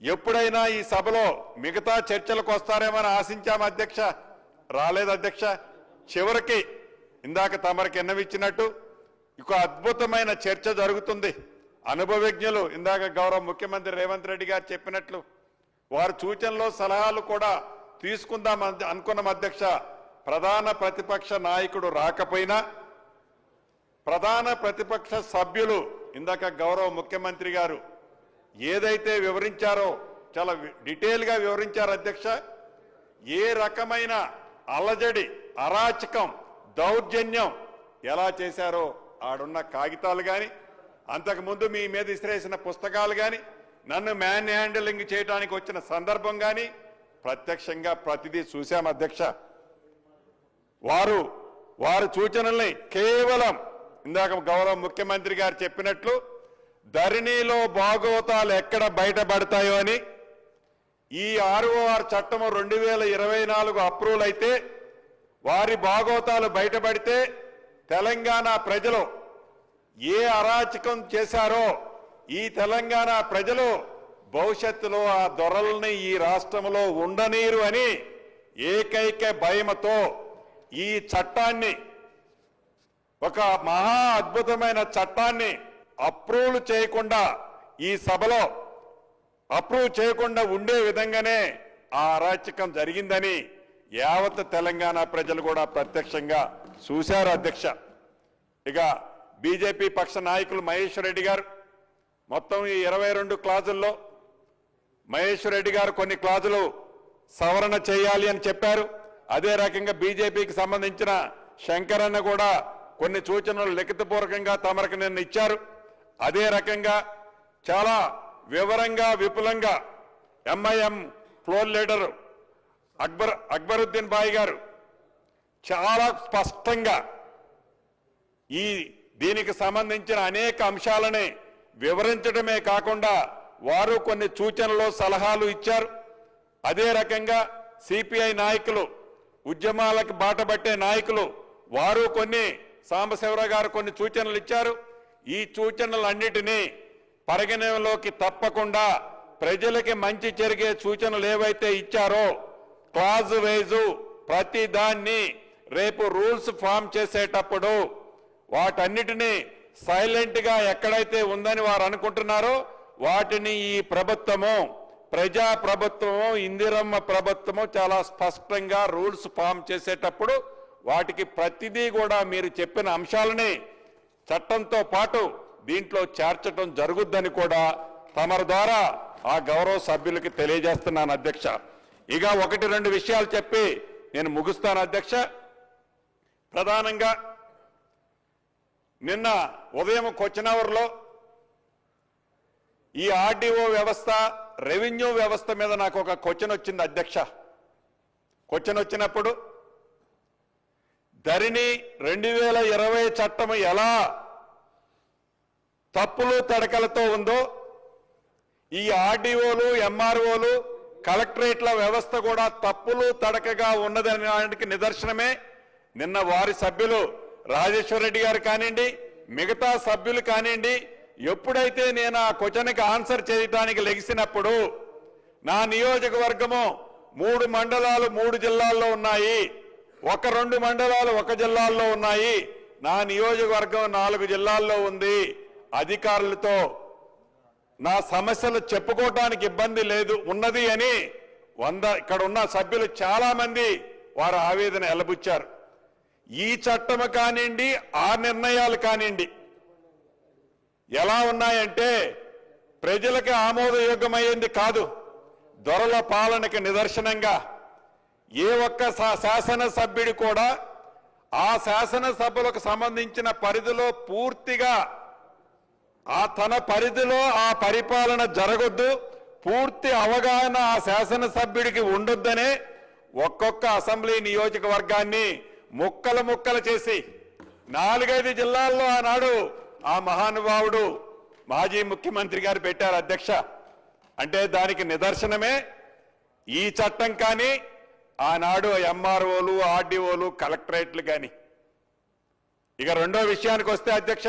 ఎప్పుడైనా ఈ సభలో మిగతా చర్చలకు వస్తారేమని ఆశించాము అధ్యక్ష, రాలేదు అధ్యక్ష. చివరికి ఇందాక తమరికి ఎన్నవిచ్చినట్టు ఇంకో అద్భుతమైన చర్చ జరుగుతుంది. అనుభవజ్ఞులు, ఇందాక గౌరవ ముఖ్యమంత్రి రేవంత్ రెడ్డి గారు చెప్పినట్లు వారి సూచనలు సలహాలు కూడా తీసుకుందాం అనుకున్నాం అధ్యక్ష. ప్రధాన ప్రతిపక్ష నాయకుడు రాకపోయినా ప్రధాన ప్రతిపక్ష సభ్యులు ఇందాక గౌరవ ముఖ్యమంత్రి గారు ఏదైతే వివరించారో చాలా డీటెయిల్గా వివరించారు అధ్యక్ష. ఏ రకమైన అలజడి, అరాచకం, దౌర్జన్యం ఎలా చేశారో ఆడున్న కాగితాలు కానీ, అంతకుముందు మీ మీద ఇసిరేసిన పుస్తకాలు కానీ, నన్ను మ్యాన్ హ్యాండిలింగ్ చేయడానికి వచ్చిన సందర్భం కానీ ప్రత్యక్షంగా ప్రతిదీ చూశాం అధ్యక్ష. వారు సూచనల్ని కేవలం ఇందాక గౌరవ ముఖ్యమంత్రి గారు చెప్పినట్లు ధరణిలో భాగవతాలు ఎక్కడ బయటపడతాయో అని, ఈ ROR చట్టము 2024 అప్రూవల్ అయితే వారి భాగవతాలు బయటపడితే తెలంగాణ ప్రజలు ఏ అరాచకం చేశారో ఈ తెలంగాణ ప్రజలు భవిష్యత్తులో ఆ దొరల్ని ఈ రాష్ట్రంలో ఉండనీరు అని ఏకైక భయముతో ఈ చట్టాన్ని, ఒక మహా అద్భుతమైన చట్టాన్ని అప్రూవ్ చేయకుండా, ఈ సభలో అప్రూవ్ చేయకుండా ఉండే విధంగానే ఆ అరాచకం జరిగిందని యావత్ తెలంగాణ ప్రజలు కూడా ప్రత్యక్షంగా చూశారు అధ్యక్ష. ఇక బీజేపీ పక్ష నాయకులు మహేశ్వర్ రెడ్డి గారు మొత్తం ఈ 22 క్లాజుల్లో మహేశ్వర్ రెడ్డి గారు కొన్ని క్లాజులు సవరణ చేయాలి అని చెప్పారు. అదే రకంగా బీజేపీకి సంబంధించిన శంకరన్న కూడా కొన్ని సూచనలు లిఖితపూర్వకంగా తమరికి నిన్న ఇచ్చారు. అదే రకంగా చాలా వివరంగా విపులంగా MIM floor leader Akbaruddin bhai గారు చాలా స్పష్టంగా దీనికి సంబంధించిన అనేక అంశాలని వివరించడమే కాకుండా వారు కొన్ని సూచనలు సలహాలు ఇచ్చారు. అదే రకంగా సిపిఐ నాయకులు, ఉద్యమాలకు బాటపట్టే నాయకులు వారు కొన్ని, సాంబశివరావు గారు కొన్ని సూచనలు ఇచ్చారు. ఈ సూచనలన్నిటినీ పరిగణనలోకి తప్పకుండా ప్రజలకి మంచి జరిగే సూచనలు ఏవైతే ఇచ్చారో క్లాజ్ వైజు ప్రతి దాన్ని రేపు రూల్స్ ఫామ్ చేసేటప్పుడు వాటన్నిటినీ సైలెంట్ గా ఎక్కడైతే ఉందని వారు అనుకుంటున్నారో వాటిని ఈ ప్రభుత్వము, ప్రజా ప్రభుత్వము, ఇందిరమ్మ ప్రభుత్వము చాలా స్పష్టంగా రూల్స్ ఫామ్ చేసేటప్పుడు వాటికి ప్రతిదీ కూడా మీరు చెప్పిన అంశాలని చట్టంతో పాటు దీంట్లో చేర్చడం జరుగుద్దని కూడా తమరి ద్వారా ఆ గౌరవ సభ్యులకి తెలియజేస్తున్నాను అధ్యక్ష. ఇక 1-2 విషయాలు చెప్పి నేను ముగిస్తాను అధ్యక్ష. ప్రధానంగా నిన్న ఉదయం క్వశ్చన్ అవర్లో ఈ ఆర్డీఓ వ్యవస్థ, రెవెన్యూ వ్యవస్థ మీద నాకు ఒక క్వశ్చన్ వచ్చింది అధ్యక్ష. క్వశ్చన్ వచ్చినప్పుడు ధరణి 2020 చట్టం ఎలా తప్పులు తడకలతో ఉందో ఈ ఆర్డీఓలు, ఎంఆర్ఓలు, కలెక్టరేట్ల వ్యవస్థ కూడా తప్పులు తడకగా ఉన్నదనడానికి నిదర్శనమే నిన్న వారి సభ్యులు రాజేశ్వర రెడ్డి గారు కానివ్వండి, మిగతా సభ్యులు కానివ్వండి, ఎప్పుడైతే నేను ఆ క్వశ్చన్కి ఆన్సర్ చేయడానికి లెగిసినప్పుడు నా నియోజకవర్గము 3 మండలాలు 3 జిల్లాల్లో ఉన్నాయి, 2 మండలాలు 1 జిల్లాల్లో ఉన్నాయి, నా నియోజకవర్గం 4 జిల్లాల్లో ఉంది, అధికారులతో నా సమస్యలు చెప్పుకోవటానికి ఇబ్బంది లేదు ఉన్నది అని ఇక్కడ ఉన్న సభ్యులు చాలా మంది వారు ఆవేదన ఎలబుచ్చారు. ఈ చట్టం కానివ్వండి, ఆ నిర్ణయాలు కానివ్వండి ఎలా ఉన్నాయంటే ప్రజలకు ఆమోదయోగ్యమైంది కాదు, దొరల పాలనకి నిదర్శనంగా ఏ ఒక్క శాసనసభ్యుడు కూడా ఆ శాసనసభలకు సంబంధించిన పరిధిలో పూర్తిగా తన పరిధిలో ఆ పరిపాలన జరగొద్దు, పూర్తి అవగాహన ఆ శాసనసభ్యుడికి ఉండొద్దనే ఒక్కొక్క అసెంబ్లీ నియోజకవర్గాన్ని ముక్కలు చేసి 4-5 జిల్లాల్లో ఆనాడు ఆ మహానుభావుడు మాజీ ముఖ్యమంత్రి గారు పెట్టారు అధ్యక్ష. అంటే దానికి నిదర్శనమే ఈ చట్టం కానీ ఆనాడు ఎంఆర్ఓలు, ఆర్డీఓలు, కలెక్టరేట్లు కానీ. ఇక రెండో విషయానికి వస్తే అధ్యక్ష,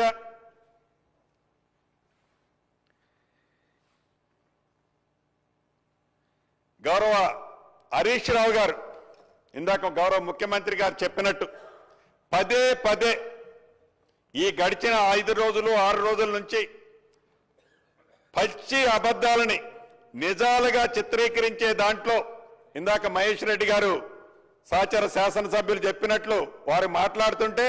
గౌరవ హరీష్ రావు గారు ఇందాక గౌరవ ముఖ్యమంత్రి గారు చెప్పినట్టు పదే ఈ గడిచిన 5 రోజులు 6 రోజుల నుంచి పచ్చి అబద్ధాలని నిజాలుగా చిత్రీకరించే దాంట్లో ఇందాక మహేష్ రెడ్డి గారు సహచర శాసనసభ్యులు చెప్పినట్లు వారు మాట్లాడుతుంటే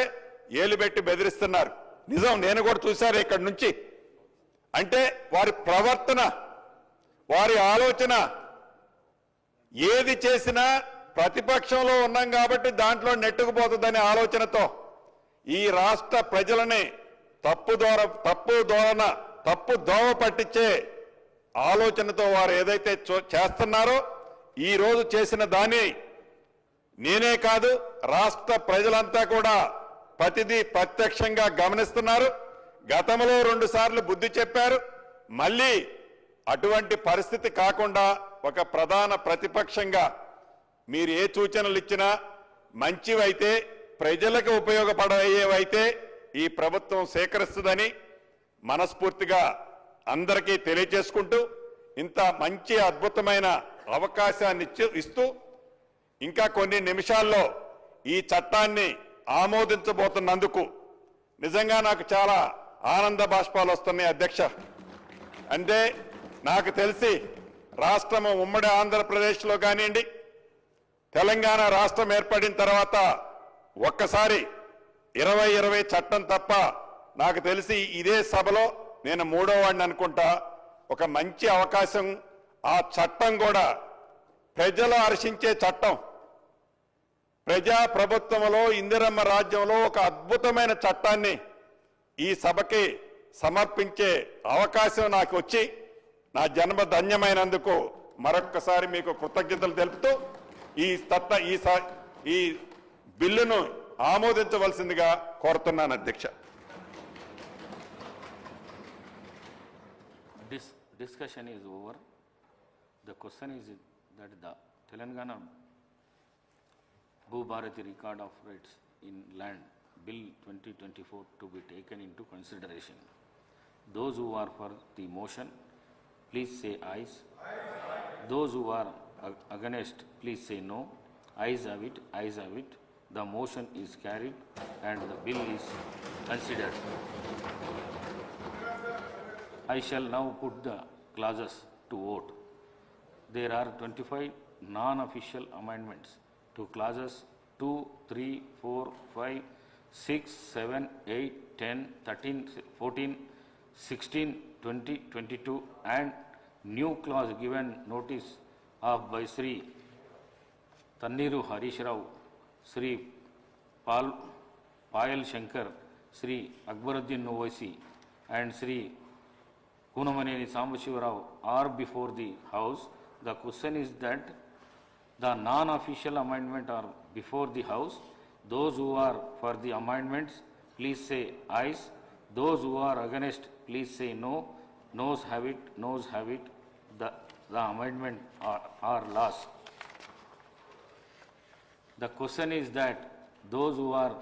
ఏలు పెట్టి బెదిరిస్తున్నారు. నిజం, నేను కూడా చూశారు ఇక్కడి నుంచి. అంటే వారి ప్రవర్తన, వారి ఆలోచన ఏది చేసినా ప్రతిపక్షంలో ఉన్నాం కాబట్టి దాంట్లో నెట్టుకుపోతుందనే ఆలోచనతో ఈ రాష్ట్ర ప్రజలని తప్పు దోవ పట్టించే ఆలోచనతో వారు ఏదైతే చేస్తున్నారో ఈ రోజు చేసిన దాన్ని నేనే కాదు రాష్ట్ర ప్రజలంతా కూడా ప్రతిదీ ప్రత్యక్షంగా గమనిస్తున్నారు. గతంలో 2 సార్లు బుద్ధి చెప్పారు. మళ్ళీ అటువంటి పరిస్థితి కాకుండా ఒక ప్రధాన ప్రతిపక్షంగా మీరు ఏ సూచనలు ఇచ్చినా మంచివైతే ప్రజలకు ఉపయోగపడేవైతే ఈ ప్రభుత్వం సేకరిస్తుందని మనస్ఫూర్తిగా అందరికీ తెలియజేసుకుంటూ ఇంత మంచి అద్భుతమైన అవకాశాన్ని ఇస్తూ ఇంకా కొన్ని నిమిషాల్లో ఈ చట్టాన్ని ఆమోదించబోతున్నందుకు నిజంగా నాకు చాలా ఆనంద బాష్పాలు వస్తున్నాయి అధ్యక్ష. అంటే నాకు తెలిసి రాష్ట్రము ఉమ్మడి ఆంధ్రప్రదేశ్లో కానివ్వండి, తెలంగాణ రాష్ట్రం ఏర్పడిన తర్వాత ఒక్కసారి 2020 చట్టం తప్ప నాకు తెలిసి ఇదే సభలో నేను 3వ వాడిని అనుకుంటా. ఒక మంచి అవకాశం, ఆ చట్టం కూడా ప్రజలు హర్షించే చట్టం, ప్రజా ప్రభుత్వంలో ఇందిరమ్మ రాజ్యంలో ఒక అద్భుతమైన చట్టాన్ని ఈ సభకి సమర్పించే అవకాశం నాకు వచ్చి నా జన్మ ధన్యమైనందుకు మరొక్కసారి మీకు కృతజ్ఞతలు తెలుపుతూ ఈ బిల్లును ఆమోదించవలసిందిగా కోరుతున్నాను అధ్యక్ష. Discussion is over. The question is that the Telangana Bhubharati Record of Rights in Land Bill 2024 to be taken into consideration. Those who are for the motion, please say ayes. Those who are against, please say no. Ayes have it, ayes have it. The motion is carried and the bill is considered. I shall now put the clauses to vote. There are 25 non-official amendments to clauses 2, 3, 4, 5, 6, 7, 8, 10, 13, 14, 16, 20, 22 and new clause given notice of by Sri Tanniru Harish Rao, Sri Payal Shankar, Sri Akbaruddin Owaisi and Sri Kunamaneni Sambashivarao are before the House. The question is that the non-official amendment are before the House. Those who are for the amendments, please say ayes. Those who are against, please say no. Noes have it, noes have it. The amendment are lost. The question is that those who are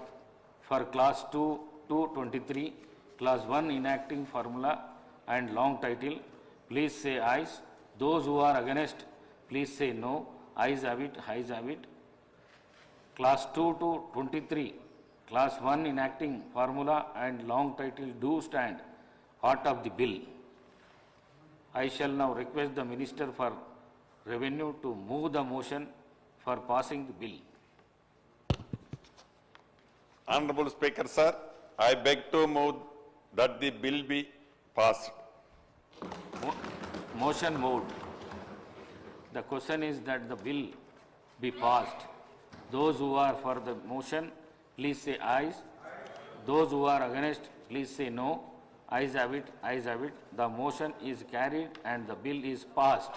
for class 2 to 23, class 1 enacting formula and long title, please say ayes. Those who are against, please say no. Ayes have it, ayes have it. Class 2 to 23, class 1 enacting formula and long title do stand part of the bill. I shall now request the Minister for Revenue to move the motion for passing the bill. Honorable Speaker, sir, I beg to move that the bill be passed. Motion moved. The question is that the bill be passed. Those who are for the motion, please say ayes. Those who are against, please say no. Ayes have it, ayes have it. The motion is carried and the bill is passed.